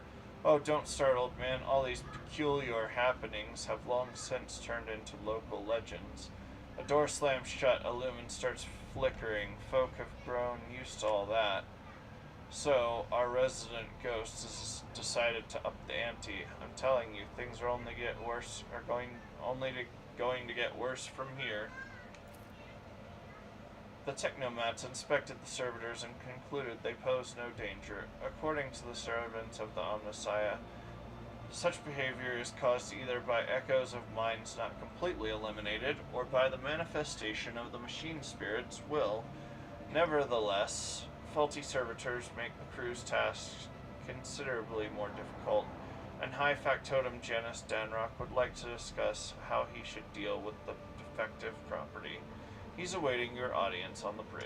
Oh, don't start, old man. All these peculiar happenings have long since turned into local legends. A door slams shut, a lumen starts flickering. Folk have grown used to all that. So, our resident ghost has decided to up the ante. I'm telling you, things are going to get worse from here. The technomats inspected the servitors and concluded they posed no danger. According to the servants of the Omnissiah, such behavior is caused either by echoes of minds not completely eliminated, or by the manifestation of the machine spirit's will. Nevertheless, faulty servitors make the crew's tasks considerably more difficult, and High Factotum Janus Danrock would like to discuss how he should deal with the defective property. He's awaiting your audience on the bridge.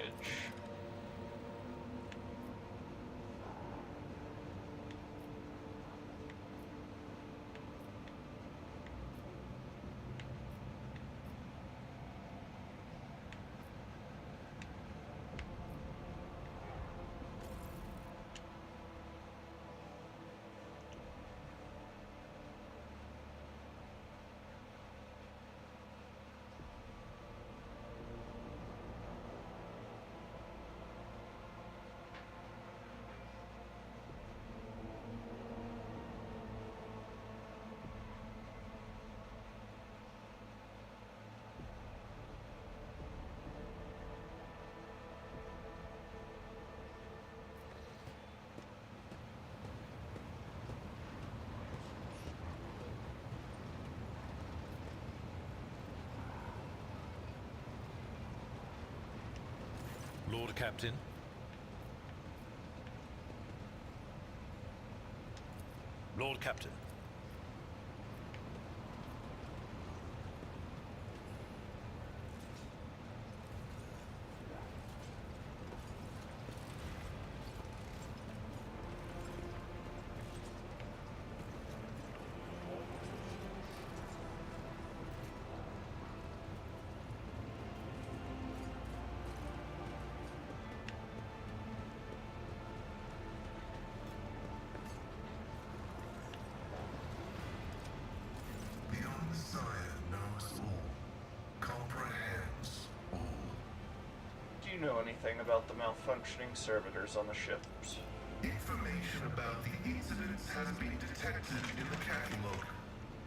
Lord Captain. Lord Captain. The Messiah knows all, comprehends all. Do you know anything about the malfunctioning servitors on the ships? Information about the incidents has been detected in the catalog.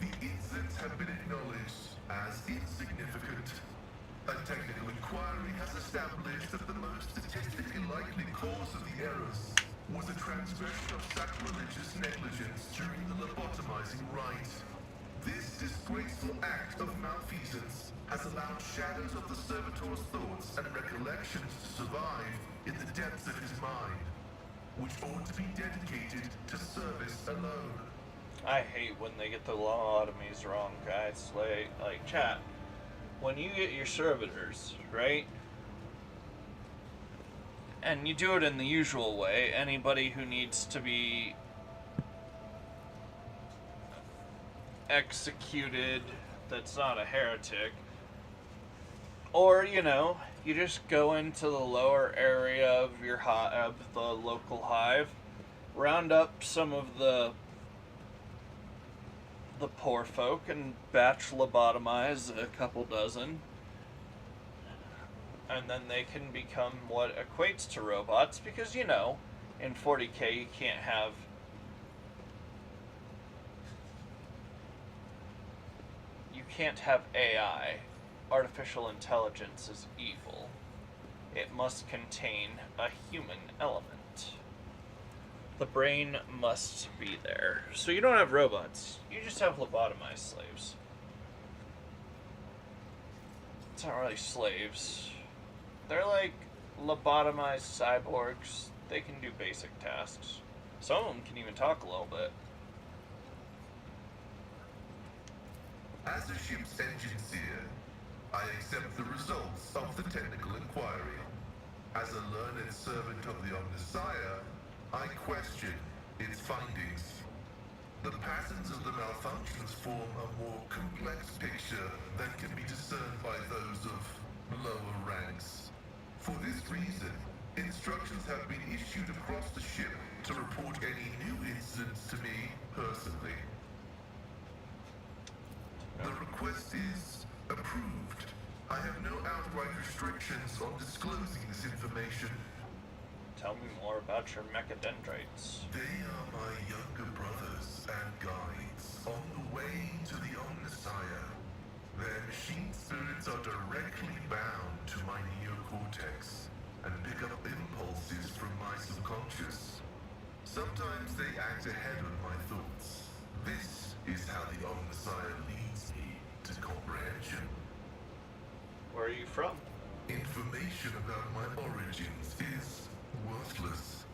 The incidents have been acknowledged as insignificant. A technical inquiry has established that the most statistically likely cause of the errors was a transgression of sacrilegious negligence during the lobotomizing rite. This disgraceful act of malfeasance has allowed shadows of the servitor's thoughts and recollections to survive in the depths of his mind, which ought to be dedicated to service alone. I hate when they get the lobotomies wrong, guys. Like chat. When you get your servitors, right? And you do it in the usual way, anybody who needs to be executed that's not a heretic, or you just go into the lower area of your of the local hive, round up some of the poor folk and batch lobotomize a couple dozen, and then they can become what equates to robots, because in 40K you can't have AI. Artificial intelligence is evil. It must contain a human element. The brain must be there. So you don't have robots. You just have lobotomized slaves. It's not really slaves. They're like lobotomized cyborgs. They can do basic tasks. Some of them can even talk a little bit. As a ship's engine seer, I accept the results of the technical inquiry. As a learned servant of the Omnissiah, I question its findings. The patterns of the malfunctions form a more complex picture than can be discerned by those of lower ranks. For this reason, instructions have been issued across the ship to report any new incidents to me personally. The request is approved. I have no outright restrictions on disclosing this information. Tell me more about your mechadendrites. They are my younger brothers and guides on the way to the Omnissiah. Their machine spirits are directly bound to my neocortex and pick up impulses from my subconscious. Sometimes they act ahead of my thoughts. This is how the Omnissiah leads me to comprehension. Where are you from? Information about my origins is worthless.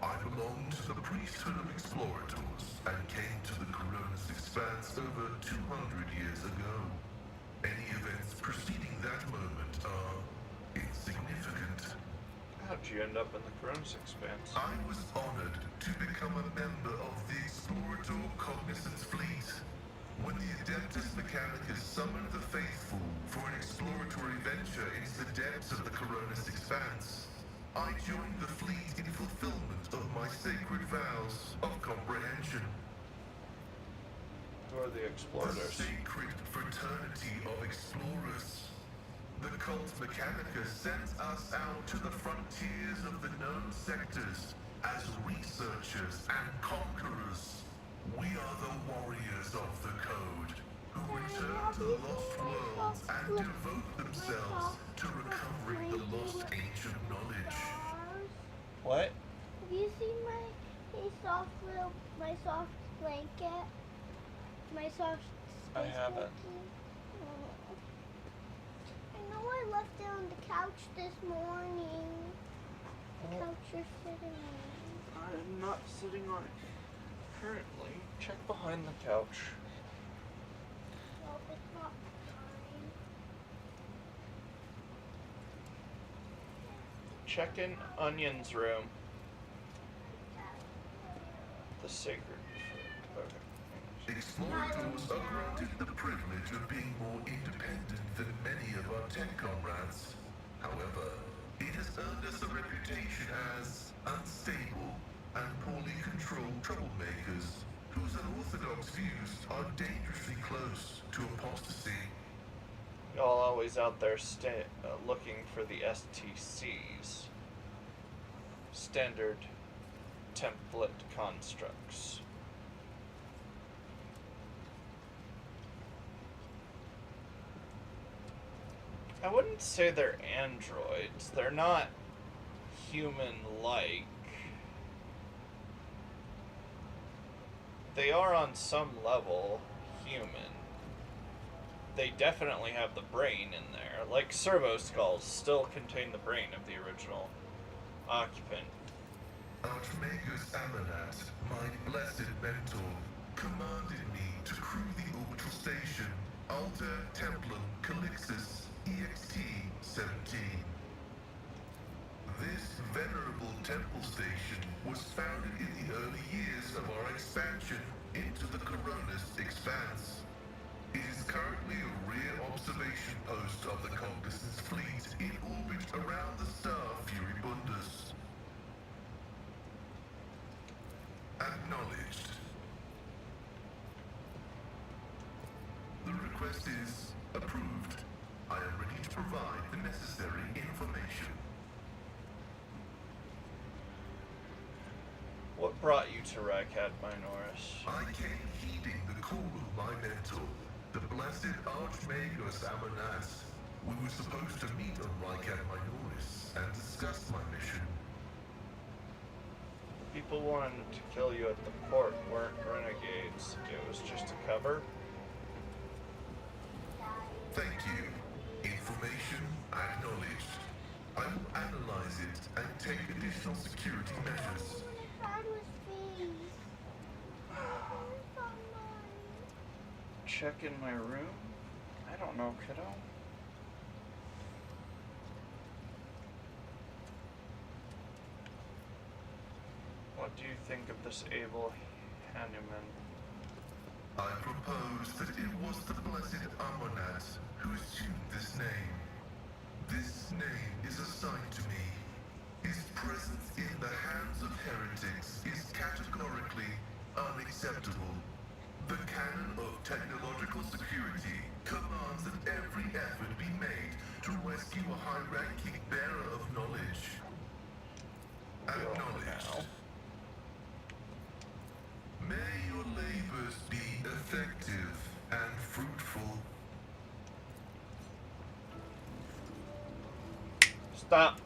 I belong to the priesthood of explorators and came to the Coronis Expanse over 200 years ago. Any events preceding that moment are insignificant. How'd you end up in the Cronus Expanse? I was honored to become a member of the Explorator Cognizance Fleet. When the Adeptus Mechanicus summoned the faithful for an exploratory venture into the depths of the Coronis Expanse, I joined the fleet in fulfillment of my sacred vows of comprehension. Who are the The Explorators? sacred fraternity of explorers. The cult Mechanicus sends us out to the frontiers of the known sectors as researchers and conquerors. We are the warriors of the code, who return to the lost worlds and devote themselves to recovering the lost ancient knowledge. What? Have you seen my soft blanket? My soft I space haven't. blanket? I know I left it on the couch this morning. couch you're sitting on. I'm not sitting on it currently. Check behind the couch. Well, it's not mine. Check in Onion's room. The sacred. Okay. Explorators are granted the privilege of being more independent than many of our tech comrades. However, it has earned us a reputation as unstable and poorly controlled troublemakers whose unorthodox views are dangerously close to apostasy. Y'all always out there looking for the STCs. Standard template constructs. I wouldn't say they're androids. They're not human-like. They are on some level human. They definitely have the brain in there. Like servo skulls still contain the brain of the original occupant. Archmagus Amanat, my blessed mentor, commanded me to crew the orbital station Alter Templum Calixus EXT-17. This venerable temple station was founded in the early years of our expansion into the Coronis expanse. It is currently a rear observation post of the Cognizance fleet in orbit around the star Furibundus. Acknowledged. The request is approved. I am ready to provide the necessary information. What brought you to Rykad Minoris? I came heeding the call of my mentor, the blessed Archmagus Amanat. We were supposed to meet on Rykad Minoris and discuss my mission. People wanted to kill you at the port weren't renegades. It was just a cover. Thank you. Information acknowledged. I will analyze it and take additional security measures. Check in my room? I don't know, kiddo. What do you think of this Abel Hanuman? I propose that it was the blessed Amonat who assumed this name. This name is assigned to me. His presence in the hands of heretics is categorically unacceptable. The canon of technological security commands that every effort be made to rescue a high-ranking bearer of knowledge. Acknowledged. May your labors be effective and fruitful. Stop.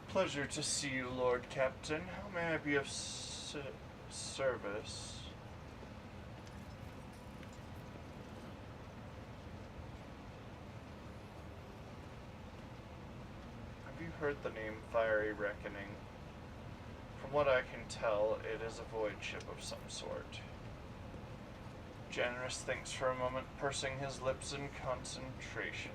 Pleasure to see you, Lord Captain. How may I be of service? Have you heard the name Fiery Reckoning? From what I can tell, it is a void ship of some sort. Generous thinks for a moment, pursing his lips in concentration.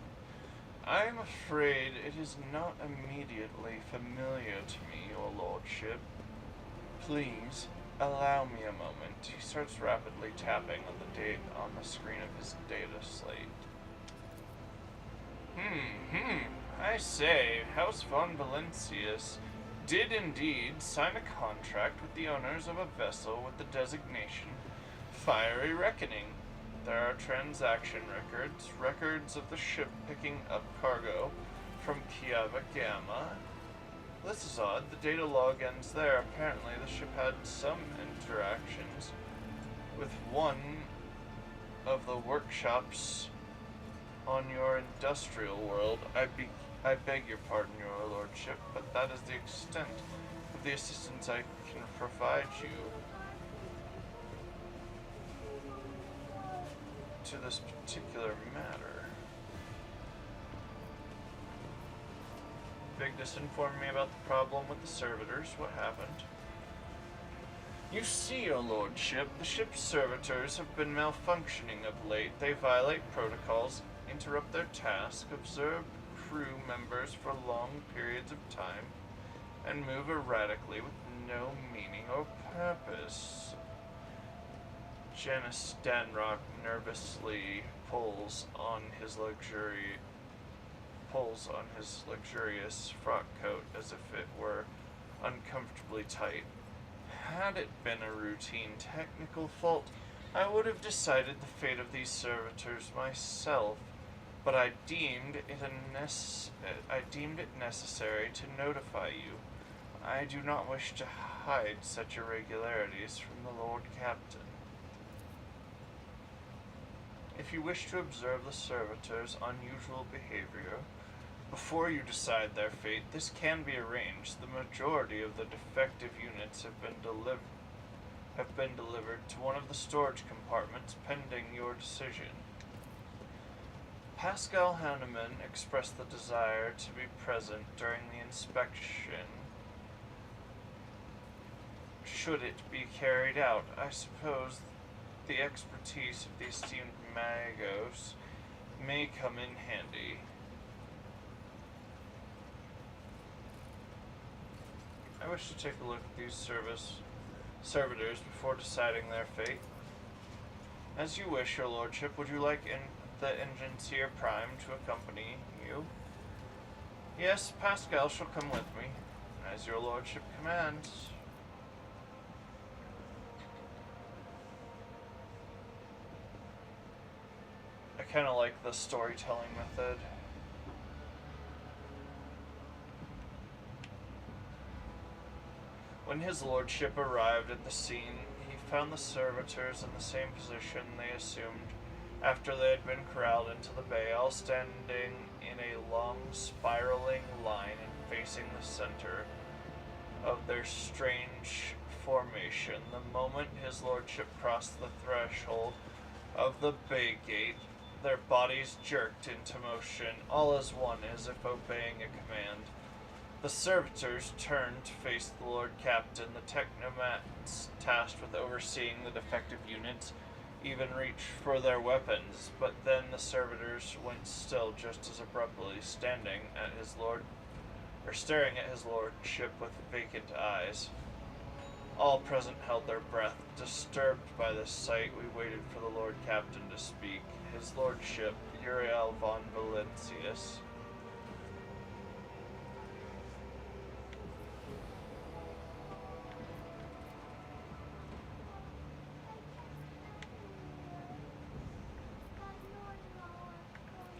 I am afraid it is not immediately familiar to me, your lordship. Please, allow me a moment. He starts rapidly tapping on the screen of his data slate. I say, House von Valencius did indeed sign a contract with the owners of a vessel with the designation Fiery Reckoning. There are transaction records of the ship picking up cargo from Kiava Gamma. This is odd. The data log ends there. Apparently, the ship had some interactions with one of the workshops on your industrial world. I beg your pardon, your lordship, but that is the extent of the assistance I can provide you to this particular matter. Vigdis informed me about the problem with the servitors. What happened? You see, your lordship, the ship's servitors have been malfunctioning of late. They violate protocols, interrupt their task, observe crew members for long periods of time, and move erratically with no meaning or purpose. Janice Stanrock nervously pulls on his luxurious frock coat as if it were uncomfortably tight. Had it been a routine technical fault, I would have decided the fate of these servitors myself, but I deemed it necessary to notify you. I do not wish to hide such irregularities from the Lord Captain. If you wish to observe the servitors' unusual behavior before you decide their fate, this can be arranged. The majority of the defective units have been delivered to one of the storage compartments pending your decision. Pascal Hahnemann expressed the desire to be present during the inspection. Should it be carried out, I suppose the expertise of the esteemed Magos may come in handy. I wish to take a look at these servitors before deciding their fate. As you wish, your lordship. Would you like the Engineer Prime to accompany you? Yes, Pascal shall come with me, as your lordship commands. I kind of like the storytelling method. When his lordship arrived at the scene, he found the servitors in the same position they assumed after they had been corralled into the bay, all standing in a long, spiraling line and facing the center of their strange formation. The moment his lordship crossed the threshold of the bay gate, their bodies jerked into motion, all as one, as if obeying a command. The servitors turned to face the Lord Captain. The technomats tasked with overseeing the defective units even reached for their weapons, but then the servitors went still just as abruptly, staring at his lordship with vacant eyes. All present held their breath. Disturbed by this sight, we waited for the Lord Captain to speak. His lordship, Uriel von Valentius.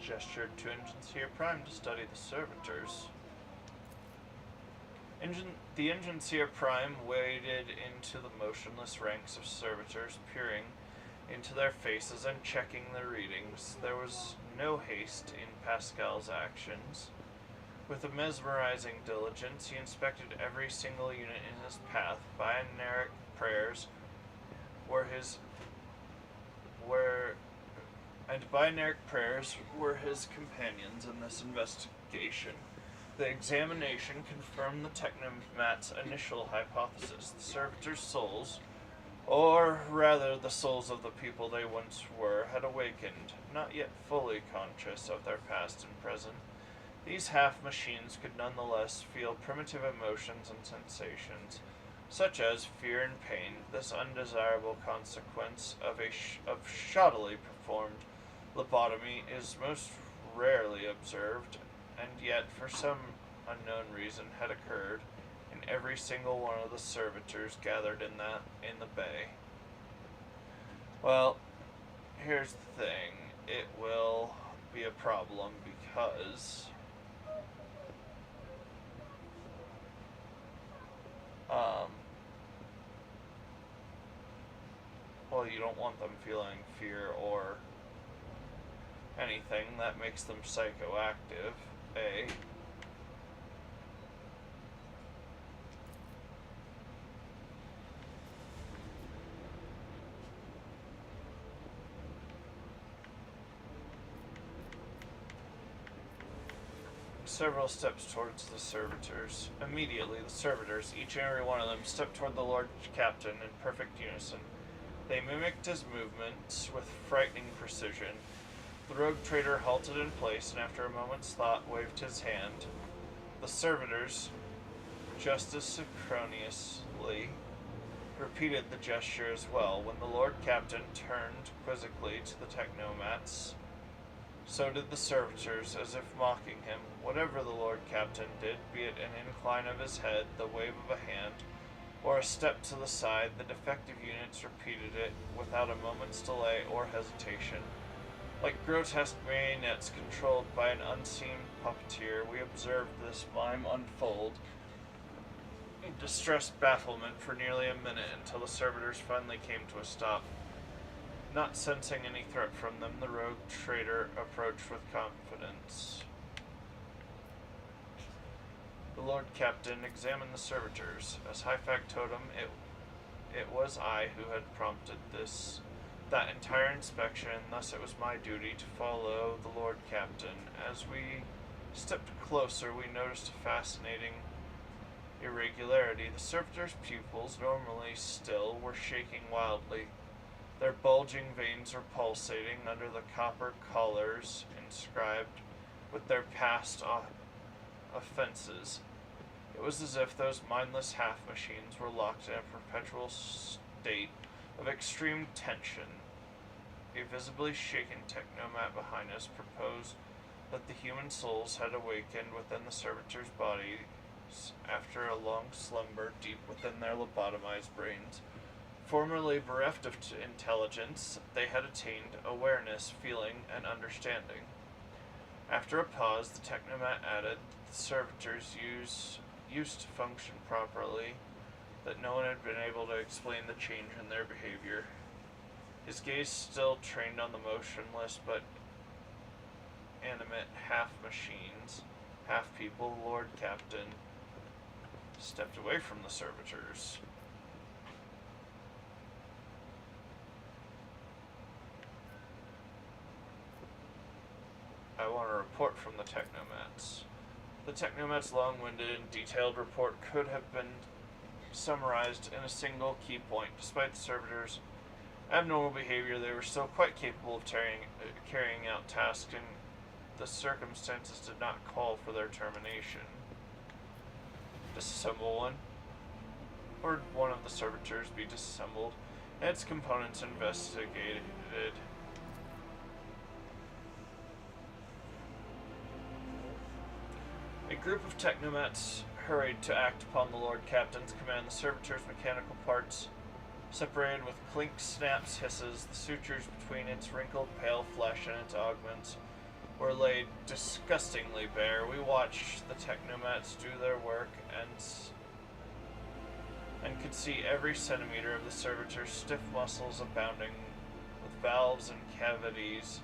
Gestured to Engineer Prime to study the servitors. The Engineer Prime waded into the motionless ranks of servitors, peering into their faces and checking their readings. There was no haste in Pascal's actions. With a mesmerizing diligence, he inspected every single unit in his path. Binaric prayers were his companions in this investigation. The examination confirmed the technomat's initial hypothesis. The servitors' souls, or rather the souls of the people they once were, had awakened, not yet fully conscious of their past and present. These half-machines could nonetheless feel primitive emotions and sensations, such as fear and pain. This undesirable consequence of shoddily performed lobotomy is most rarely observed, and yet for some unknown reason had occurred in every single one of the servitors gathered in the bay. Well, here's the thing. It will be a problem because well, you don't want them feeling fear or anything that makes them psychoactive. A. Several steps towards the servitors. Immediately, the servitors, each and every one of them, stepped toward the Lord Captain in perfect unison. They mimicked his movements with frightening precision. The rogue trader halted in place and after a moment's thought waved his hand. The servitors, just as synchronously, repeated the gesture as well. When the Lord Captain turned quizzically to the technomats, so did the servitors, as if mocking him. Whatever the Lord Captain did, be it an incline of his head, the wave of a hand, or a step to the side, the defective units repeated it without a moment's delay or hesitation. Like grotesque marionettes controlled by an unseen puppeteer, we observed this mime unfold in distressed bafflement for nearly a minute until the servitors finally came to a stop. Not sensing any threat from them, the rogue trader approached with confidence. The Lord Captain examined the servitors. As High Factotum, it was I who had prompted that entire inspection, and thus it was my duty to follow the Lord Captain. As we stepped closer, we noticed a fascinating irregularity. The servitors' pupils, normally still, were shaking wildly. Their bulging veins were pulsating under the copper collars inscribed with their past offenses. It was as if those mindless half-machines were locked in a perpetual state of extreme tension. A visibly shaken technomat behind us proposed that the human souls had awakened within the servitors' bodies after a long slumber deep within their lobotomized brains. Formerly bereft of intelligence, they had attained awareness, feeling, and understanding. After a pause, the technomat added, the servitors used to function properly, that no one had been able to explain the change in their behavior. His gaze still trained on the motionless but animate half-machines, half-people. Lord Captain stepped away from the servitors. I want a report from the technomats. The technomats' long-winded and detailed report could have been summarized in a single key point. Despite the servitors' abnormal behavior, they were still quite capable of carrying out tasks, and the circumstances did not call for their termination. Disassemble one. Or one of the servitors be disassembled, and its components investigated. A group of technomats hurried to act upon the Lord Captain's command. The servitors' mechanical parts separated with clinks, snaps, hisses. The sutures between its wrinkled, pale flesh and its augments were laid disgustingly bare. We watched the technomats do their work and could see every centimeter of the servitor's stiff muscles abounding with valves and cavities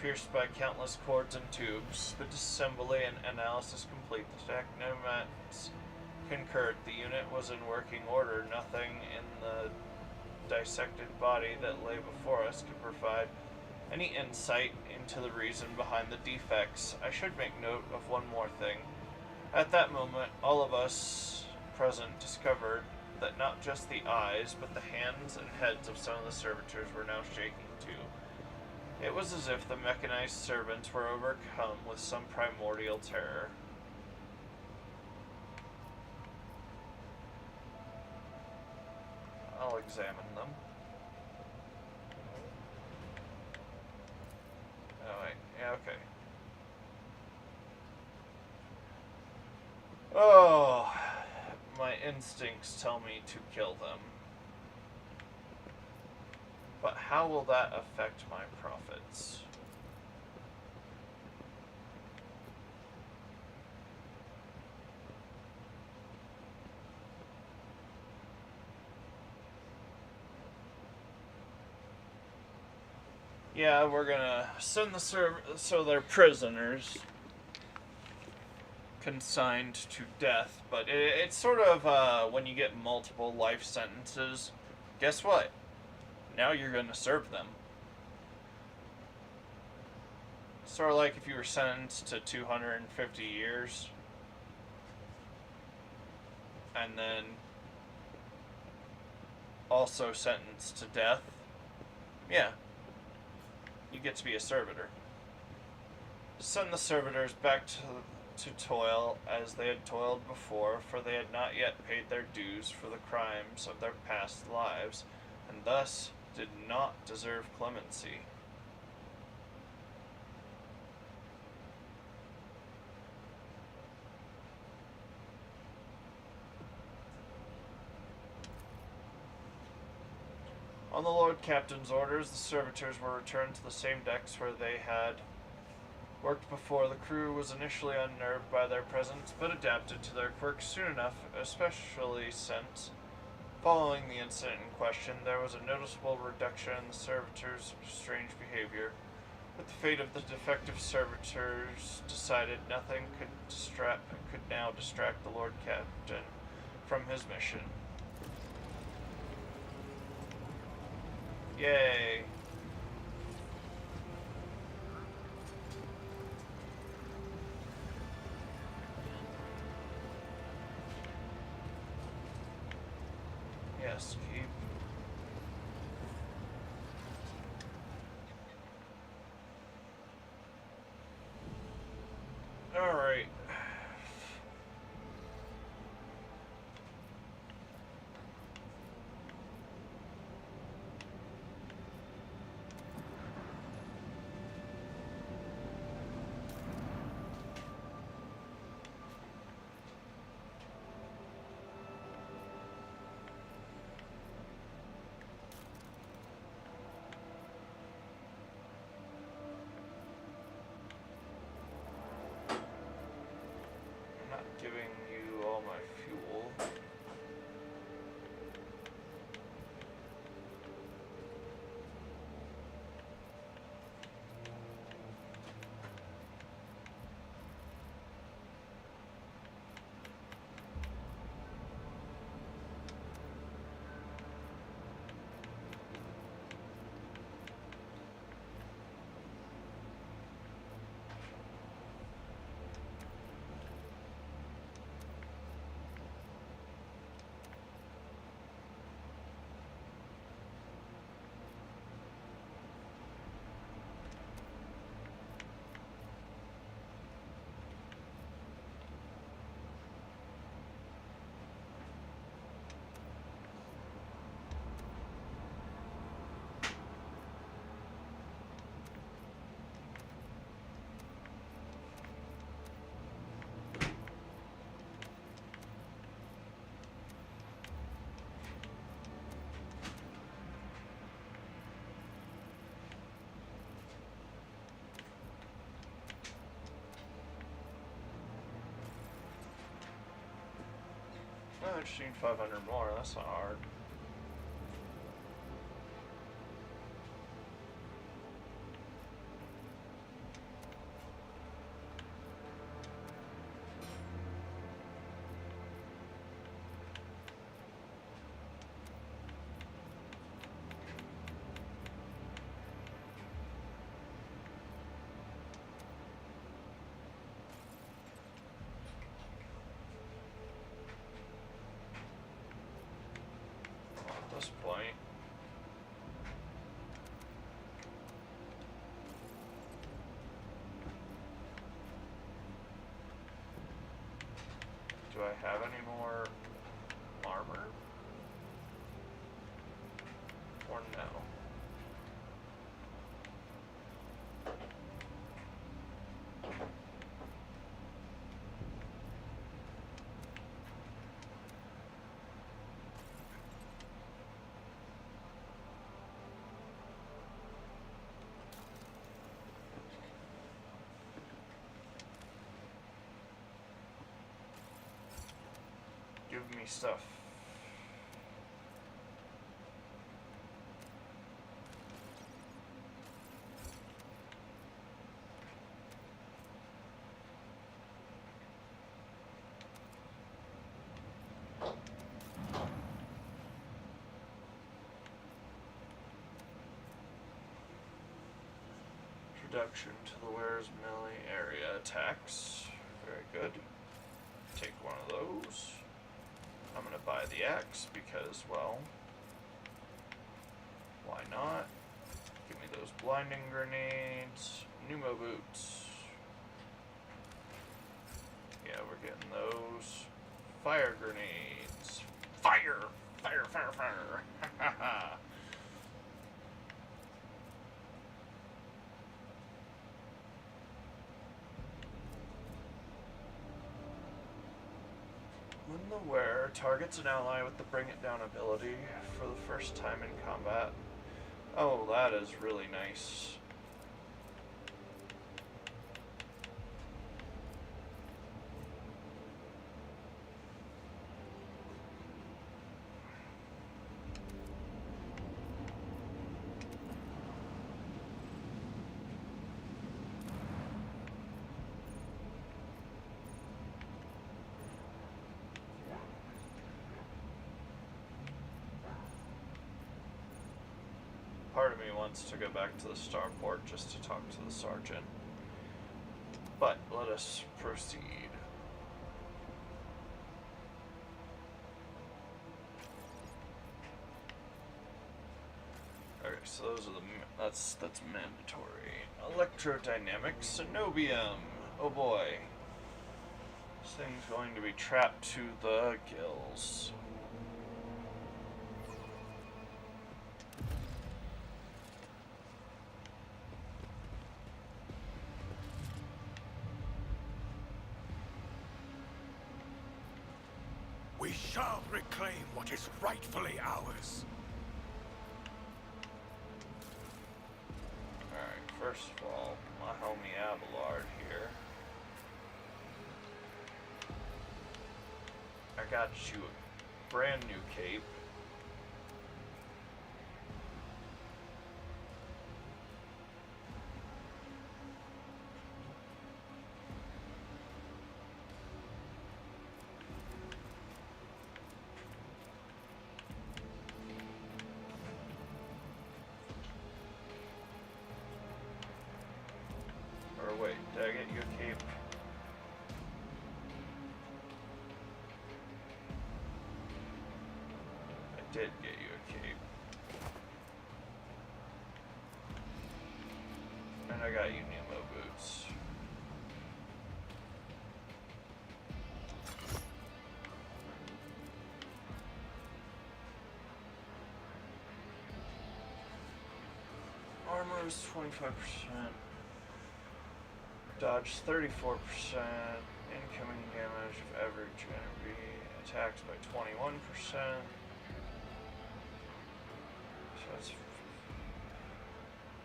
pierced by countless cords and tubes. The disassembly and analysis complete, the technomats concurred. The unit was in working order. Nothing in the dissected body that lay before us could provide any insight into the reason behind the defects. I should make note of one more thing. At that moment, all of us present discovered that not just the eyes, but the hands and heads of some of the servitors were now shaking too. It was as if the mechanized servants were overcome with some primordial terror. I'll examine them. Oh, wait. Yeah, okay. Oh, my instincts tell me to kill them. But how will that affect my profits? Yeah, we're gonna send the so they're prisoners consigned to death, but it's sort of when you get multiple life sentences, guess what? Now you're gonna serve them. Sort of like if you were sentenced to 250 years and then also sentenced to death. Yeah, you get to be a servitor. Send the servitors back to toil as they had toiled before, for they had not yet paid their dues for the crimes of their past lives, and thus did not deserve clemency. On the Lord Captain's orders, the servitors were returned to the same decks where they had worked before. The crew was initially unnerved by their presence, but adapted to their quirks soon enough, especially since, following the incident in question, there was a noticeable reduction in the servitors' strange behavior. With the fate of the defective servitors decided, nothing could now distract the Lord Captain from his mission. Yay. Yes, keep. Alright. Giving you all my fuel. I just need 500 more, that's not hard. At this point, do I have any more armor? Or no? Give me stuff. reduction to the wearer's melee area attacks. Very good. Take one of those. I'm gonna buy the axe because, well, why not? Give me those blinding grenades. Pneumo boots. Yeah, we're getting those. Fire grenades. Fire! Fire, fire, fire! Ha ha! When the wearer targets an ally with the Bring It Down ability for the first time in combat. Oh, that is really nice. Part of me wants to go back to the starport just to talk to the sergeant. But let us proceed. Okay, so those are that's mandatory. Electrodynamic Cenobium. Oh boy. This thing's going to be trapped to the gills. We shall reclaim what is rightfully ours. Alright, first of all, my homie Abelard here. I got you a brand new cape. Or wait, did I get you a cape? I did get you a cape. And I got you Nemo boots. Armor is 25%. Dodge 34%. Incoming damage of average enemy attacks by 21%. So it's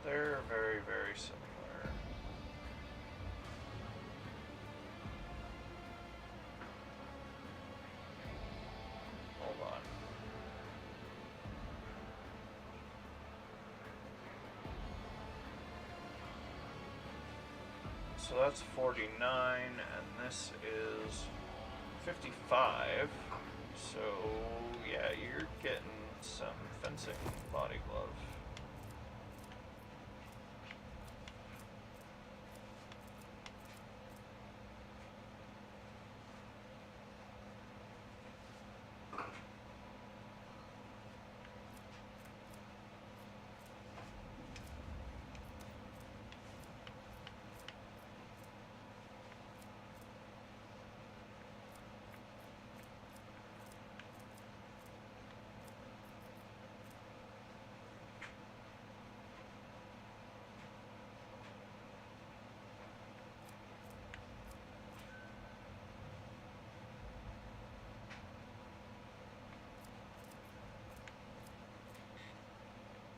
they're very, very similar. Hold on. So that's 49, and this is 55. So yeah, you're getting some fencing body glove.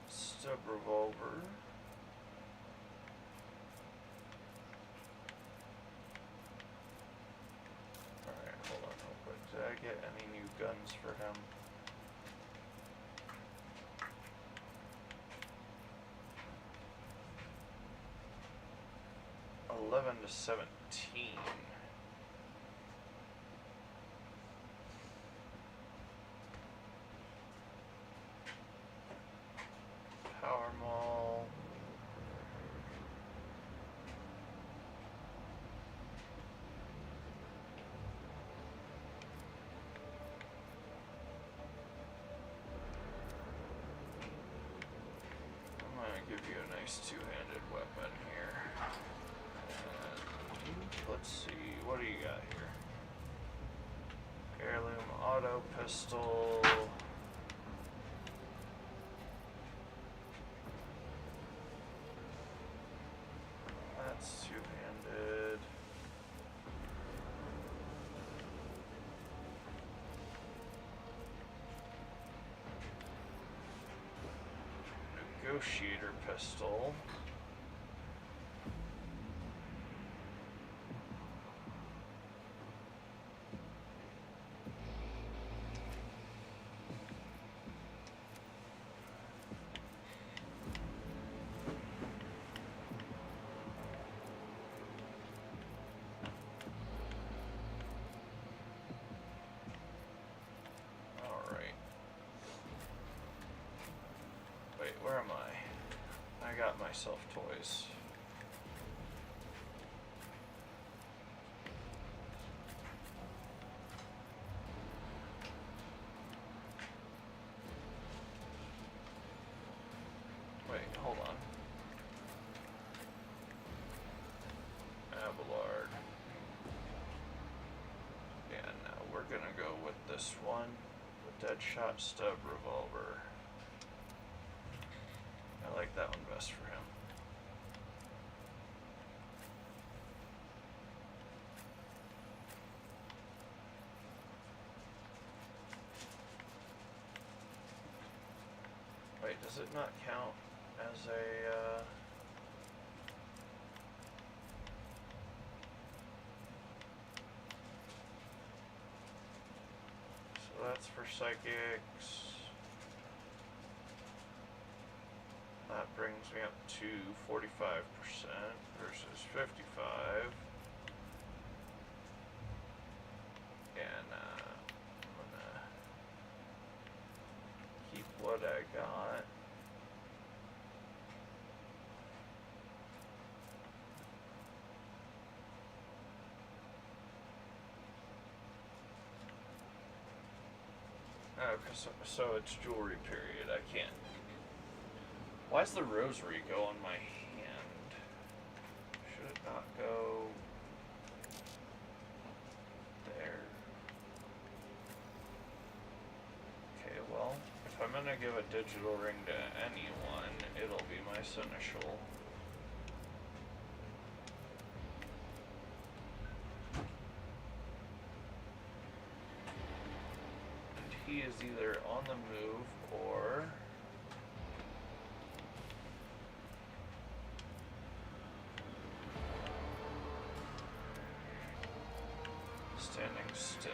Stub revolver. Alright, hold on real quick. Did I get any new guns for him? $11 to 17. Power Mall. nice two-handed weapon here. And let's see, what do you got here? Heirloom auto pistol. That's two-handed. Negotiator pistol. Wait, where am I? I got myself toys. Wait, hold on. Abelard. Yeah, now we're gonna go with this one. The Deadshot Stub Revolver. I like that one best for him. Wait, does it not count as a, So that's for psychics. That brings me up to 45% versus 55. And I'm gonna keep what I got. Oh, so it's jewelry period. I can't. Why does the rosary go on my hand? Should it not go there? Okay, well, if I'm gonna give a digital ring to anyone, it'll be my seneschal. And he is either on the move or standing still.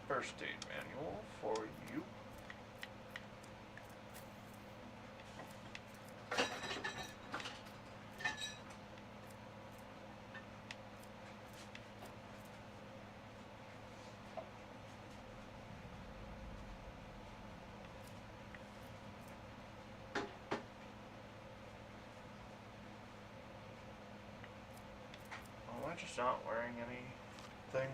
First aid manual for you. Am I just not wearing anything?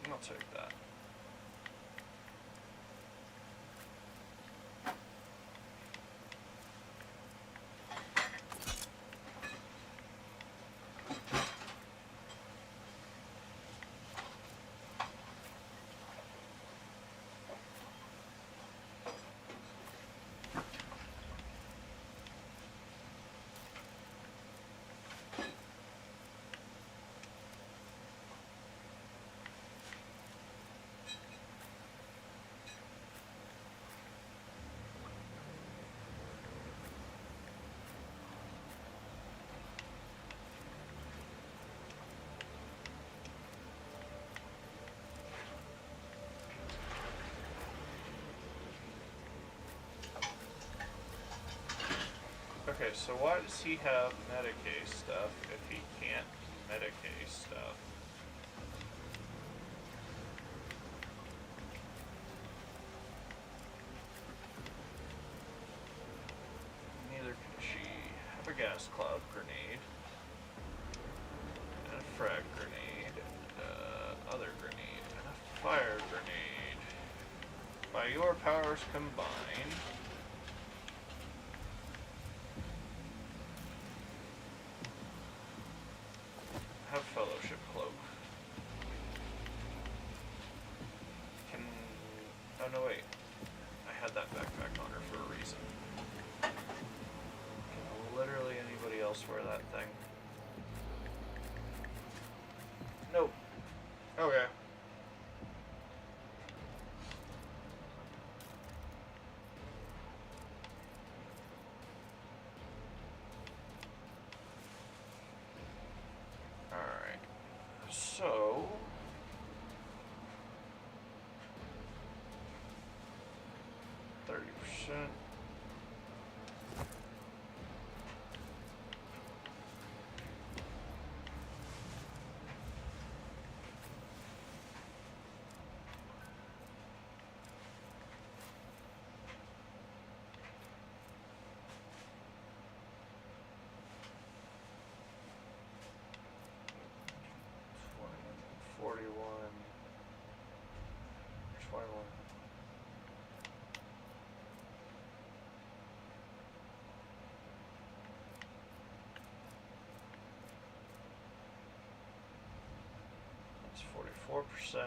I'll take that. so why does he have Medicaid stuff if he can't Medicaid stuff? Neither can she. Have a gas cloud grenade. And a frag grenade. And other grenade. And a fire grenade. By your powers combined. Have fellowship cloak. Can... Oh no wait. I had that backpack on her for a reason. Can literally anybody else wear that thing? Nope. Okay. Alright. So... %. It's 44%.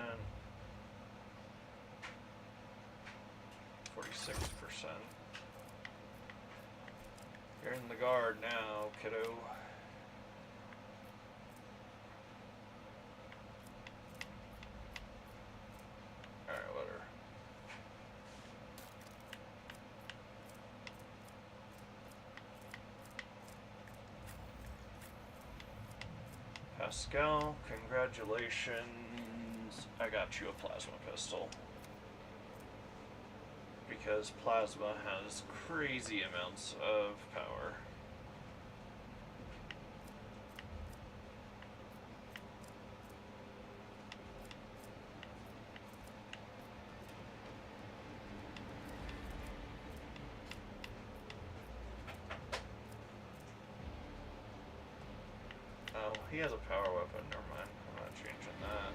46%. You're in the guard now, kiddo. Alright, whatever. Pascal, congratulations. I got you a plasma pistol. Because plasma has crazy amounts of power. Oh, he has a power weapon, never mind. I'm not changing that.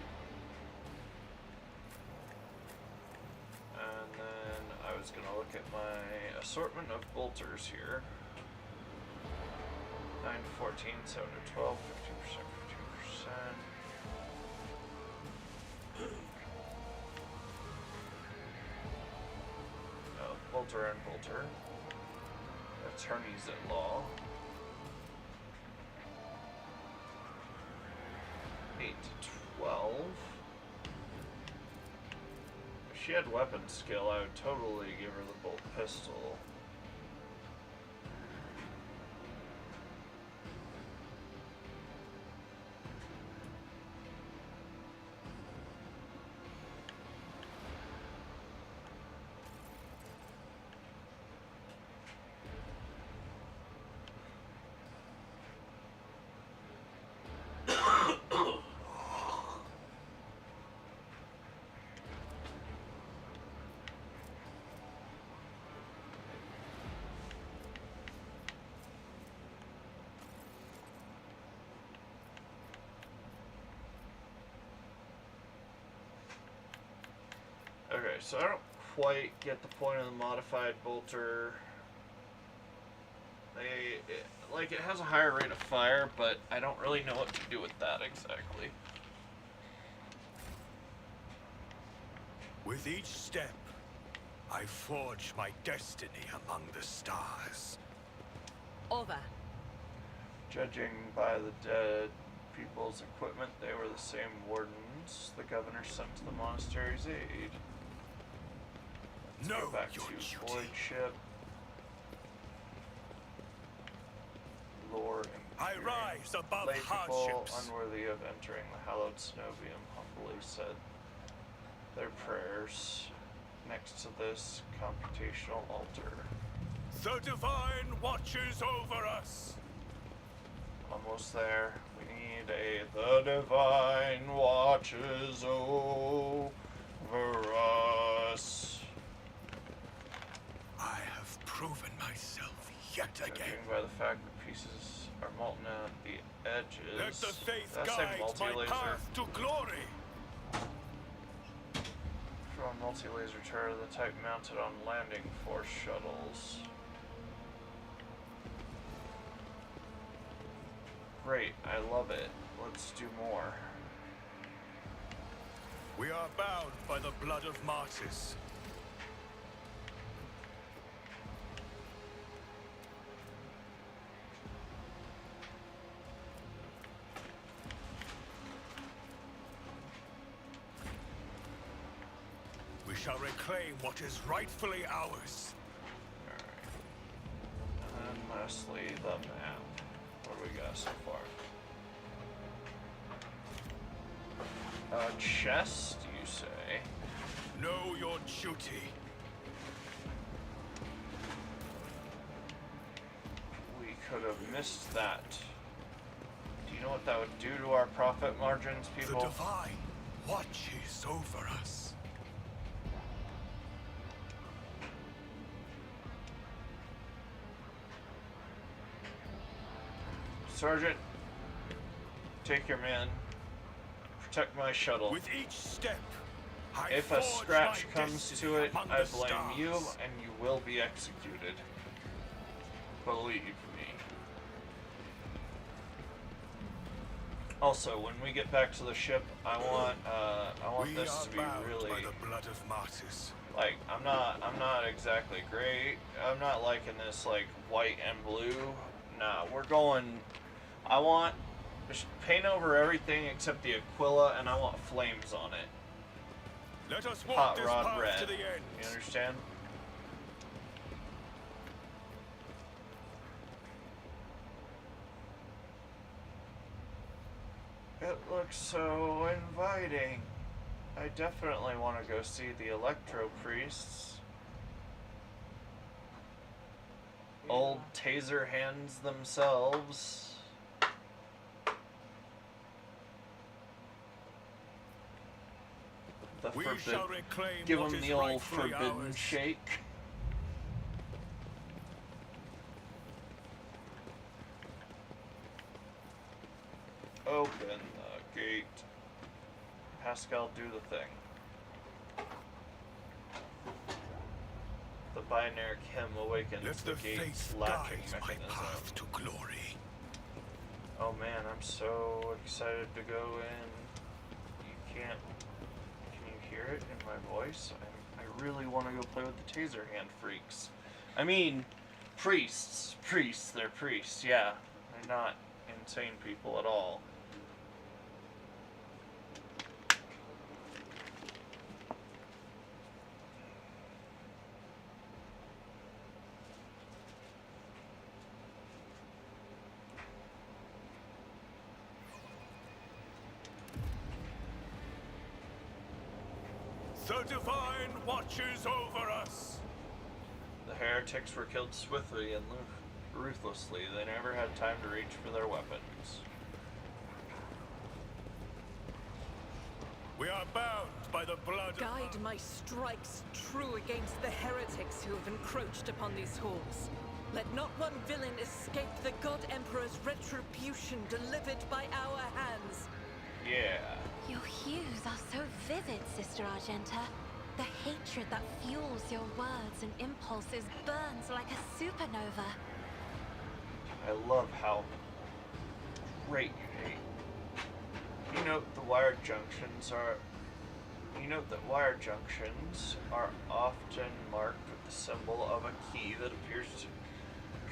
And then I was gonna look at my assortment of bolters here. 9 to 14, 7 to 12, 15%, 15%. Bolter and bolter. Attorneys at law. 8 to 12. If she had weapon skill, I would totally give her the bolt pistol. Okay, so I don't quite get the point of the modified bolter. It has a higher rate of fire, but I don't really know what to do with that exactly. With each step, I forge my destiny among the stars. Over. Judging by the dead people's equipment, they were the same wardens the governor sent to the monastery's aid. Let's No, go back to your duty. Void Ship. Lore and I rise above lay people hardships. unworthy of entering the hallowed Cenobium humbly said their prayers next to this computational altar. The Divine watches over us. Almost there. We need the Divine watches over us. I have proven myself yet again. Judging by the fact that pieces are molten at the edges. Let the faith That's guide like my multi-laser. path to glory. From a multi-laser turret of the type mounted on landing force shuttles. Great, I love it. Let's do more. We are bound by the blood of martyrs. We shall reclaim what is rightfully ours. Alright. And lastly, the map. What do we got so far? Chest, you say? Know your duty. We could have missed that. Do you know what that would do to our profit margins, people? The Divine watches over us. Sergeant, take your man. Protect my shuttle. With each step, I If a forge scratch my comes destiny to it, among I the blame stars. you, and you will be executed. Believe me. Also, when we get back to the ship, I want We this are to be bound really, by the blood of martyrs. like, I'm not exactly great. I'm not liking this, like, white and blue. Nah, we're going, I want, just paint over everything except the Aquila, and I want flames on it. Let us walk Hot this rod path red. to the end. You understand? It looks so inviting. I definitely want to go see the Electro Priests. Old taser hands themselves. The We shall reclaim give what them is the old rightfully forbidden ours. shake. Open the gate. Pascal, do the thing. The binary chem awakens Let the the gate's faith latching guide my mechanism. path to glory. Oh man, I'm so excited to go in. You can't. Can you hear it in my voice? I really want to go play with the taser hand freaks. I mean, priests. Priests, they're priests, yeah. They're not insane people at all. The Divine watches over us. The heretics were killed swiftly and ruthlessly. They never had time to reach for their weapons. We are bound by the blood Guide my strikes true against the heretics who have encroached upon these halls. Let not one villain escape the God Emperor's retribution delivered by our hands. Yeah. Your hues are so vivid, Sister Argenta. The hatred that fuels your words and impulses burns like a supernova. I love how great you hate. You note the wired junctions are. You note that wired junctions are often marked with the symbol of a key that appears to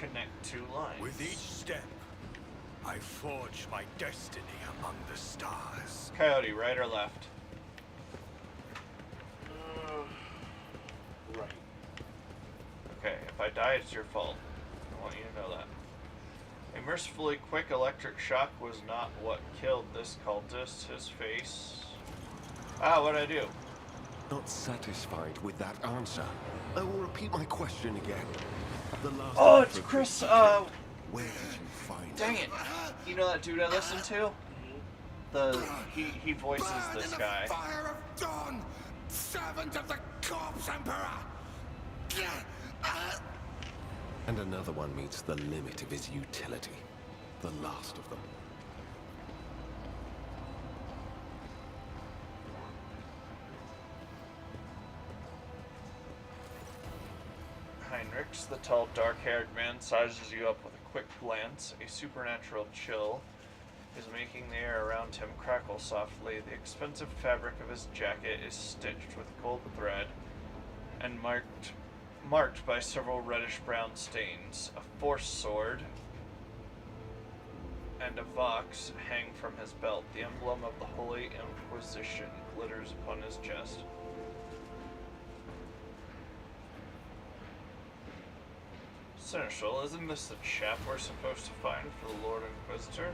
connect two lines. With each step, I forge my destiny among the stars. Coyote, right or left? Right. Okay, if I die, it's your fault. I want you to know that. A mercifully quick electric shock was not what killed this cultist. His face. Ah, what'd I do? Not satisfied with that answer, I will repeat my question again. The last Oh, of it's the Chris, Where did you find dang it. You know that dude I listen to? He voices this guy. Fire of dawn, servant of the corpse emperor. And another one meets the limit of his utility. The last of them. Heinrichs, the tall, dark-haired man, sizes you up with a quick glance. A supernatural chill is making the air around him crackle softly. The expensive fabric of his jacket is stitched with gold thread and marked by several reddish-brown stains. A force sword and a vox hang from his belt. The emblem of the Holy Inquisition glitters upon his chest. Seneschal, isn't this the chap we're supposed to find for the Lord Inquisitor?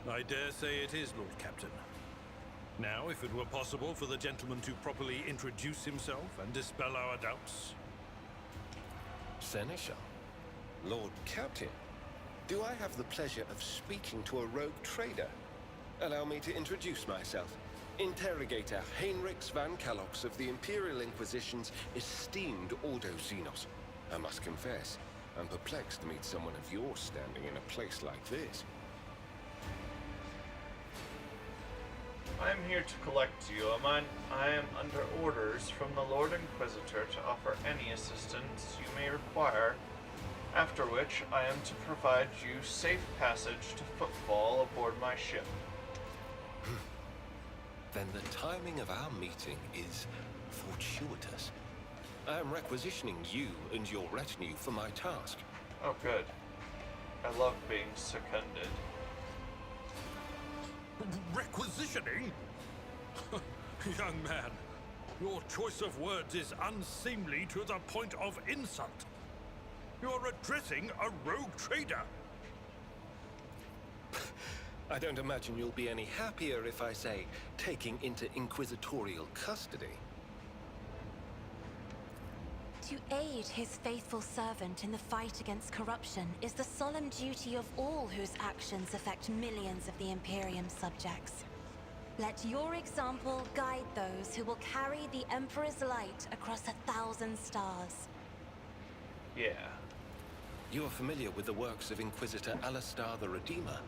I dare say it is, Lord Captain. Now, if it were possible for the gentleman to properly introduce himself and dispel our doubts. Seneschal? Lord Captain? Do I have the pleasure of speaking to a rogue trader? Allow me to introduce myself. Interrogator Heinrichs van Kalox of the Imperial Inquisition's esteemed Ordo Xenos. I must confess, I'm perplexed to meet someone of your standing in a place like this. I am here to collect you. I am under orders from the Lord Inquisitor to offer any assistance you may require, after which I am to provide you safe passage to footfall aboard my ship. Then the timing of our meeting is fortuitous. I am requisitioning you and your retinue for my task. Oh, good. I love being seconded. Requisitioning? Young man, your choice of words is unseemly to the point of insult. You're addressing a rogue trader. I don't imagine you'll be any happier if I say taking into inquisitorial custody. To aid his faithful servant in the fight against corruption is the solemn duty of all whose actions affect millions of the Imperium's subjects. Let your example guide those who will carry the Emperor's light across 1,000 stars. Yeah. You are familiar with the works of Inquisitor Alistar the Redeemer.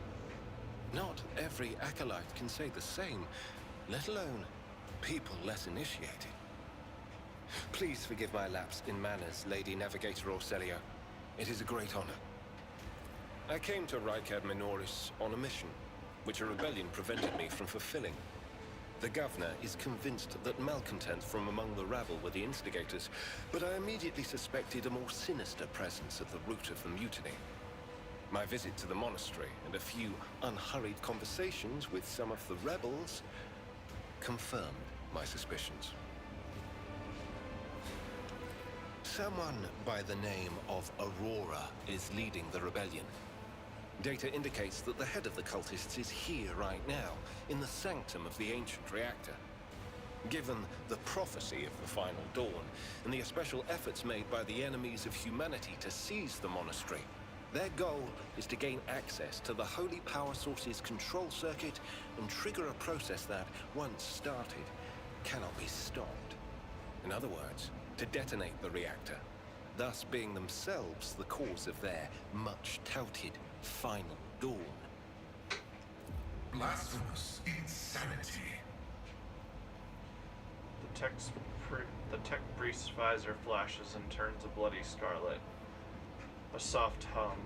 Not every acolyte can say the same, let alone people less initiated. Please forgive my lapse in manners, Lady Navigator Orselio. It is a great honor. I came to Rykad Minoris on a mission, which a rebellion prevented me from fulfilling. The governor is convinced that malcontents from among the rabble were the instigators, but I immediately suspected a more sinister presence at the root of the mutiny. My visit to the monastery and a few unhurried conversations with some of the rebels confirmed my suspicions. Someone by the name of Aurora is leading the rebellion. Data indicates that the head of the cultists is here right now, in the sanctum of the ancient reactor. Given the prophecy of the final dawn, and the special efforts made by the enemies of humanity to seize the monastery, their goal is to gain access to the holy power source's control circuit and trigger a process that, once started, cannot be stopped. In other words, to detonate the reactor, thus being themselves the cause of their much-touted final dawn. Blasphemous insanity. The tech priest's visor flashes and turns a bloody scarlet. A soft hum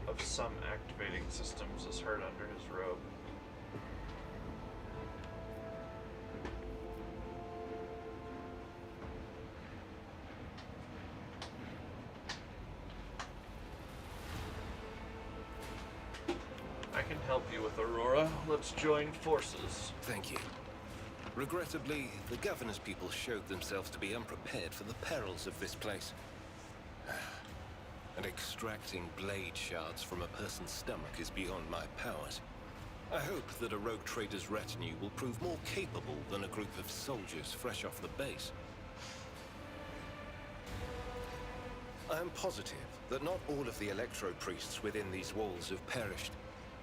of some activating systems is heard under his robe. I can help you with Aurora. Let's join forces. Thank you. Regrettably, the governor's people showed themselves to be unprepared for the perils of this place. And extracting blade shards from a person's stomach is beyond my powers. I hope that a rogue trader's retinue will prove more capable than a group of soldiers fresh off the base. I am positive that not all of the electro-priests within these walls have perished.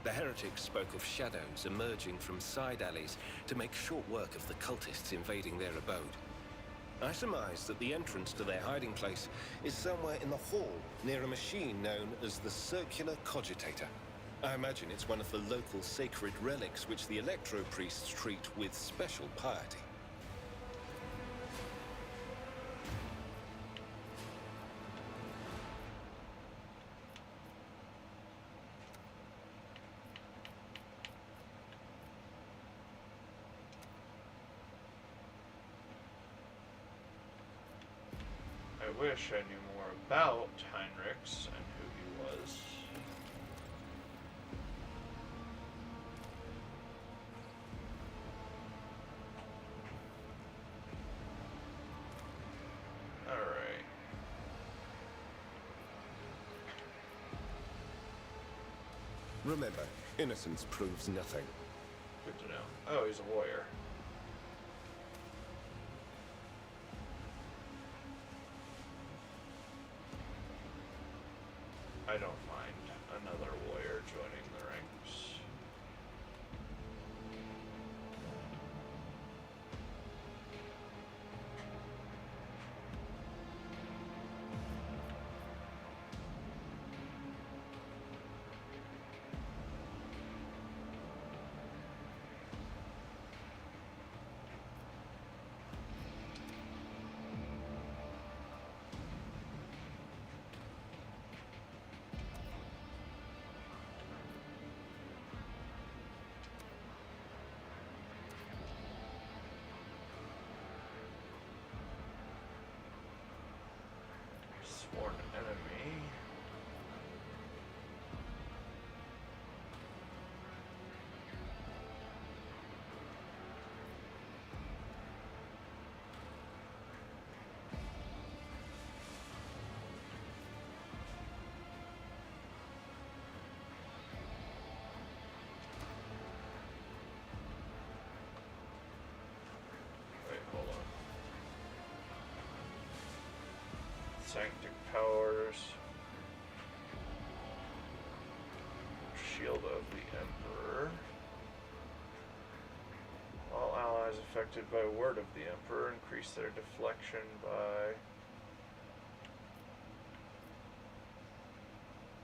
The heretics spoke of shadows emerging from side alleys to make short work of the cultists invading their abode. I surmise that the entrance to their hiding place is somewhere in the hall, near a machine known as the Circular Cogitator. I imagine it's one of the local sacred relics which the electro-priests treat with special piety. I wish I knew more about Heinrichs and who he was. Alright. Remember, innocence proves nothing. Good to know. Oh, he's a warrior. I don't mind another warrior joining the ranks. Sworn enemy. Wait, hold on. Sanctic powers. Shield of the Emperor. All allies affected by word of the Emperor increase their deflection by...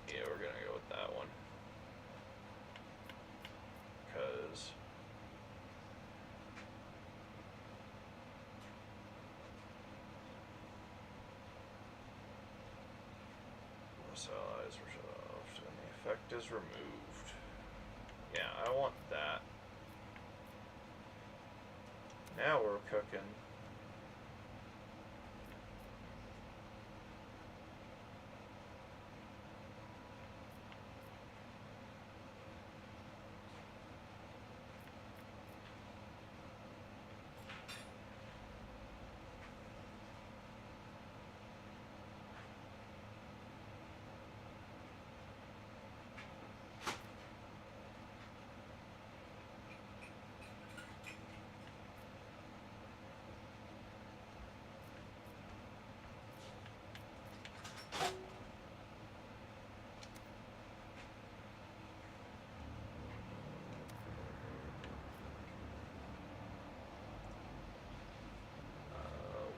Yeah, we're gonna go with that one. Because... allies resolved, and the effect is removed. Yeah, I want that. Now we're cooking.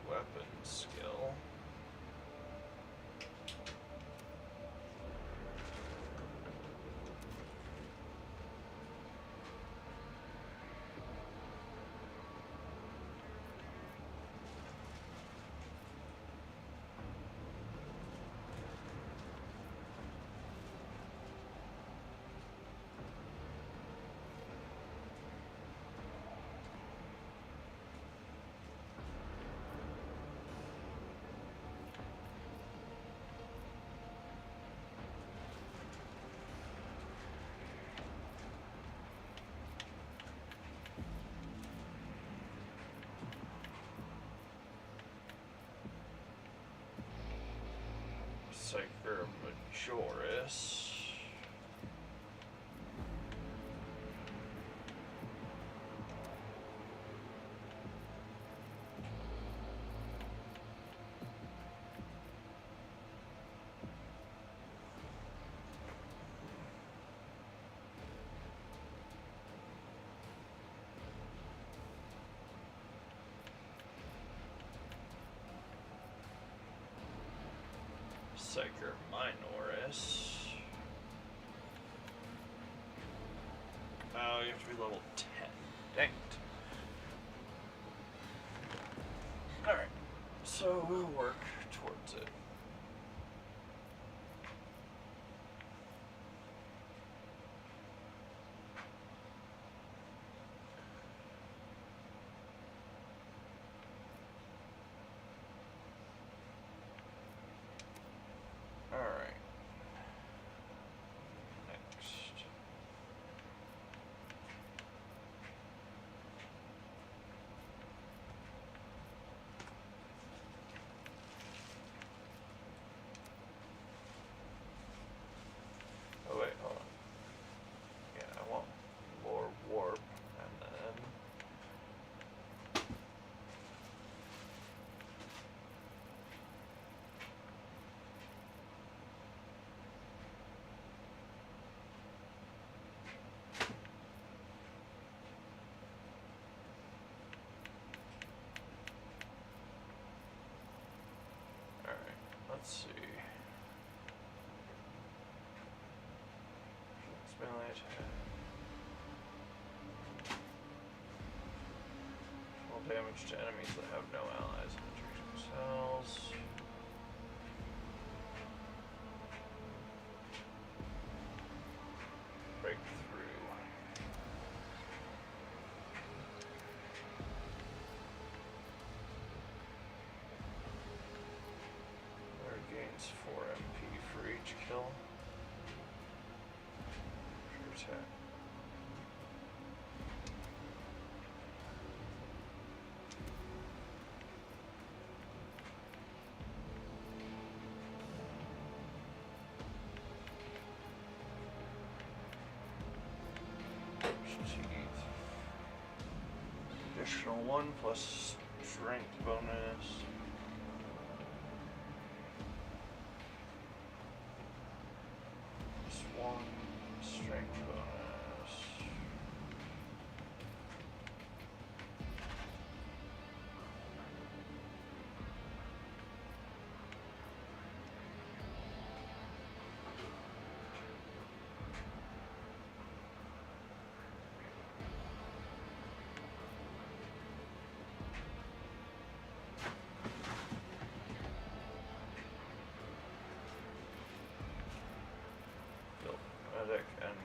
Weapon skill. Cypher Majoris. Psyker Minoris. Oh, you have to be level 10. Dang it. Alright, so we'll work towards it. Alright. Next. Oh wait, hold on. Yeah, I want more warp, and then... Alright, let's see. Melee attack. All damage to enemies that have no allies and injury themselves. Breakthrough. There gains 4 MP for each kill. Attack. Additional 1 plus strength bonus. Plus 1 strength bonus. Medic and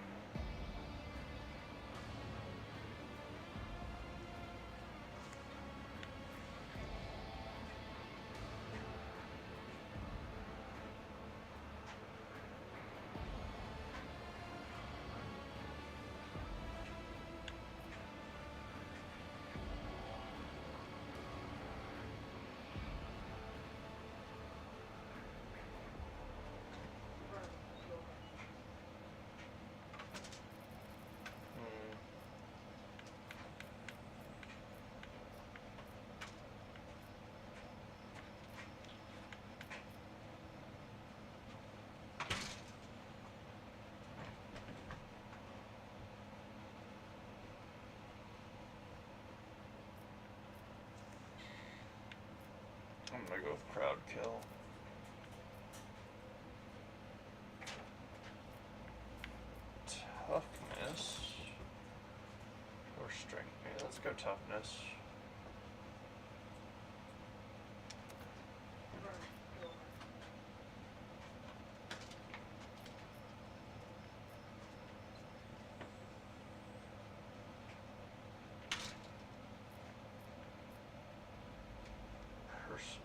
I'm gonna go with crowd kill. Toughness or strength? Yeah, let's go toughness. Personal.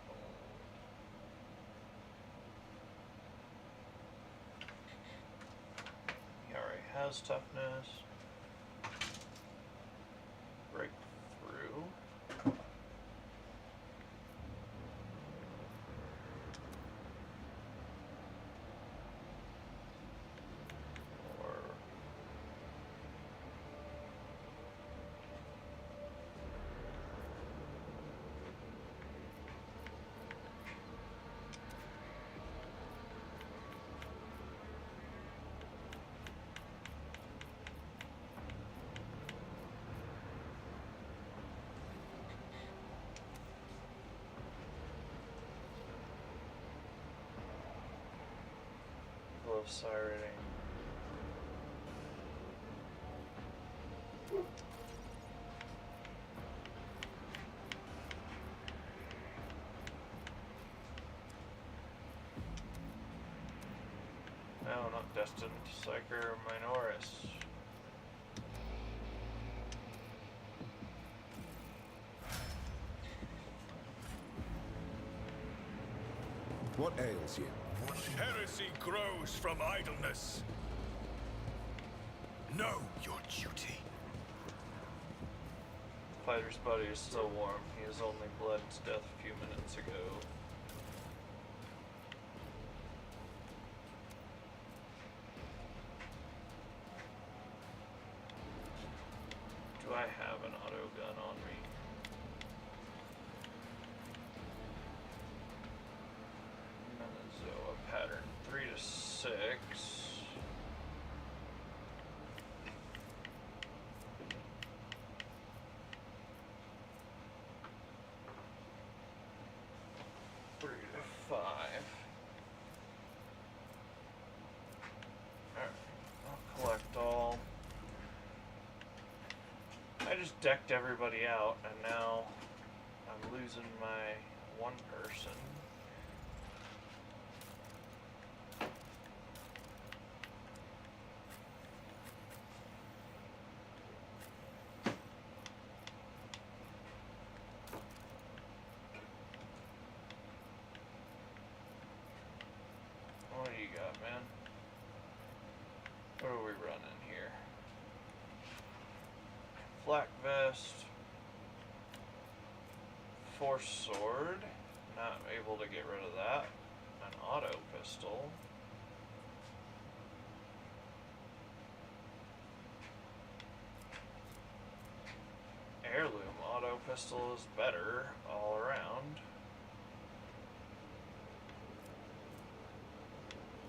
He already has toughness. Breakthrough. Or self-sirening. No, not destined. Psyker minoris. What ails you? Heresy grows from idleness. Know your duty. Fighter's body is still warm. He has only bled to death a few minutes ago. Do I have an auto gun on me? Zoa pattern 3 to 6. I just decked everybody out, and now I'm losing my one person. What do you got, man? What are we running here? Flak vest, force sword, not able to get rid of that, an auto pistol, heirloom auto pistol is better all around.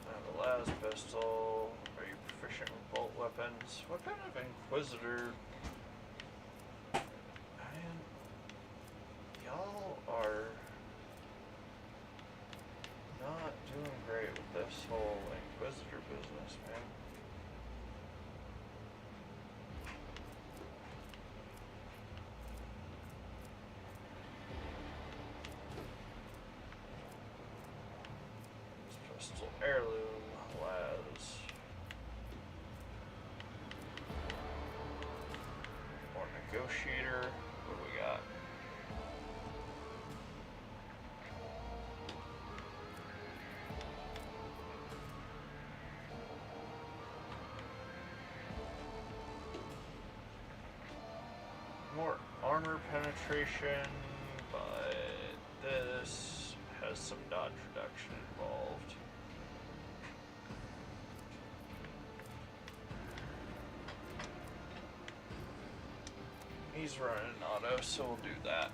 I have a las pistol. Are you proficient with bolt weapons? What kind of Inquisitor? Man, y'all are not doing great with this whole Inquisitor business, man. Pistol, heirloom, las. More negotiator. What do we got? More armor penetration, but this has some dodge reduction involved. He's running auto, so we'll do that.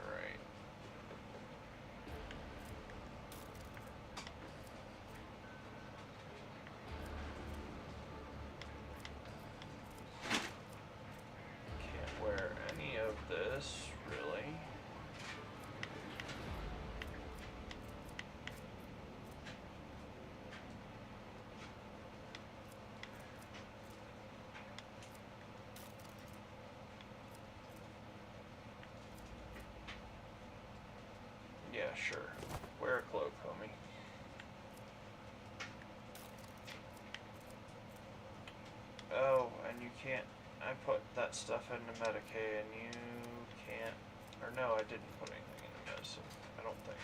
Alright. Can't wear any of this, really. Yeah, sure. Wear a cloak, homie. Oh, and you can't... I put that stuff into Medicaid, and you can't... Or no, I didn't put anything into medicine. I don't think.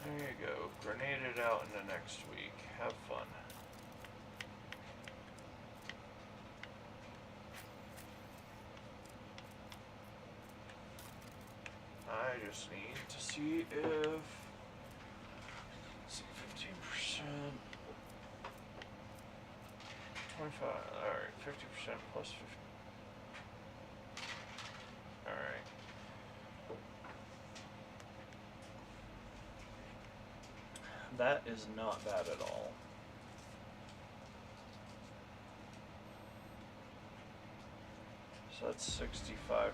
There you go. Grenade it out into next week. Have fun. I just need to see if 15%, 25, alright, 50% plus 50. Alright. That is not bad at all. So that's 65%.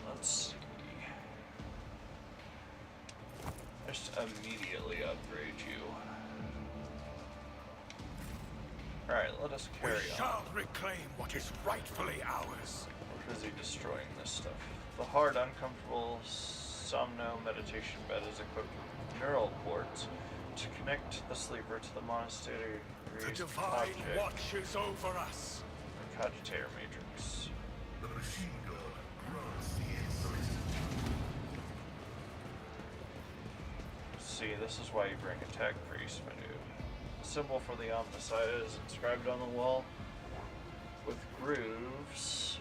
Let's see. Just immediately upgrade you. Alright, let us carry We shall reclaim what is rightfully ours. We're busy destroying this stuff. The hard, uncomfortable somno meditation bed is equipped with neural ports to connect the sleeper to the monastery's The divine watches over us. cogitator matrix. The machine god grants the insight. See, this is why you bring attack priest, my dude. The symbol for the Omnicide is inscribed on the wall with grooves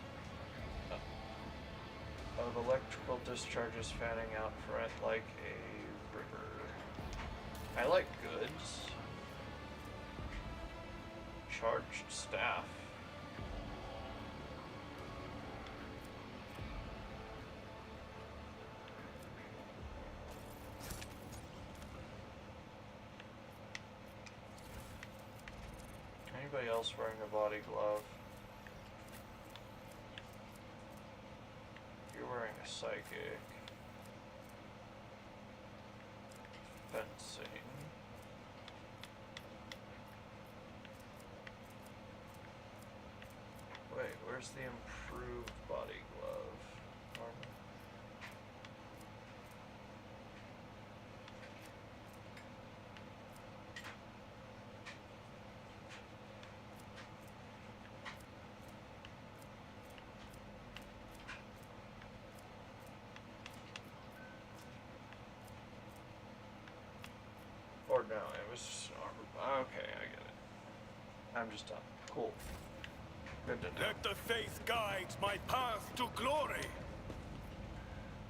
of electrical discharges fanning out from it like a river. I like goods. Charged staff. Anybody else wearing a body glove? You're wearing a psychic. Fencing. Wait, where's the improved body glove? Normal. Or no, it was just an armor. Okay, I get it. I'm just done. Cool. Good to know. Let the faith guide my path to glory.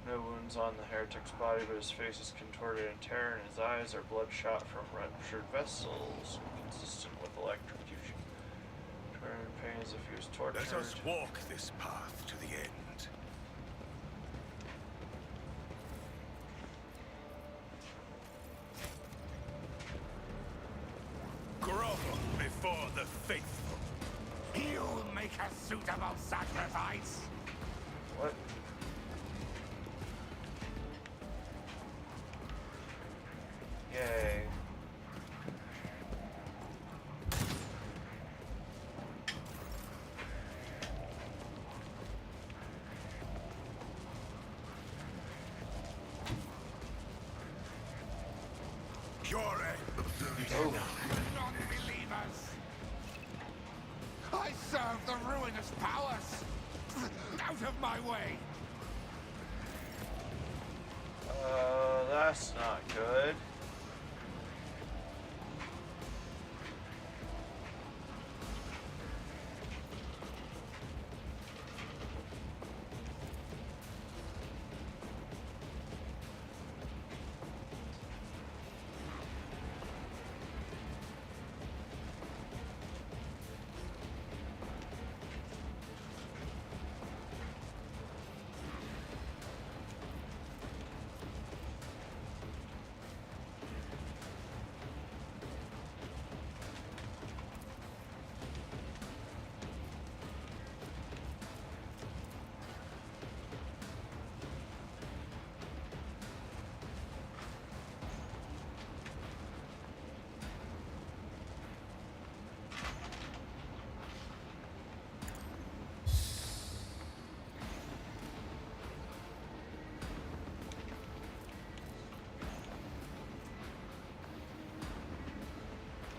No wounds on the heretic's body, but his face is contorted in terror, and his eyes are bloodshot from ruptured vessels, consistent with electrocution. Turning in pain as if he was tortured. Let us walk this path to the end. Grovel before the faithful. You'll make a suitable sacrifice. What? Yay. Pure non-believers. I serve the ruinous powers. Out of my way. That's not good.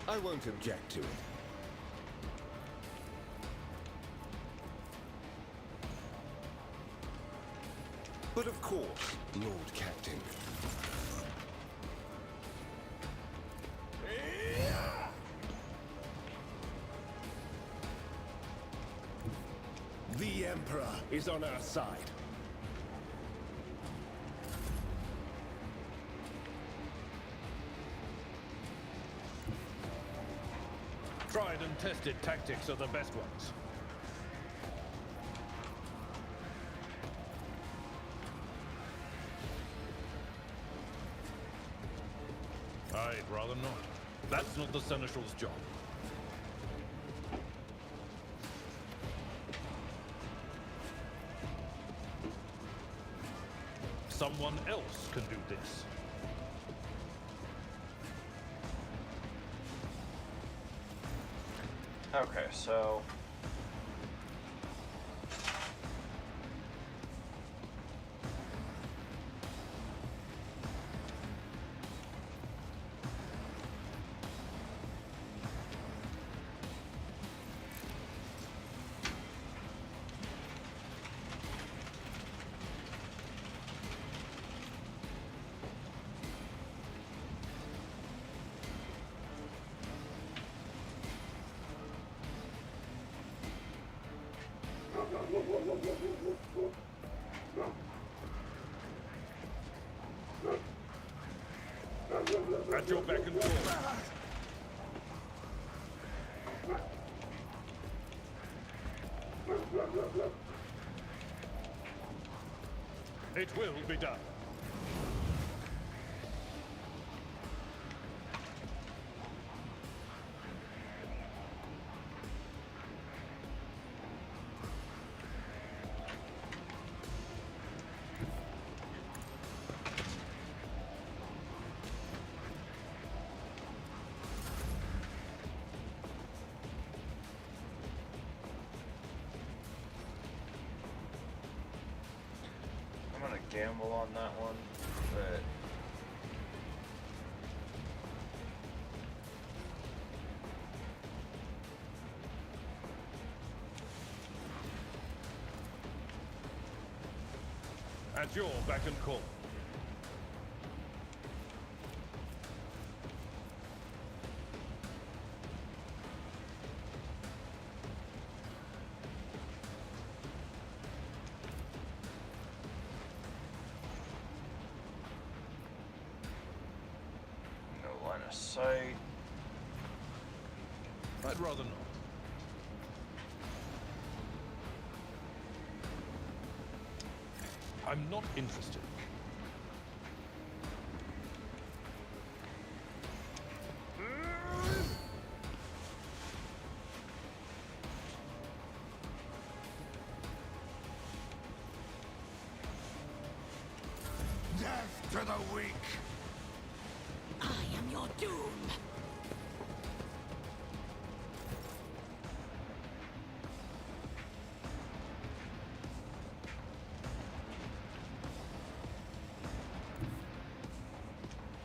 I won't object to it. But of course, Lord Captain. The Emperor is on our side. Tried and tested tactics are the best ones. I'd rather not. That's not the Seneschal's job. Someone else can do this. Okay, so At your beck and call. It will be done. I'm gonna gamble on that one, but At your beck and call. no line of sight. I'd rather not. I'm not interested. Death to the weak! I am your doom.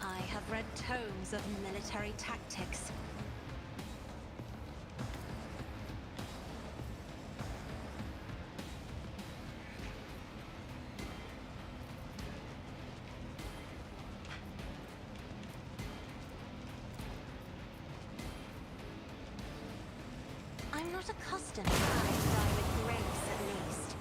I have read tomes of military tactics. I'm not accustomed to having to die with grace, at least.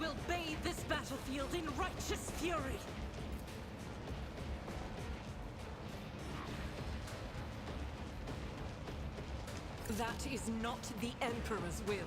will bathe this battlefield in righteous fury. That is not the Emperor's will.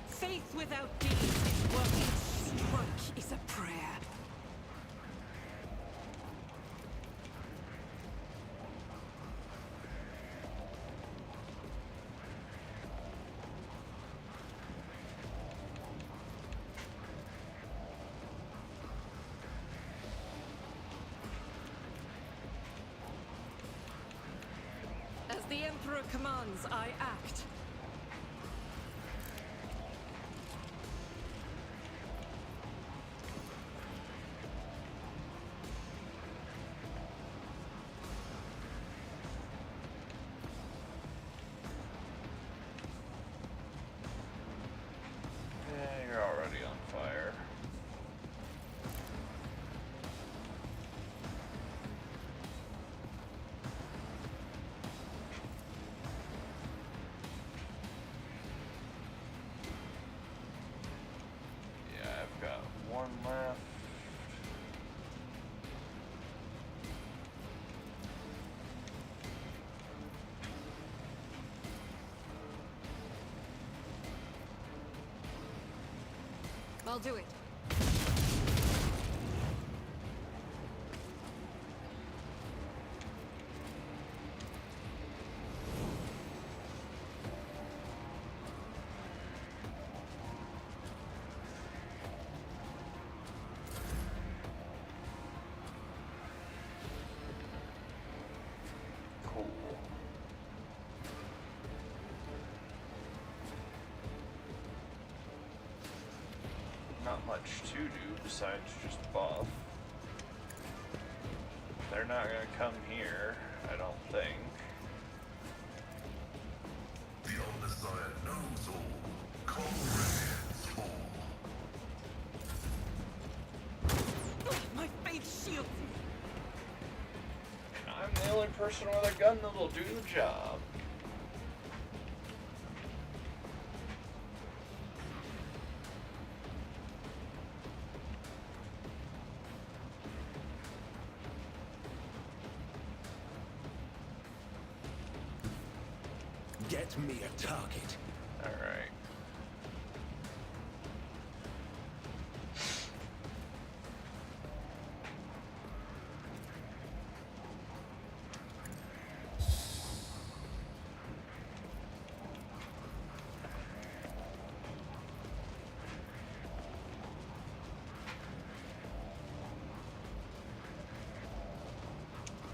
Faith without deeds is working. Strike is a prayer. As the Emperor commands, I act. You're already on fire. Yeah, I've got one left. I'll do it. Cool. Not much to do besides just buff. They're not gonna come here, I don't think. The Omnissiah knows all. Comrades fall. My faith shields me. I'm the only person with a gun that'll do the job. Get me a target. Alright.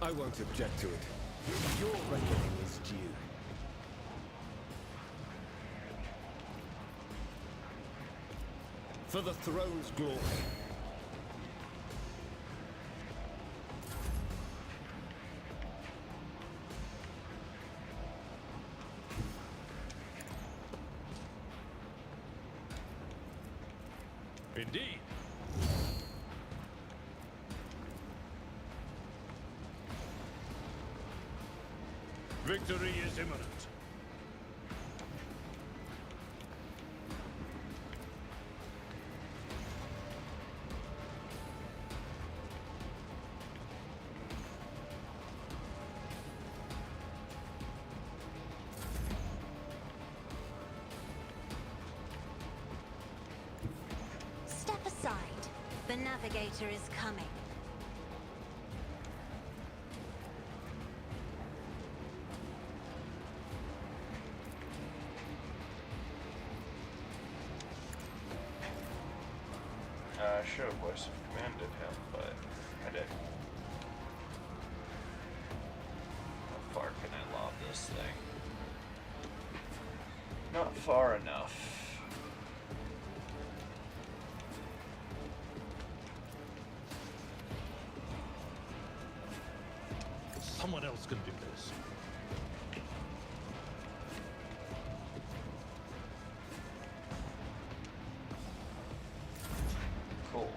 I won't object to it. Your reckoning is due. For the throne's glory. Indeed. Victory is imminent. Step aside. The navigator is coming. have voice of commanded him, but I didn't. How far can I lob this thing? Not far enough. Someone else can do this. Cool.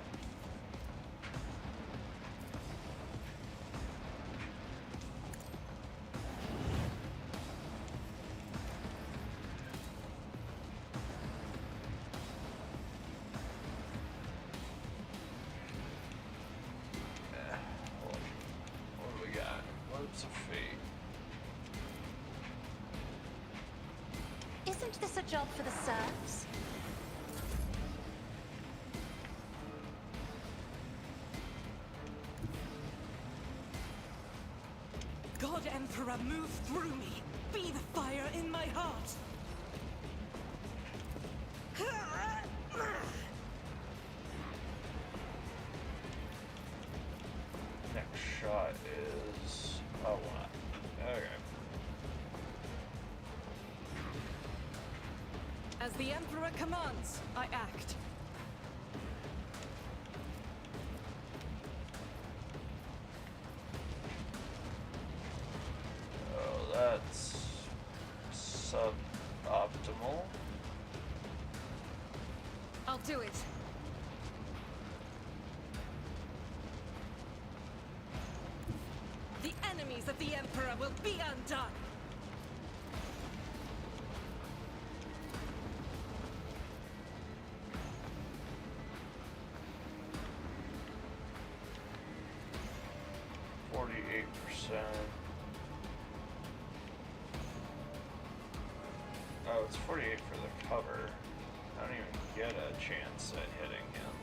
What do we got? Webs of Fate. Isn't this a job for the serfs? God Emperor, move through me. Be the fire in my heart. Next shot is... Oh, what? Okay. As the Emperor commands, I act. Oh, that's suboptimal. I'll do it. The enemies of the Emperor will be undone. Oh, it's 48 for the cover. I don't even get a chance at hitting him.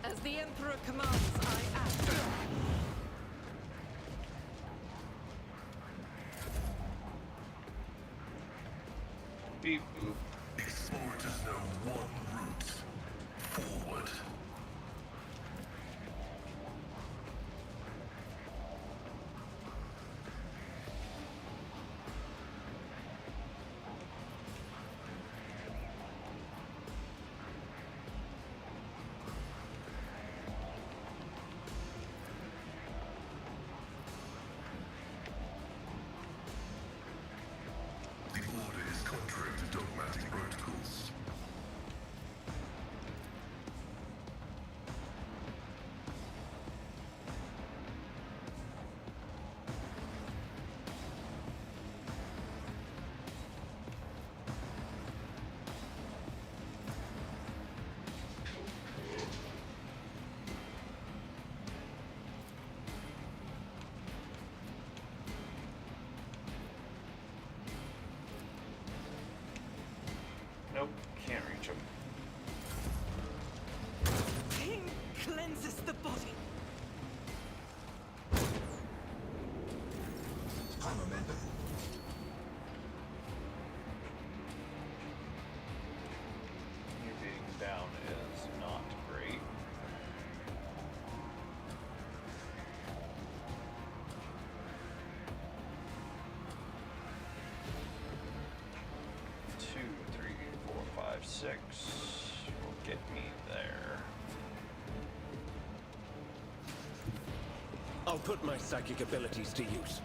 As the Emperor commands, I act. Beep boop. Explorers know one route. Forward. The order is contrary to dogmatic protocols. Nope, can't reach him. King cleanses the body. You being down is not great. Two, three, four, five, six will get me there. I'll put my psychic abilities to use.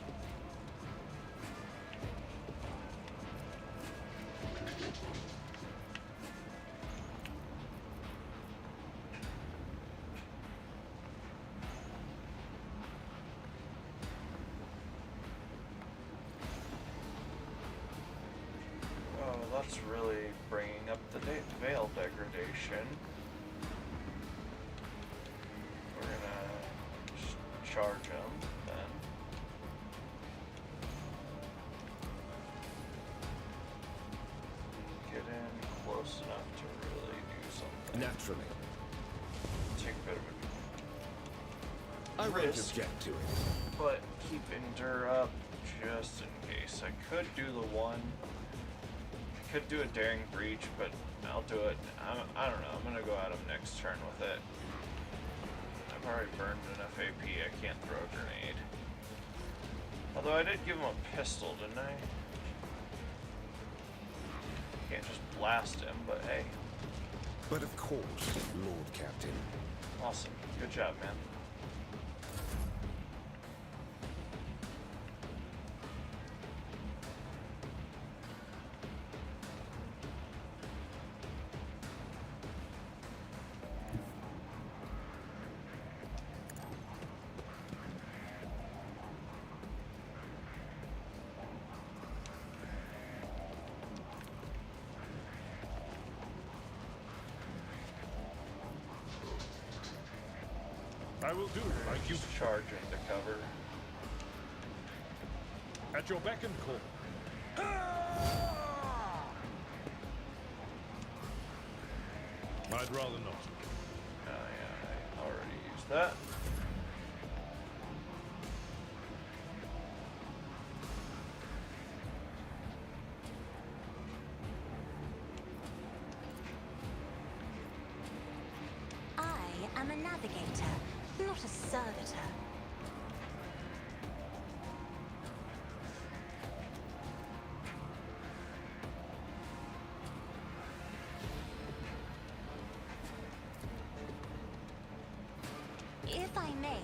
Oh, that's really bringing up the veil degradation. We're gonna charge him then. Get in close enough to really do something. Naturally. Take a bit of I a won't risk, object to it. but keep endure up just in case. I could do the one could do a daring breach, but I'll do it. I don't know. I'm gonna go at him next turn with it. I've already burned enough AP. I can't throw a grenade. Although I did give him a pistol, didn't I? Can't just blast him, but hey. But of course, Lord Captain. Awesome. Good job, man. I will do like you Just charge into cover. at your beck and call. I'd rather not. Oh yeah, I already used that. I am a navigator, not a servitor. If I may,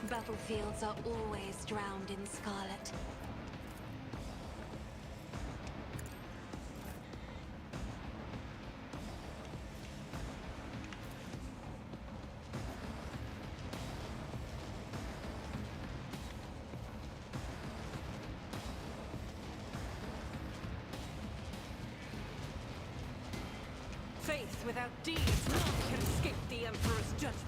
battlefields are always drowned in scarlet. Faith without deeds, none can escape the Emperor's judgment.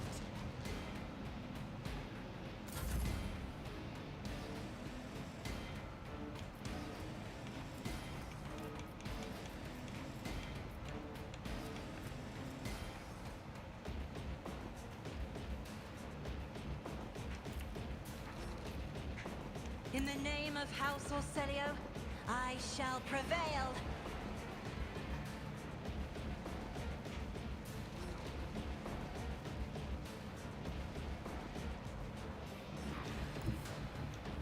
In the name of House Orselio, I shall prevail.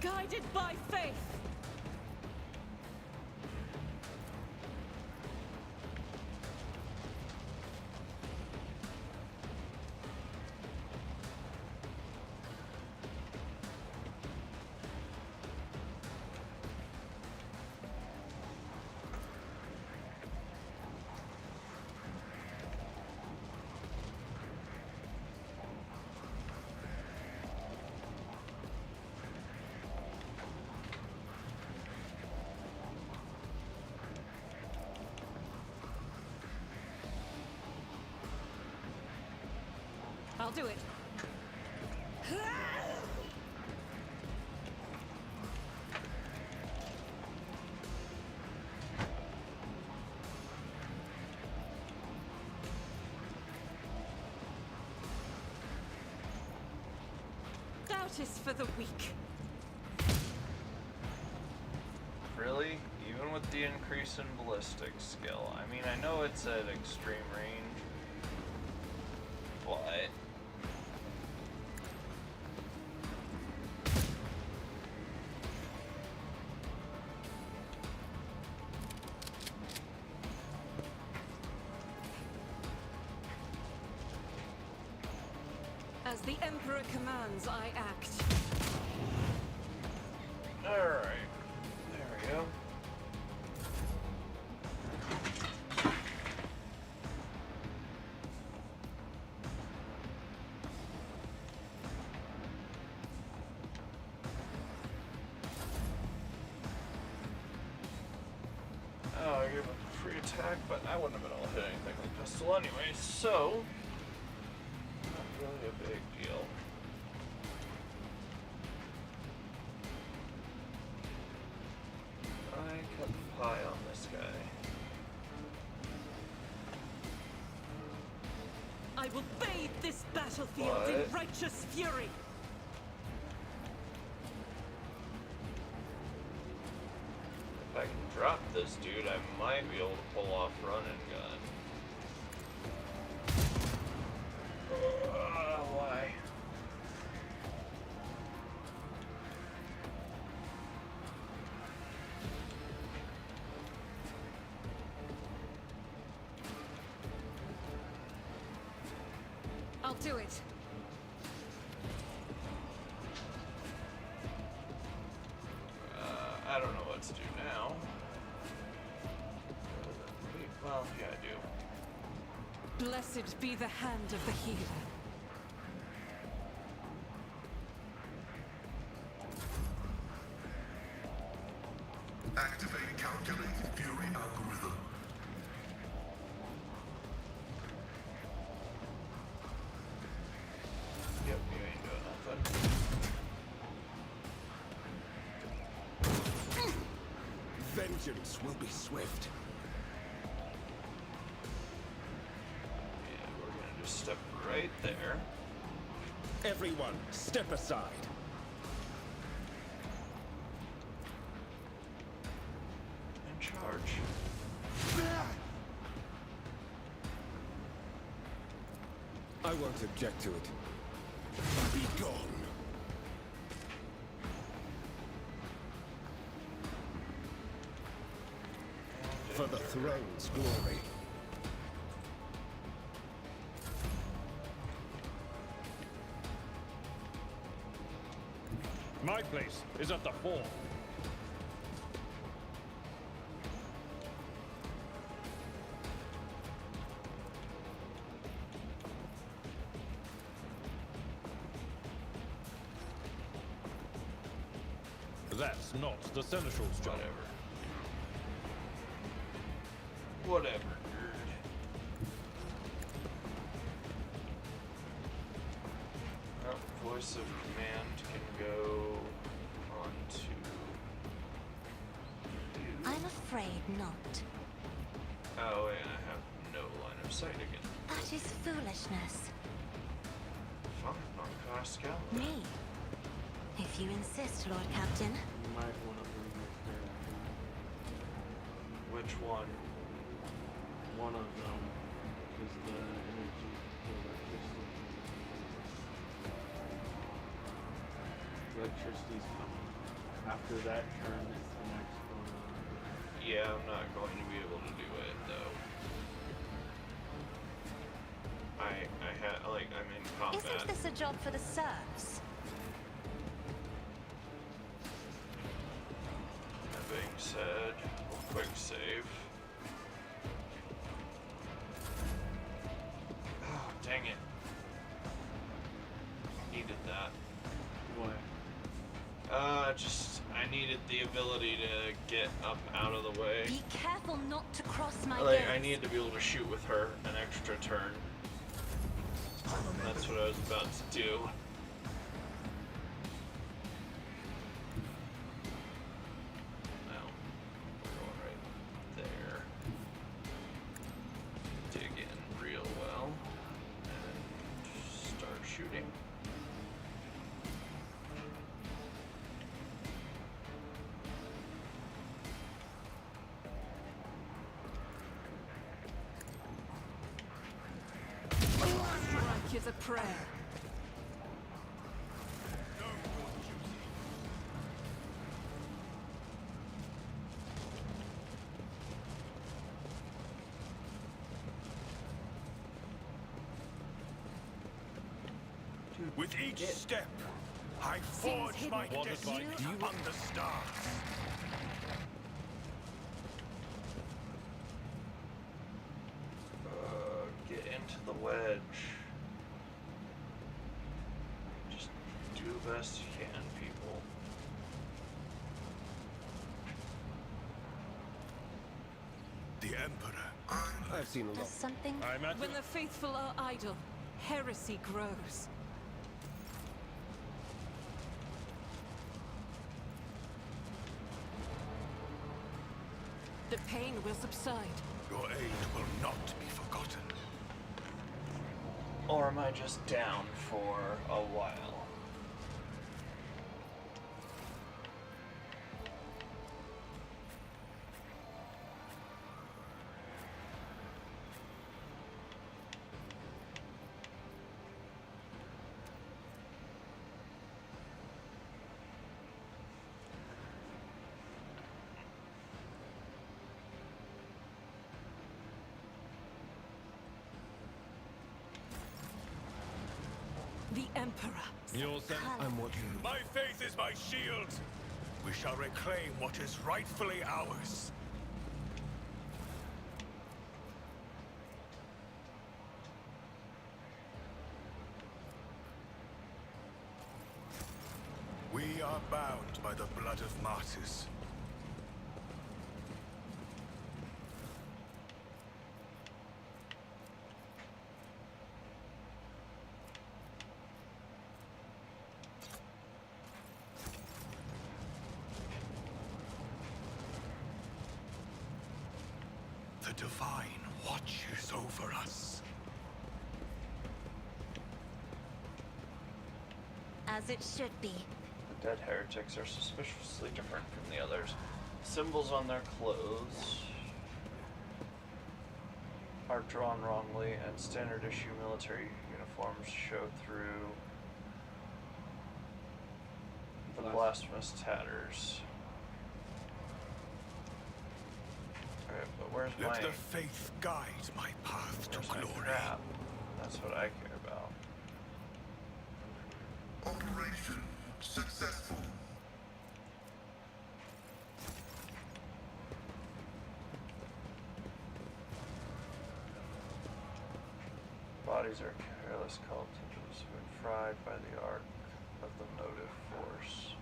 Guided by faith. I'll do it. Doubt is for the weak. Really? Even with the increase in ballistic skill? I mean, I know it's at extreme range, but... As the Emperor commands, I act. Alright. There we go. Oh, I gave him a free attack, but I wouldn't have been able to hit anything with pistol anyway, so... not really a big deal. I cut the pie on this guy. I I will bathe this battlefield What? in righteous fury. If I can drop this dude, I might be able to pull off run and gun. Why? I'll do it. I don't know what to do now. Well, yeah, I do. Blessed be the hand of the healer. Activate calculated fury algorithm. Yep, you ain't doing nothing. Vengeance will be swift. Yeah, we're gonna just step right there. Everyone, step aside. And charge. I won't object to it. Be gone. For the throne's glory. My place is at the fore. That's not the Seneschal's job. Whatever, nerd. Oh, voice of command can go on to you. I'm afraid not. Oh, and I have no line of sight again. That is foolishness. Fine, on Pascal. Me. If you insist, Lord Captain. You might want to bring your character. Which one? One of them is the energy, the electricity. Electricity's coming. After that turn, it's the next one. Yeah, I'm not going to be able to do it though. I'm in combat. Isn't this a job for the serfs? That being said, we'll quick save. Oh, dang it. Needed that. What? I needed the ability to get up out of the way. Be careful not to cross my Like, gaze. I needed to be able to shoot with her an extra turn. That's what I was about to do. Now, go right there. Dig in real well. And start shooting. Strike is a prayer. With each step, I forge my destiny among the stars. Get into the wedge. Just do the best you can, people. The Emperor. I've seen a There's lot. something. I'm at When the faithful are idle, heresy grows. The pain will subside. Your aid will not be forgotten. Or am I just down for a while? The Emperor. Your sense? I'm watching. My faith is my shield. We shall reclaim what is rightfully ours. We are bound by the blood of martyrs. The Divine watches over us. As it should be. The dead heretics are suspiciously different from the others. Symbols on their clothes are drawn wrongly, and standard issue military uniforms show through the blasphemous tatters. Okay, but where's Let my... the faith guide my path to where's my glory. crap? That's what I care about. Operation successful. Bodies are careless cultists who been fried by the arc of the motive force.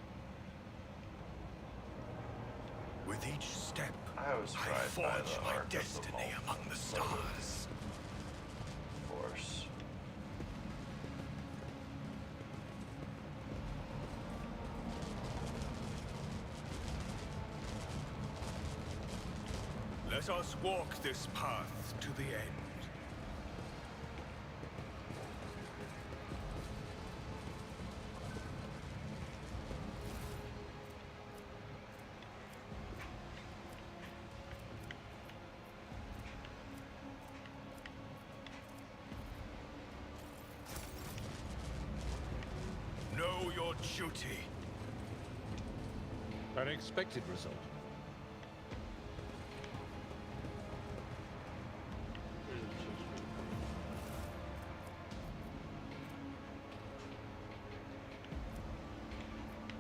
With each step, I was I fried by forge the my arc of the destiny among the stars. force. Let us walk this path to the end. Know your duty. An expected result.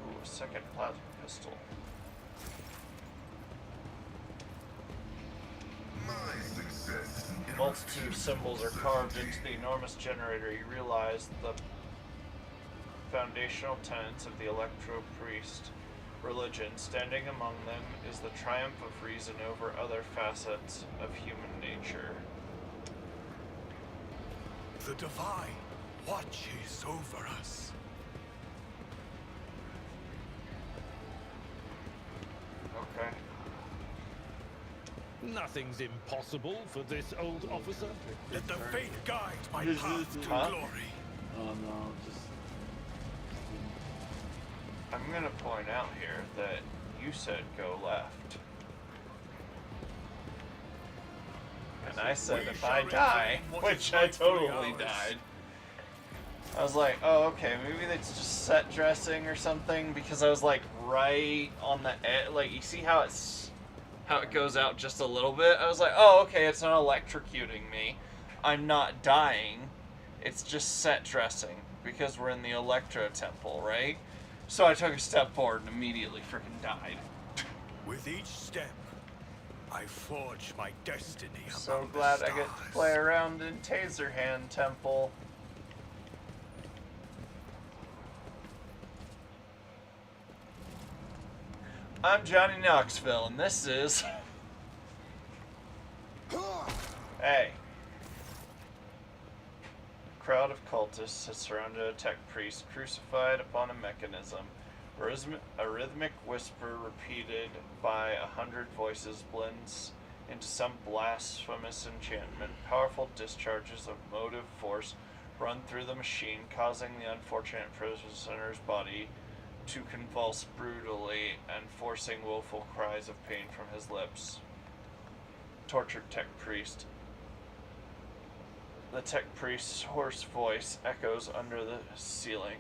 Ooh, a second plasma pistol. My success. Multitude of symbols are carved into the enormous generator. You realize the foundational tenets of the Electro Priest religion. Standing among them is the triumph of reason over other facets of human nature. The Divine watches over us. Okay. Nothing's impossible for this old officer. Let the faith guide my path to glory. Oh no, just I'm gonna point out here that you said go left. And I said if I die, which I totally died. I was like, oh, okay, maybe that's just set dressing or something, because I was like right on the edge. Like, you see how it goes out just a little bit? I was like, oh, okay, it's not electrocuting me. I'm not dying. It's just set dressing, because we're in the Electro Temple, right? So I took a step forward and immediately freaking died. With each step, I forge my destiny among So the glad stars. I get to play around in Taserhand Temple. I'm Johnny Knoxville, and this is... Hey. A crowd of cultists has surrounded a tech priest crucified upon a mechanism. A rhythmic whisper repeated by 100 voices blends into some blasphemous enchantment. Powerful discharges of motive force run through the machine, causing the unfortunate prisoner's body to convulse brutally and forcing woeful cries of pain from his lips. Tortured tech priest. The tech priest's hoarse voice echoes under the ceiling.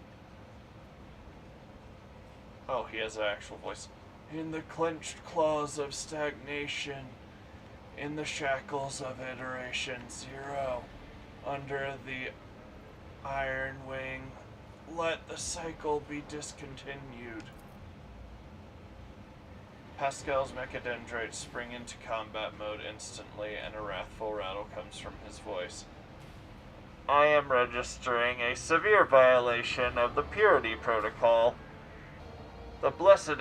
Oh, he has an actual voice. In the clenched claws of stagnation, in the shackles of iteration 0, under the iron wing, let the cycle be discontinued. Pascal's mechadendrites spring into combat mode instantly, and a wrathful rattle comes from his voice. I am registering a severe violation of the purity protocol. The blessed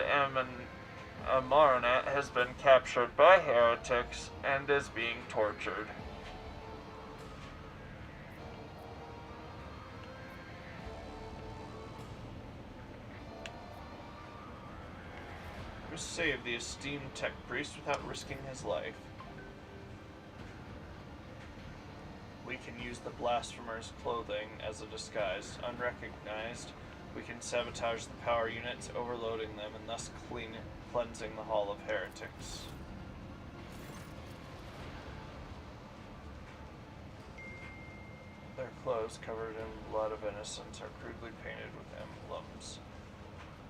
Amarnet has been captured by heretics and is being tortured. We save the esteemed tech priest without risking his life. We can use the blasphemer's clothing as a disguise. Unrecognized, we can sabotage the power units, overloading them and thus cleansing the Hall of Heretics. Their clothes, covered in blood of innocents, are crudely painted with emblems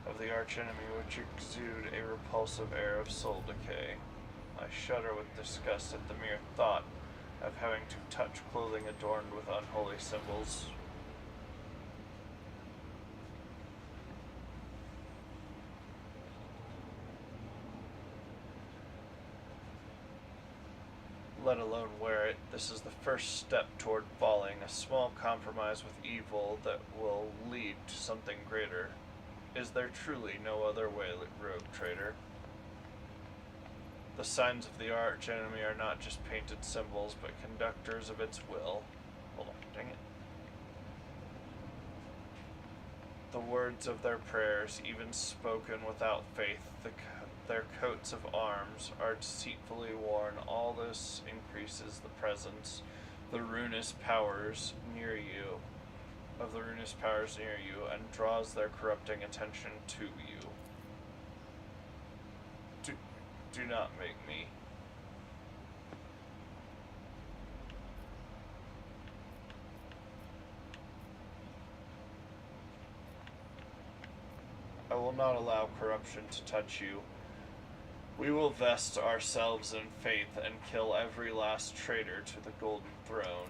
of the archenemy, which exude a repulsive air of soul decay. I shudder with disgust at the mere thought of having to touch clothing adorned with unholy symbols. Let alone wear it. This is the first step toward falling, a small compromise with evil that will lead to something greater. Is there truly no other way, rogue traitor? The signs of the arch enemy are not just painted symbols, but conductors of its will. Hold on, dang it. The words of their prayers, even spoken without faith, their coats of arms are deceitfully worn. All this increases the presence the ruinous powers near you, of the ruinous powers near you, and draws their corrupting attention to you. Do not make me. I will not allow corruption to touch you. We will vest ourselves in faith and kill every last traitor to the Golden Throne.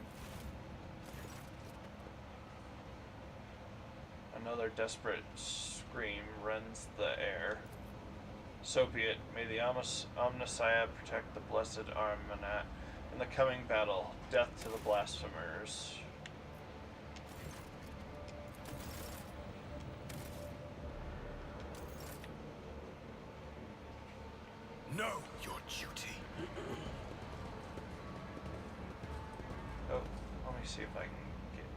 Another desperate scream rends the air. So be it. May the Omnissiah protect the blessed Armanat in the coming battle. Death to the blasphemers. Know your duty. Oh, let me see if I can get...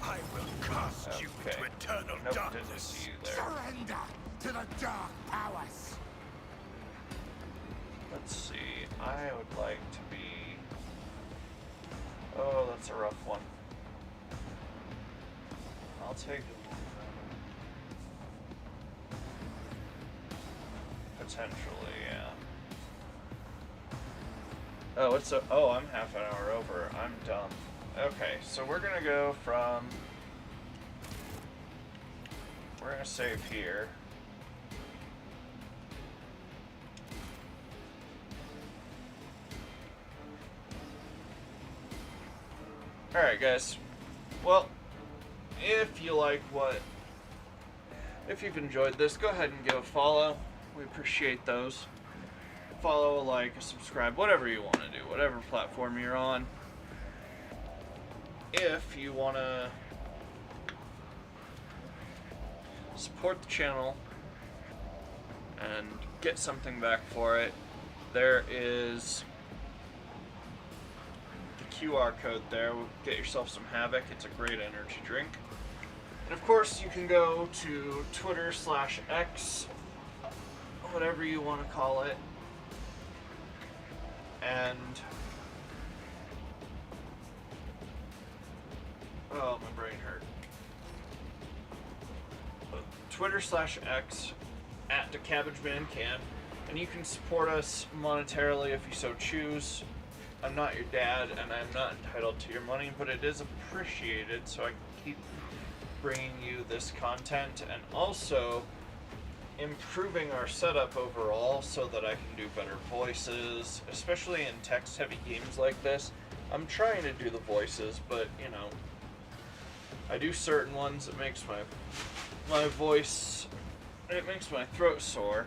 I will cast you into eternal Nope, darkness. didn't see you there. Surrender to the dark powers. Let's see. I would like to be... Oh, that's a rough one. I'll take it. Potentially, yeah. Oh, I'm half an hour over. I'm dumb. Okay, so we're gonna go from... We're gonna save here. Alright, guys. Well, if you like if you've enjoyed this, go ahead and give a follow. We appreciate those. Follow, like, subscribe, whatever you want to do, whatever platform you're on. If you want to support the channel and get something back for it, there is the QR code there. Get yourself some Havoc. It's a great energy drink. And of course, you can go to Twitter/X, whatever you want to call it, and Oh, my brain hurt. Twitter/X @TheCabbageManCan, and you can support us monetarily if you so choose. I'm not your dad, and I'm not entitled to your money, but it is appreciated, so I can keep bringing you this content, and also improving our setup overall so that I can do better voices, especially in text-heavy games like this. I'm trying to do the voices, but, you know, I do certain ones, it makes my voice, it makes my throat sore,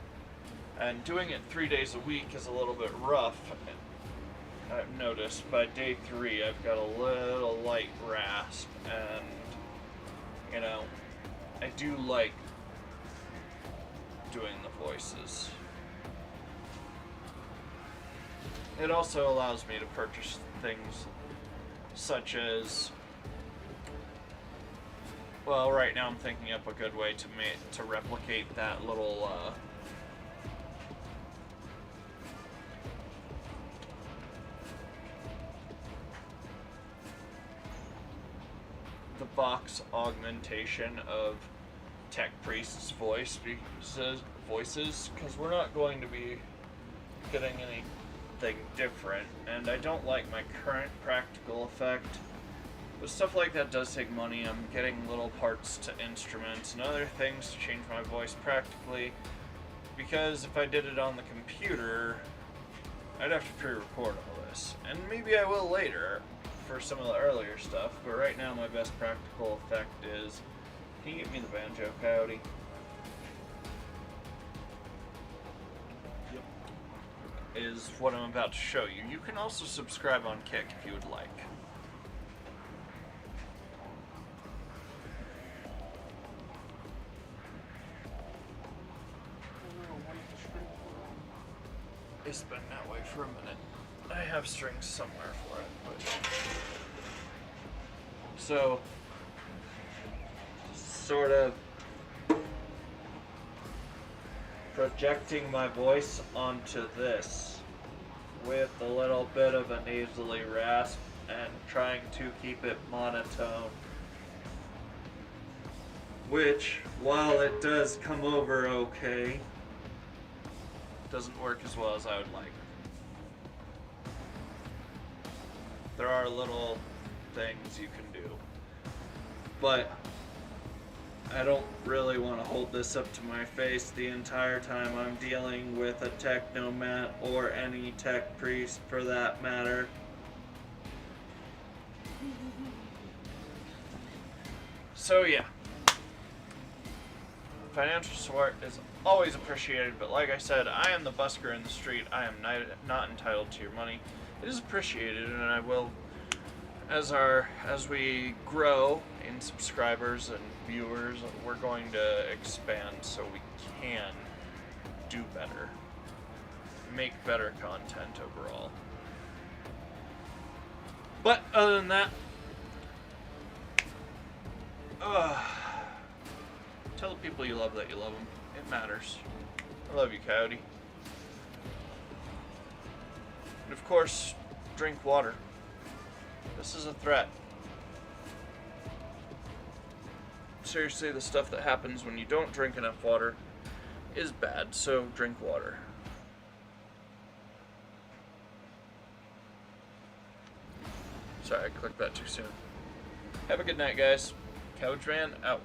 and doing it 3 days a week is a little bit rough. I've noticed by day 3 I've got a little light rasp, and, you know, I do like doing the voices. It also allows me to purchase things such as, well, right now I'm thinking up a good way to replicate that little the box augmentation of Tech Priest's voices, because we're not going to be getting anything different, and I don't like my current practical effect. But stuff like that does take money. I'm getting little parts to instruments and other things to change my voice practically, because if I did it on the computer, I'd have to pre-record all this, and maybe I will later for some of the earlier stuff, but right now my best practical effect is, can you get me the banjo, Coyote? Yep. Is what I'm about to show you. You can also subscribe on Kick if you would like. It's been that way for a minute. I have strings somewhere for it, but... So, sort of projecting my voice onto this with a little bit of a nasally rasp and trying to keep it monotone, which, while it does come over okay, doesn't work as well as I would like. There are little things you can do, but I don't really want to hold this up to my face the entire time I'm dealing with a technomat or any tech priest for that matter. So yeah, financial support is always appreciated, but like I said, I am the busker in the street. I am not entitled to your money. It is appreciated, and I will, as we grow in subscribers and viewers, we're going to expand so we can do better, make better content overall. But other than that, tell the people you love that you love them. It matters. I love you, Coyote. And of course, drink water. This is a threat. Seriously, the stuff that happens when you don't drink enough water is bad, so drink water. Sorry, I clicked that too soon. Have a good night, guys. Cabbageman out.